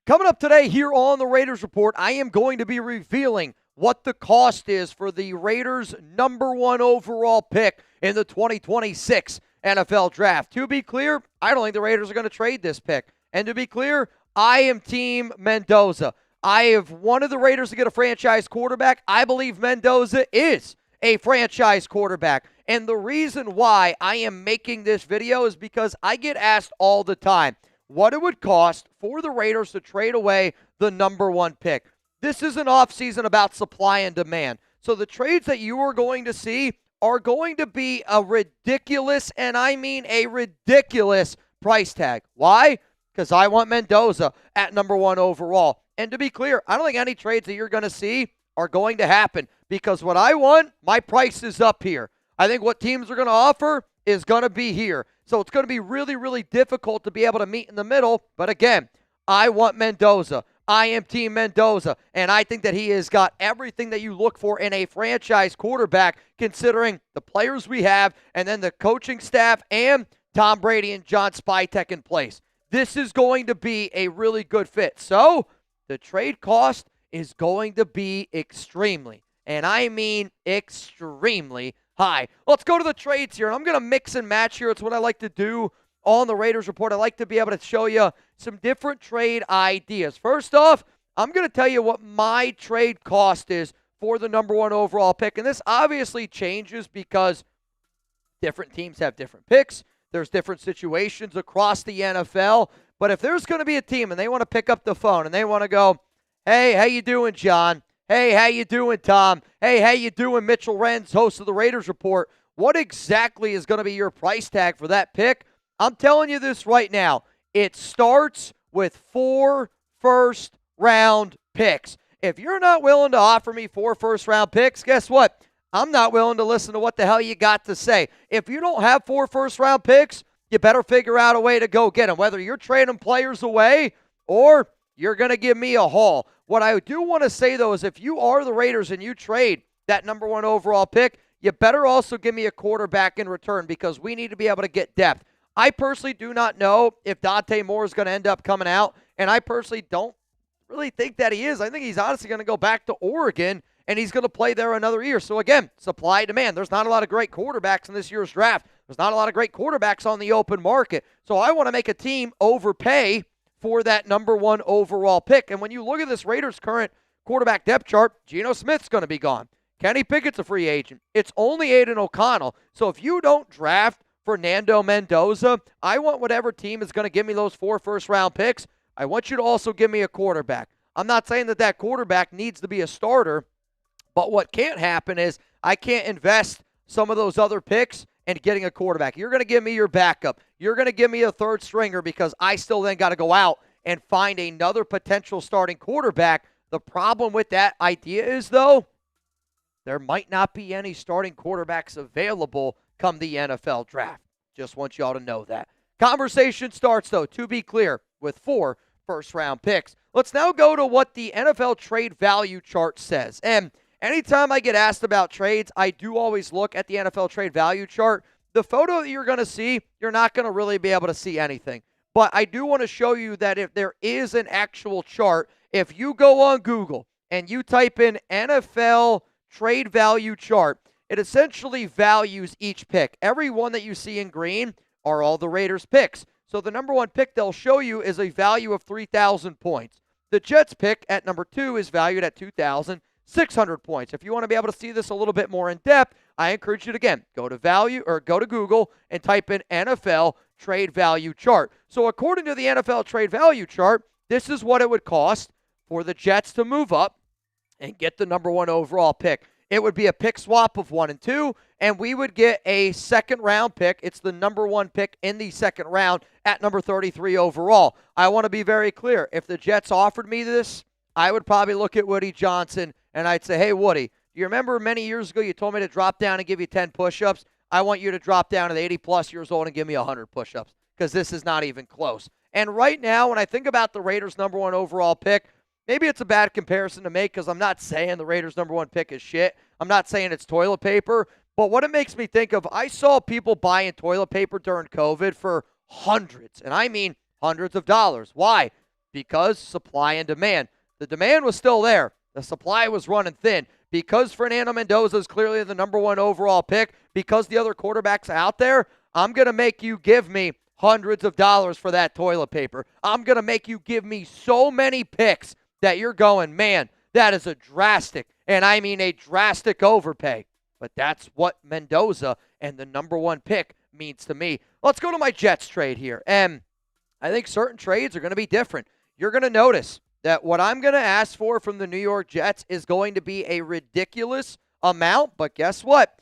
Coming up today here on the Raiders Report, I am going to be revealing what the cost is for the Raiders' number 1 overall pick in the 2026 NFL Draft. To be clear, I don't think the Raiders are going to trade this pick. And to be clear, I am Team Mendoza. I have wanted the Raiders to get a franchise quarterback. I believe Mendoza is a franchise quarterback. And the reason why I am making this video is because I get asked all the time what it would cost for the Raiders to trade away the number 1 pick. This is an offseason about supply and demand. So the trades that you are going to see are going to be a ridiculous, and I mean a ridiculous price tag. Why? Because I want Mendoza at number 1 overall. And to be clear, I don't think any trades that you're going to see are going to happen because what I want, my price is up here. I think what teams are going to offer is going to be here. So it's going to be really, really difficult to be able to meet in the middle. But again, I want Mendoza. I am Team Mendoza, and I think that he has got everything that you look for in a franchise quarterback, considering the players we have and then the coaching staff and Tom Brady and John Spytek in place. This is going to be a really good fit. So the trade cost is going to be extremely, and I mean extremely high. Let's go to the trades here, and I'm going to mix and match here. It's what I like to do on the Raiders Report. I like to be able to show you some different trade ideas. First off, I'm going to tell you what my trade cost is for the number 1 overall pick. And this obviously changes because different teams have different picks. There's different situations across the NFL. But if there's going to be a team and they want to pick up the phone and they want to go, hey, how you doing, John? Hey, how you doing, Tom? Hey, how you doing, Mitchell Renz, host of the Raiders Report? What exactly is going to be your price tag for that pick? I'm telling you this right now. It starts with 4 first-round picks. If you're not willing to offer me 4 first-round picks, guess what? I'm not willing to listen to what the hell you got to say. If you don't have 4 first-round picks, you better figure out a way to go get them, whether you're trading players away or you're going to give me a haul. What I do want to say, though, is if you are the Raiders and you trade that number 1 overall pick, you better also give me a quarterback in return because we need to be able to get depth. I personally do not know if Dante Moore is going to end up coming out, and I personally don't really think that he is. I think he's honestly going to go back to Oregon, and he's going to play there another year. So, again, supply and demand. There's not a lot of great quarterbacks in this year's draft. There's not a lot of great quarterbacks on the open market. So I want to make a team overpay for that number 1 overall pick. And when you look at this Raiders' current quarterback depth chart, Geno Smith's going to be gone. Kenny Pickett's a free agent. It's only Aiden O'Connell. So if you don't draft Fernando Mendoza, I want whatever team is going to give me those 4 first-round picks, I want you to also give me a quarterback. I'm not saying that that quarterback needs to be a starter, but what can't happen is I can't invest some of those other picks and getting a quarterback. You're going to give me your backup. You're going to give me a third stringer because I still then got to go out and find another potential starting quarterback. The problem with that idea is, though, there might not be any starting quarterbacks available come the NFL draft. Just want y'all to know that. Conversation starts, though, to be clear, with 4 first-round picks. Let's now go to what the NFL trade value chart says. And anytime I get asked about trades, I do always look at the NFL trade value chart. The photo that you're going to see, you're not going to really be able to see anything. But I do want to show you that if there is an actual chart, if you go on Google and you type in NFL trade value chart, it essentially values each pick. Every one that you see in green are all the Raiders picks. So the number 1 pick they'll show you is a value of 3,000 points. The Jets pick at number 2 is valued at 2,600 points. If you want to be able to see this a little bit more in depth, I encourage you to, again, go to Google and type in NFL trade value chart. So according to the NFL trade value chart, this is what it would cost for the Jets to move up and get the number 1 overall pick. It would be a pick swap of 1 and 2, and we would get a second-round pick. It's the number 1 pick in the second round at number 33 overall. I want to be very clear. If the Jets offered me this, I would probably look at Woody Johnson, and I'd say, hey, Woody, do you remember many years ago you told me to drop down and give you 10 push-ups? I want you to drop down at 80-plus years old and give me 100 push-ups because this is not even close. And right now, when I think about the Raiders' number 1 overall pick, maybe it's a bad comparison to make because I'm not saying the Raiders' number 1 pick is shit. I'm not saying it's toilet paper. But what it makes me think of, I saw people buying toilet paper during COVID for hundreds, and I mean hundreds of dollars. Why? Because supply and demand. The demand was still there. The supply was running thin. Because Fernando Mendoza is clearly the number 1 overall pick, because the other quarterbacks out there, I'm going to make you give me hundreds of dollars for that toilet paper. I'm going to make you give me so many picks that you're going, man, that is a drastic, and I mean a drastic overpay. But that's what Mendoza and the number 1 pick means to me. Let's go to my Jets trade here. And I think certain trades are going to be different. You're going to notice that what I'm going to ask for from the New York Jets is going to be a ridiculous amount. But guess what?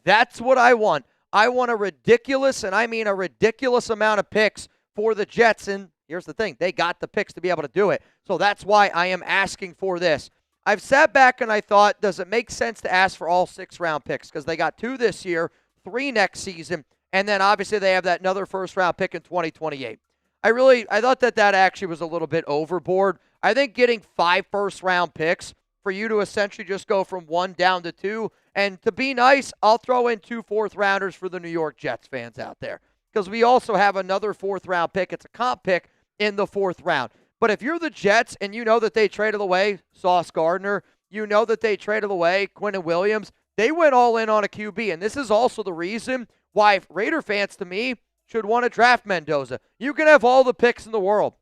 That's what I want. I want a ridiculous, and I mean a ridiculous amount of picks for the Jets. And here's the thing. They got the picks to be able to do it. So that's why I am asking for this. I've sat back and I thought, does it make sense to ask for all 6-round picks? Because they got 2 this year, 3 next season, and then obviously they have that another first-round pick in 2028. I thought that actually was a little bit overboard. I think getting 5 first-round picks for you to essentially just go from 1 down to 2, and to be nice, I'll throw in 2 fourth-rounders for the New York Jets fans out there. Because we also have another 4th-round pick. It's a comp pick in the 4th round. But if you're the Jets and you know that they traded away Sauce Gardner, you know that they traded away Quinnen Williams, they went all in on a QB. And this is also the reason why Raider fans, to me, should want to draft Mendoza. You can have all the picks in the world.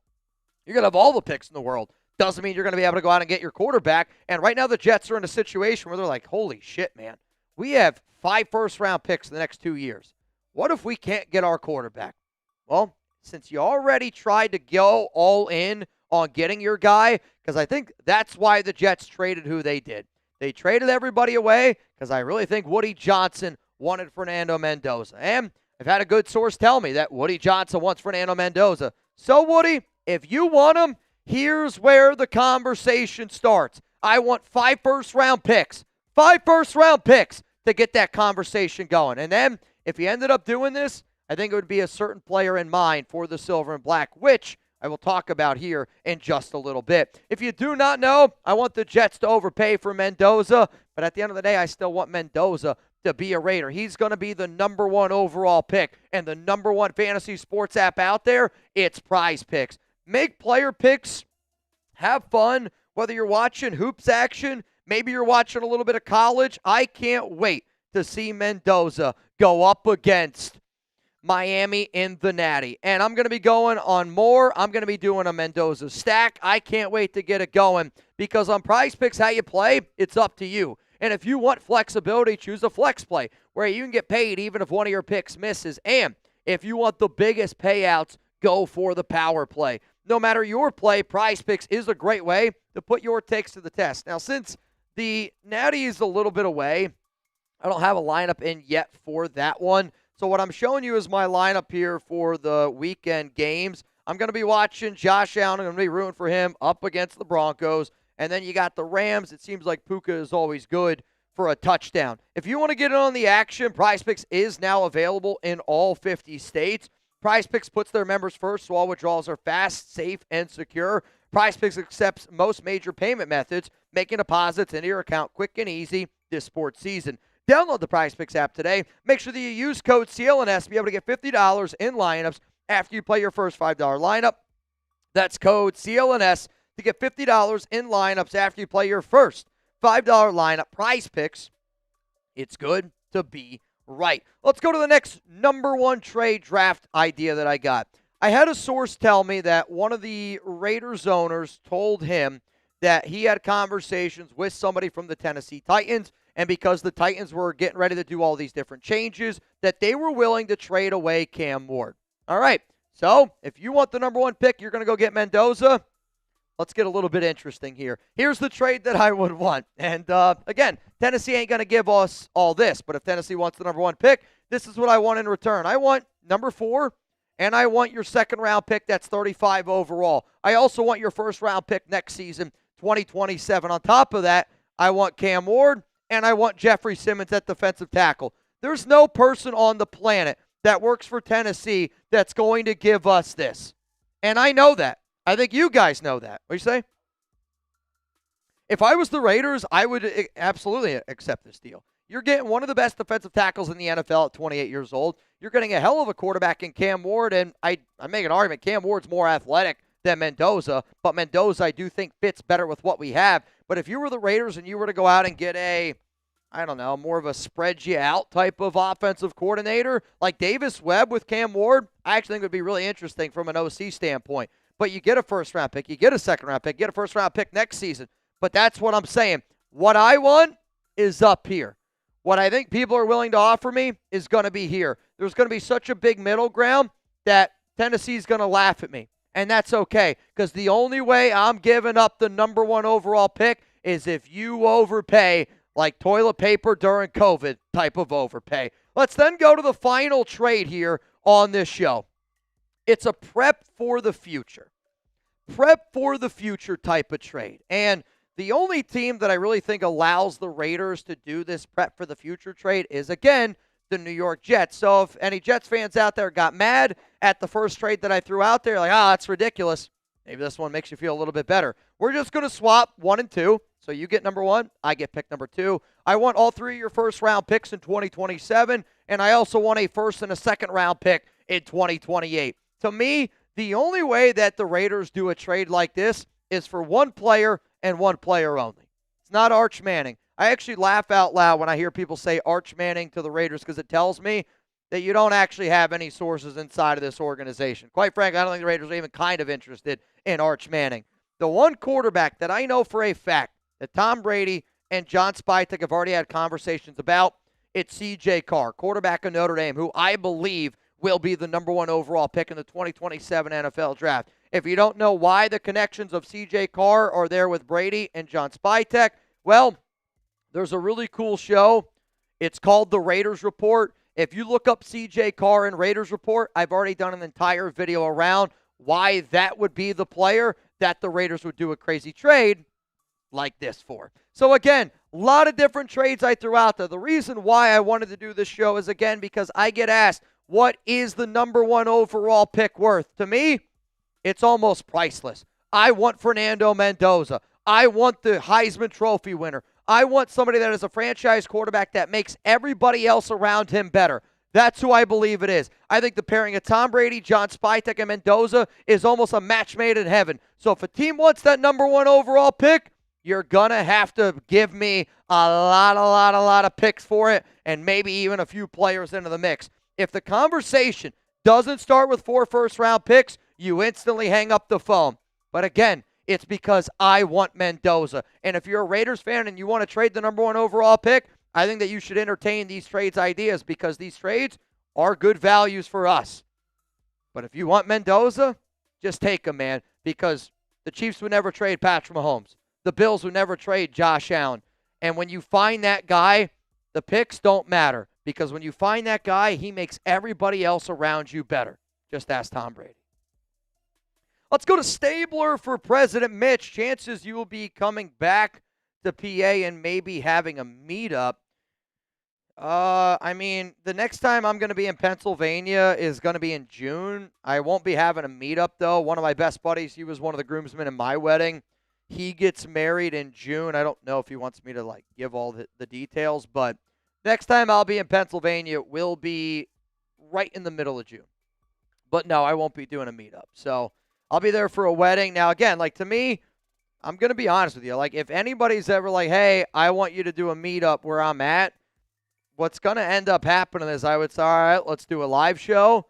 You're going to have all the picks in the world. Doesn't mean you're going to be able to go out and get your quarterback. And right now the Jets are in a situation where they're like, holy shit, man. We have 5 first-round picks in the next 2 years. What if we can't get our quarterback? Well, since you already tried to go all in on getting your guy, because I think that's why the Jets traded who they did. They traded everybody away because I really think Woody Johnson wanted Fernando Mendoza. And I've had a good source tell me that Woody Johnson wants Fernando Mendoza. So, Woody, if you want him, here's where the conversation starts. I want 5 first-round picks. 5 first-round picks to get that conversation going. And then, if he ended up doing this, I think it would be a certain player in mind for the Silver and Black, which I will talk about here in just a little bit. If you do not know, I want the Jets to overpay for Mendoza, but at the end of the day, I still want Mendoza to be a Raider. He's going to be the number 1 overall pick, and the number 1 fantasy sports app out there, it's Prize Picks. Make player picks, have fun, whether you're watching hoops action, maybe you're watching a little bit of college. I can't wait to see Mendoza go up against Miami in the Natty. And I'm going to be going on more. I'm going to be doing a Mendoza stack. I can't wait to get it going because on Prize Picks, how you play, it's up to you. And if you want flexibility, choose a flex play where you can get paid even if one of your picks misses. And if you want the biggest payouts, go for the power play. No matter your play, Prize Picks is a great way to put your takes to the test. Now, since the Natty is a little bit away, I don't have a lineup in yet for that one. So what I'm showing you is my lineup here for the weekend games. I'm going to be watching Josh Allen. I'm going to be rooting for him up against the Broncos. And then you got the Rams. It seems like Puka is always good for a touchdown. If you want to get in on the action, Prize Picks is now available in all 50 states. Prize Picks puts their members first, so all withdrawals are fast, safe, and secure. Prize Picks accepts most major payment methods, making deposits into your account quick and easy this sports season. Download the Prize Picks app today. Make sure that you use code CLNS to be able to get $50 in lineups after you play your first $5 lineup. That's code CLNS to get $50 in lineups after you play your first $5 lineup. Prize Picks, it's good to be right. Let's go to the next number 1 trade draft idea that I got. I had a source tell me that one of the Raiders owners told him that he had conversations with somebody from the Tennessee Titans, and because the Titans were getting ready to do all these different changes, that they were willing to trade away Cam Ward. All right, so if you want the number 1 pick, you're going to go get Mendoza. Let's get a little bit interesting here. Here's the trade that I would want. And again, Tennessee ain't going to give us all this, but if Tennessee wants the number 1 pick, this is what I want in return. I want number 4, and I want your second-round pick that's 35 overall. I also want your first-round pick next season, 2027. On top of that, I want Cam Ward, and I want Jeffrey Simmons at defensive tackle. There's no person on the planet that works for Tennessee that's going to give us this. And I know that. I think you guys know that. What do you say? If I was the Raiders, I would absolutely accept this deal. You're getting one of the best defensive tackles in the NFL at 28 years old. You're getting a hell of a quarterback in Cam Ward, and I make an argument. Cam Ward's more athletic than Mendoza, but Mendoza I do think fits better with what we have. But if you were the Raiders and you were to go out and get more of a spread you out type of offensive coordinator, like Davis Webb with Cam Ward, I actually think it would be really interesting from an OC standpoint. But you get a first-round pick, you get a second-round pick, you get a first-round pick next season. But that's what I'm saying. What I want is up here. What I think people are willing to offer me is going to be here. There's going to be such a big middle ground that Tennessee's going to laugh at me. And that's okay, because the only way I'm giving up the number 1 overall pick is if you overpay like toilet paper during COVID type of overpay. Let's then go to the final trade here on this show. It's a prep for the future. Prep for the future type of trade. And the only team that I really think allows the Raiders to do this prep for the future trade is, again, the New York Jets. So if any Jets fans out there got mad at the first trade that I threw out there, like, that's ridiculous, maybe this one makes you feel a little bit better. We're just going to swap 1 and 2. So you get number 1, I get pick number 2. I want all 3 of your first-round picks in 2027, and I also want a first and a second-round pick in 2028. To me, the only way that the Raiders do a trade like this is for 1 player and 1 player only. It's not Arch Manning. I actually laugh out loud when I hear people say Arch Manning to the Raiders because it tells me that you don't actually have any sources inside of this organization. Quite frankly, I don't think the Raiders are even kind of interested in Arch Manning. The 1 quarterback that I know for a fact that Tom Brady and John Spytek have already had conversations about, it's C.J. Carr, quarterback of Notre Dame, who I believe will be the number 1 overall pick in the 2027 NFL draft. If you don't know why the connections of C.J. Carr are there with Brady and John Spytek, well, there's a really cool show. It's called The Raiders Report. If you look up C.J. Carr and Raiders Report, I've already done an entire video around why that would be the player that the Raiders would do a crazy trade like this for. So again, a lot of different trades I threw out there. The reason why I wanted to do this show is, again, because I get asked, what is the number 1 overall pick worth? To me, it's almost priceless. I want Fernando Mendoza. I want the Heisman Trophy winner. I want somebody that is a franchise quarterback that makes everybody else around him better. That's who I believe it is. I think the pairing of Tom Brady, John Spytek, and Mendoza is almost a match made in heaven. So if a team wants that number 1 overall pick, you're going to have to give me a lot of picks for it, and maybe even a few players into the mix. If the conversation doesn't start with 4 first-round picks, you instantly hang up the phone. But again, it's because I want Mendoza. And if you're a Raiders fan and you want to trade the number 1 overall pick, I think that you should entertain these trades ideas because these trades are good values for us. But if you want Mendoza, just take him, man, because the Chiefs would never trade Patrick Mahomes. The Bills would never trade Josh Allen. And when you find that guy, the picks don't matter because when you find that guy, he makes everybody else around you better. Just ask Tom Brady. Let's go to Stabler for President Mitch. Chances you will be coming back to PA and maybe having a meetup. The next time I'm going to be in Pennsylvania is going to be in June. I won't be having a meetup, though. One of my best buddies, he was one of the groomsmen in my wedding. He gets married in June. I don't know if he wants me to, give all the details, but next time I'll be in Pennsylvania will be right in the middle of June. But no, I won't be doing a meetup. So I'll be there for a wedding. Now, again, to me, I'm going to be honest with you. If anybody's ever hey, I want you to do a meetup where I'm at, what's going to end up happening is I would say, all right, let's do a live show.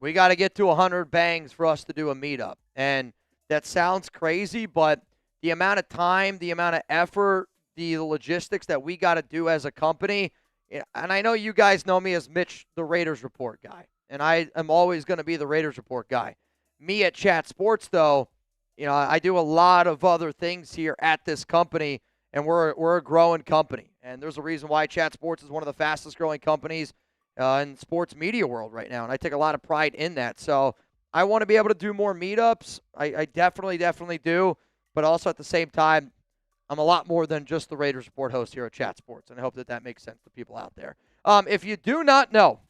We got to get to 100 bangs for us to do a meetup. And that sounds crazy, but the amount of time, the amount of effort, the logistics that we got to do as a company, and I know you guys know me as Mitch, the Raiders Report guy, and I am always going to be the Raiders Report guy. Me at Chat Sports, though, I do a lot of other things here at this company, and we're a growing company. And there's a reason why Chat Sports is one of the fastest growing companies in sports media world right now, and I take a lot of pride in that. So I want to be able to do more meetups. I definitely do. But also at the same time, I'm a lot more than just the Raiders Report host here at Chat Sports, and I hope that makes sense to people out there. If you do not know,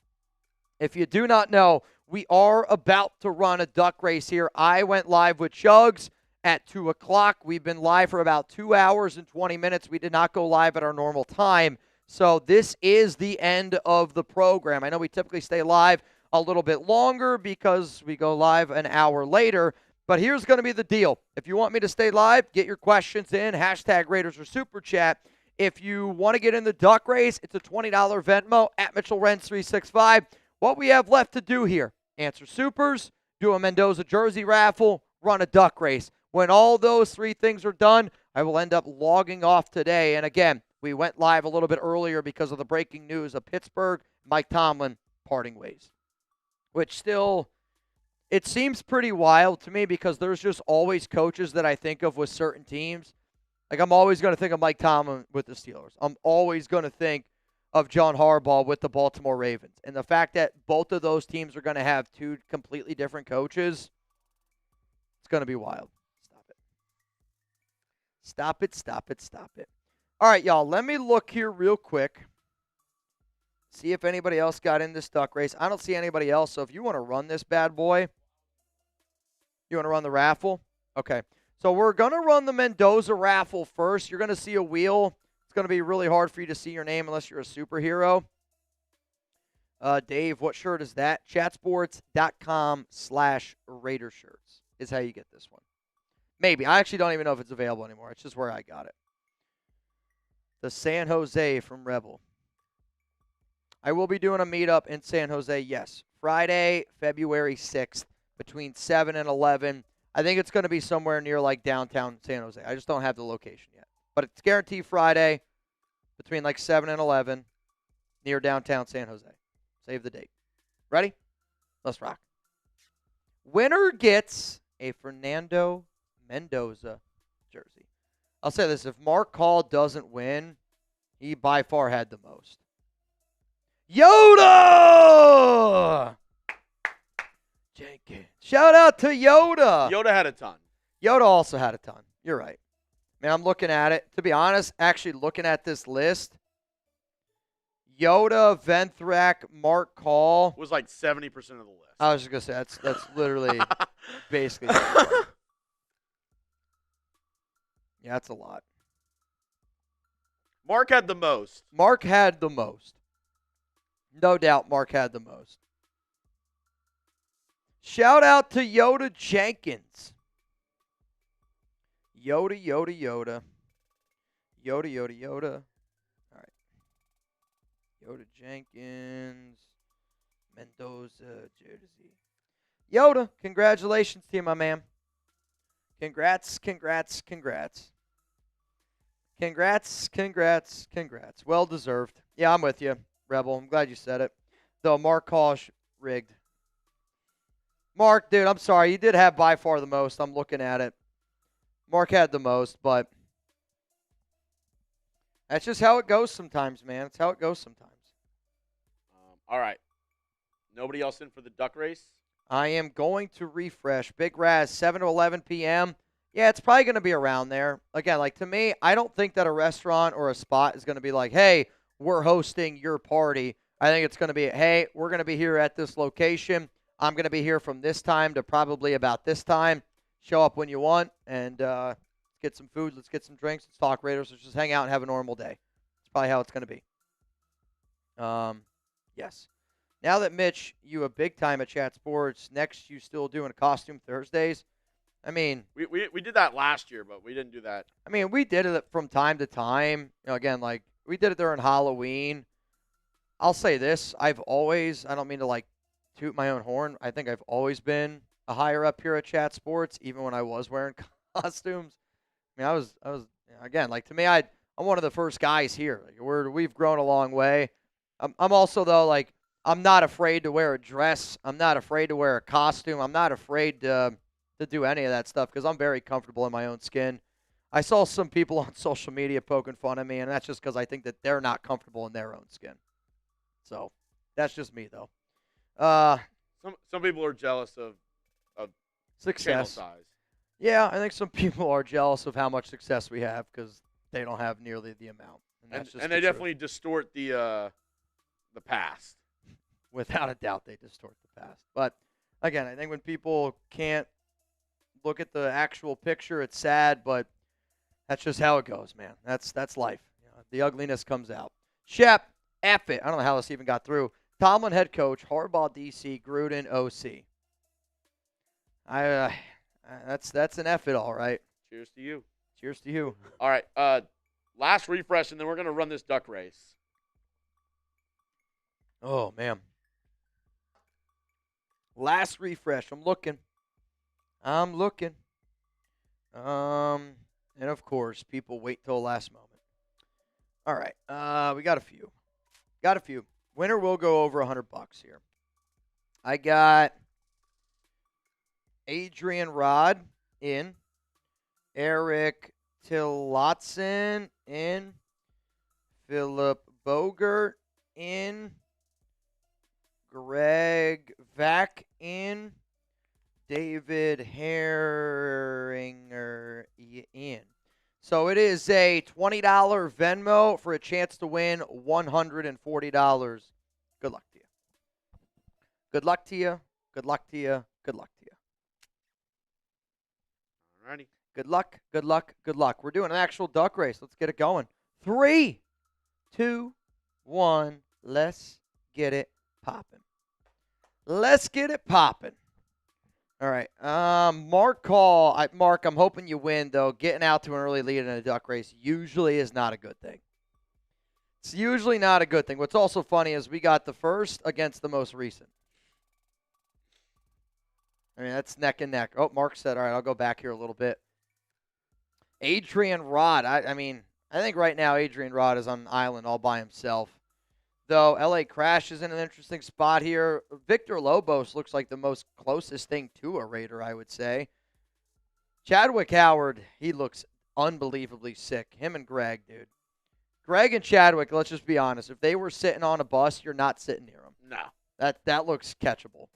we are about to run a duck race here. I went live with Chugs at 2 o'clock. We've been live for about 2 hours and 20 minutes. We did not go live at our normal time. So this is the end of the program. I know we typically stay live a little bit longer because we go live an hour later. But here's going to be the deal. If you want me to stay live, get your questions in. # Raiders or Super Chat. If you want to get in the duck race, it's a $20 Venmo at Mitchell Renz 365. What we have left to do here, answer supers, do a Mendoza jersey raffle, run a duck race. When all those 3 things are done, I will end up logging off today. And again, we went live a little bit earlier because of the breaking news of Pittsburgh, Mike Tomlin parting ways, which still, it seems pretty wild to me because there's just always coaches that I think of with certain teams. I'm always going to think of Mike Tomlin with the Steelers. I'm always going to think of John Harbaugh with the Baltimore Ravens. And the fact that both of those teams are going to have 2 completely different coaches, it's going to be wild. Stop it. All right, y'all, let me look here real quick. See if anybody else got in this duck race. I don't see anybody else, so if you want to run this bad boy, you want to run the raffle? Okay. So we're going to run the Mendoza raffle first. You're going to see a wheel. It's going to be really hard for you to see your name unless you're a superhero. Dave, what shirt is that? Chatsports.com/Raidershirts is how you get this one. Maybe. I actually don't even know if it's available anymore. It's just where I got it. The San Jose from Rebel. I will be doing a meetup in San Jose, yes. Friday, February 6th, between 7 and 11. I think it's going to be somewhere near downtown San Jose. I just don't have the location yet. But it's guaranteed Friday, between 7 and 11, near downtown San Jose. Save the date. Ready? Let's rock. Winner gets a Fernando Mendoza jersey. I'll say this. If Mark Hall doesn't win, he by far had the most. Yoda! Jenkins. Shout out to Yoda. Yoda had a ton. Yoda also had a ton. You're right. Man, I'm looking at it. To be honest, actually looking at this list, Yoda, Venthrak, Mark Call Was like 70% of the list. I was just going to say, that's literally basically. Yeah, that's a lot. Mark had the most. Mark had the most. No doubt Mark had the most. Shout out to Yoda Jenkins. Yoda. Yoda. All right. Yoda Jenkins. Mendoza jersey. Yoda, congratulations to you, my man. Congrats. Well deserved. Yeah, I'm with you, Rebel. I'm glad you said it. Though Mark Kosh rigged. Mark, dude, I'm sorry. You did have by far the most. I'm looking at it. Mark had the most, but that's just how it goes sometimes, man. It's how it goes sometimes. All right. Nobody else in for the duck race? I am going to refresh. Big Raz, 7 to 11 p.m. Yeah, it's probably going to be around there. Again, like to me, I don't think that a restaurant or a spot is going to be like, hey, we're hosting your party. I think it's going to be, hey, we're going to be here at this location. I'm going to be here from this time to probably about this time. Show up when you want and get some food. Let's get some drinks. Let's talk Raiders. Let's just hang out and have a normal day. That's probably how it's going to be. Yes. Now that, Mitch, you are big time at Chat Sports, next you still doing a costume Thursdays. I mean, we did that last year, but we didn't do that. I mean, we did it from time to time. You know, again, like we did it during Halloween. I'll say this. I don't mean to like toot my own horn. I think I've always been a higher up here at Chat Sports, even when I was wearing costumes. I mean, I was again, like to me, I'm one of the first guys here. Like, we've grown a long way. I'm also, though, like, I'm not afraid to wear a dress. I'm not afraid to wear a costume. I'm not afraid to do any of that stuff because I'm very comfortable in my own skin. I saw some people on social media poking fun at me, and that's just because I think that they're not comfortable in their own skin. So that's just me, though. Some people are jealous of success. channel size. Yeah, I think some people are jealous of how much success we have because they don't have nearly the amount. And they definitely distort the past. Without a doubt, they distort the past. But, again, I think when people can't look at the actual picture, it's sad, but that's just how it goes, man. That's life. You know, the ugliness comes out. Shep, F it. I don't know how this even got through. Tomlin head coach, Harbaugh DC, Gruden OC. That's an F it, all right. Cheers to you. Cheers to you. All right. Last refresh, and then we're going to run this duck race. Oh, man. Last refresh. I'm looking. And, of course, people wait till the last moment. All right. We got a few. Winner will go over $100 here. I got Adrian Rod in. Eric Tillotson in. Philip Bogert in. Greg Vack in. David Herringer in. So it is a $20 Venmo for a chance to win $140. Good luck to you. Good luck to you. Good luck to you. Good luck to you. Alrighty. Good luck. Good luck. Good luck. We're doing an actual duck race. Let's get it going. 3, 2, 1. Let's get it popping. Let's get it popping. All right. Mark, I'm hoping you win, though. Getting out to an early lead in a duck race usually is not a good thing. It's usually not a good thing. What's also funny is we got the first against the most recent. I mean, that's neck and neck. Oh, Mark said, all right, I'll go back here a little bit. Adrian Rod. I think right now Adrian Rod is on an island all by himself. Though LA Crash is in an interesting spot here. Victor Lobos looks like the most closest thing to a Raider, I would say. Chadwick Howard, he looks unbelievably sick. Him and Greg, dude. Greg and Chadwick, let's just be honest. If they were sitting on a bus, you're not sitting near them. No. That looks catchable.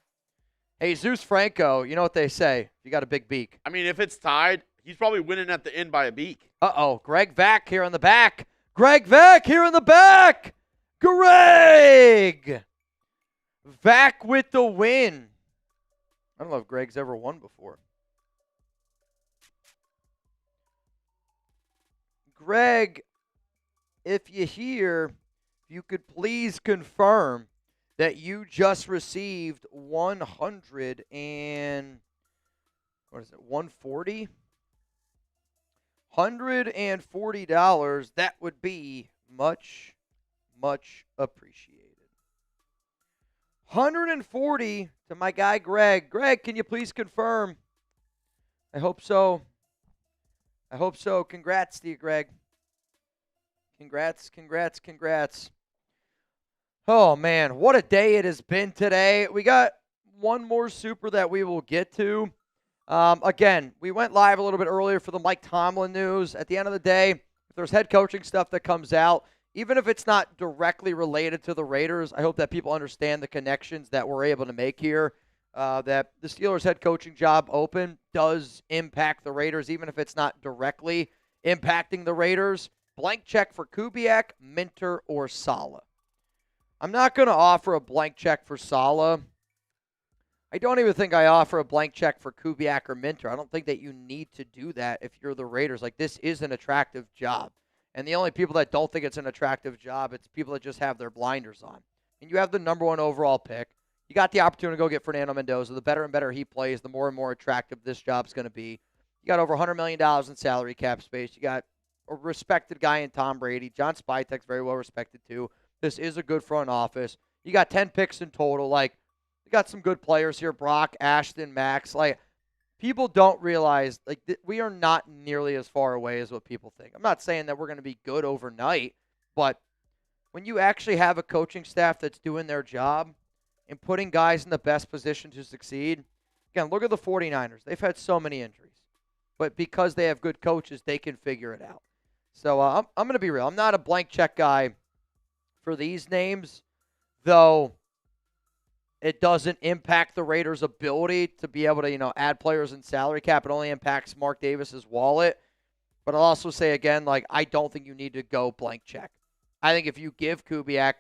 Hey, Zeus Franco, you know what they say. You got a big beak. I mean, if it's tied, he's probably winning at the end by a beak. Uh-oh. Greg Vack here in the back. Greg Vack here in the back. Greg Vack with the win. I don't know if Greg's ever won before. Greg, if you hear, you could please confirm that you just received 100 and, what is it, 140? $140. That would be much, much appreciated. 140 to my guy Greg. Greg, can you please confirm? I hope so. I hope so. Congrats to you, Greg. Congrats, congrats, congrats. Oh, man, what a day it has been today. We got one more super that we will get to. Again, we went live a little bit earlier for the Mike Tomlin news. At the end of the day, if there's head coaching stuff that comes out, even if it's not directly related to the Raiders, I hope that people understand the connections that we're able to make here. That the Steelers head coaching job open does impact the Raiders, even if it's not directly impacting the Raiders. Blank check for Kubiak, Minter, or Saleh. I'm not going to offer a blank check for Saleh. I don't even think I offer a blank check for Kubiak or Minter. I don't think that you need to do that if you're the Raiders. Like, this is an attractive job. And the only people that don't think it's an attractive job, it's people that just have their blinders on. And you have the number 1 overall pick. You got the opportunity to go get Fernando Mendoza. The better and better he plays, the more and more attractive this job's going to be. You got over $100 million in salary cap space. You got a respected guy in Tom Brady. John Spytek's very well respected too. This is a good front office. You got 10 picks in total. Like, you got some good players here. Brock, Ashton, Max. Like, people don't realize, like, we are not nearly as far away as what people think. I'm not saying that we're going to be good overnight, but when you actually have a coaching staff that's doing their job and putting guys in the best position to succeed, again, look at the 49ers. They've had so many injuries, but because they have good coaches, they can figure it out. So I'm going to be real. I'm not a blank check guy for these names, though it doesn't impact the Raiders' ability to be able to, add players in salary cap. It only impacts Mark Davis's wallet. But I'll also say again, like, I don't think you need to go blank check. I think if you give Kubiak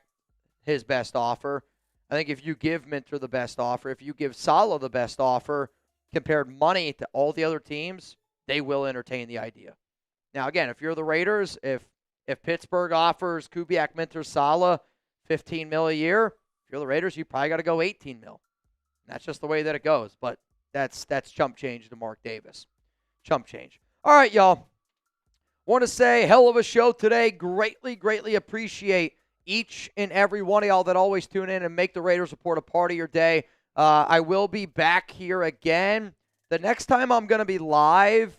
his best offer, I think if you give Minter the best offer, if you give Saleh the best offer, compared money to all the other teams, they will entertain the idea. Now, again, if you're the Raiders, if Pittsburgh offers Kubiak, Minter, Saleh $15 million a year, if you're the Raiders, you probably got to go $18 million. That's just the way that it goes. But that's chump change to Mark Davis. Chump change. All right, y'all. Want to say hell of a show today. Greatly, greatly appreciate each and every one of y'all that always tune in and make the Raiders Report a part of your day. I will be back here again. The next time I'm going to be live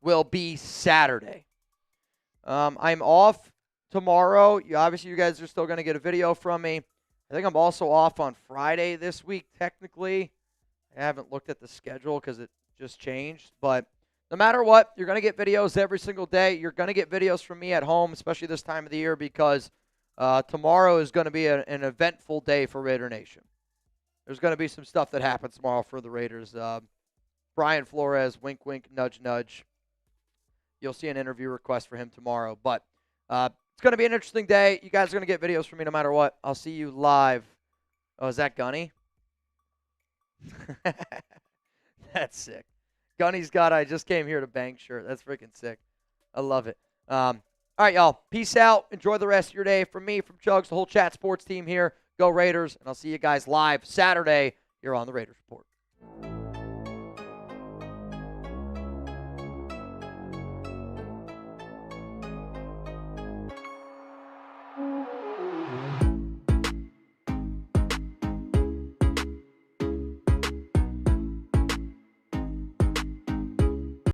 will be Saturday. I'm off tomorrow. Obviously, you guys are still going to get a video from me. I think I'm also off on Friday this week, technically. I haven't looked at the schedule because it just changed. But no matter what, you're going to get videos every single day. You're going to get videos from me at home, especially this time of the year, because tomorrow is going to be an eventful day for Raider Nation. There's going to be some stuff that happens tomorrow for the Raiders. Brian Flores, wink, wink, nudge, nudge. You'll see an interview request for him tomorrow. But it's going to be an interesting day. You guys are going to get videos from me no matter what. I'll see you live. Oh, is that Gunny? That's sick. Gunny's got I just came here to bang shirt. That's freaking sick. I love it. All right, y'all. Peace out. Enjoy the rest of your day. From me, from Chugs, the whole Chat Sports team here. Go Raiders. And I'll see you guys live Saturday here on the Raiders Report.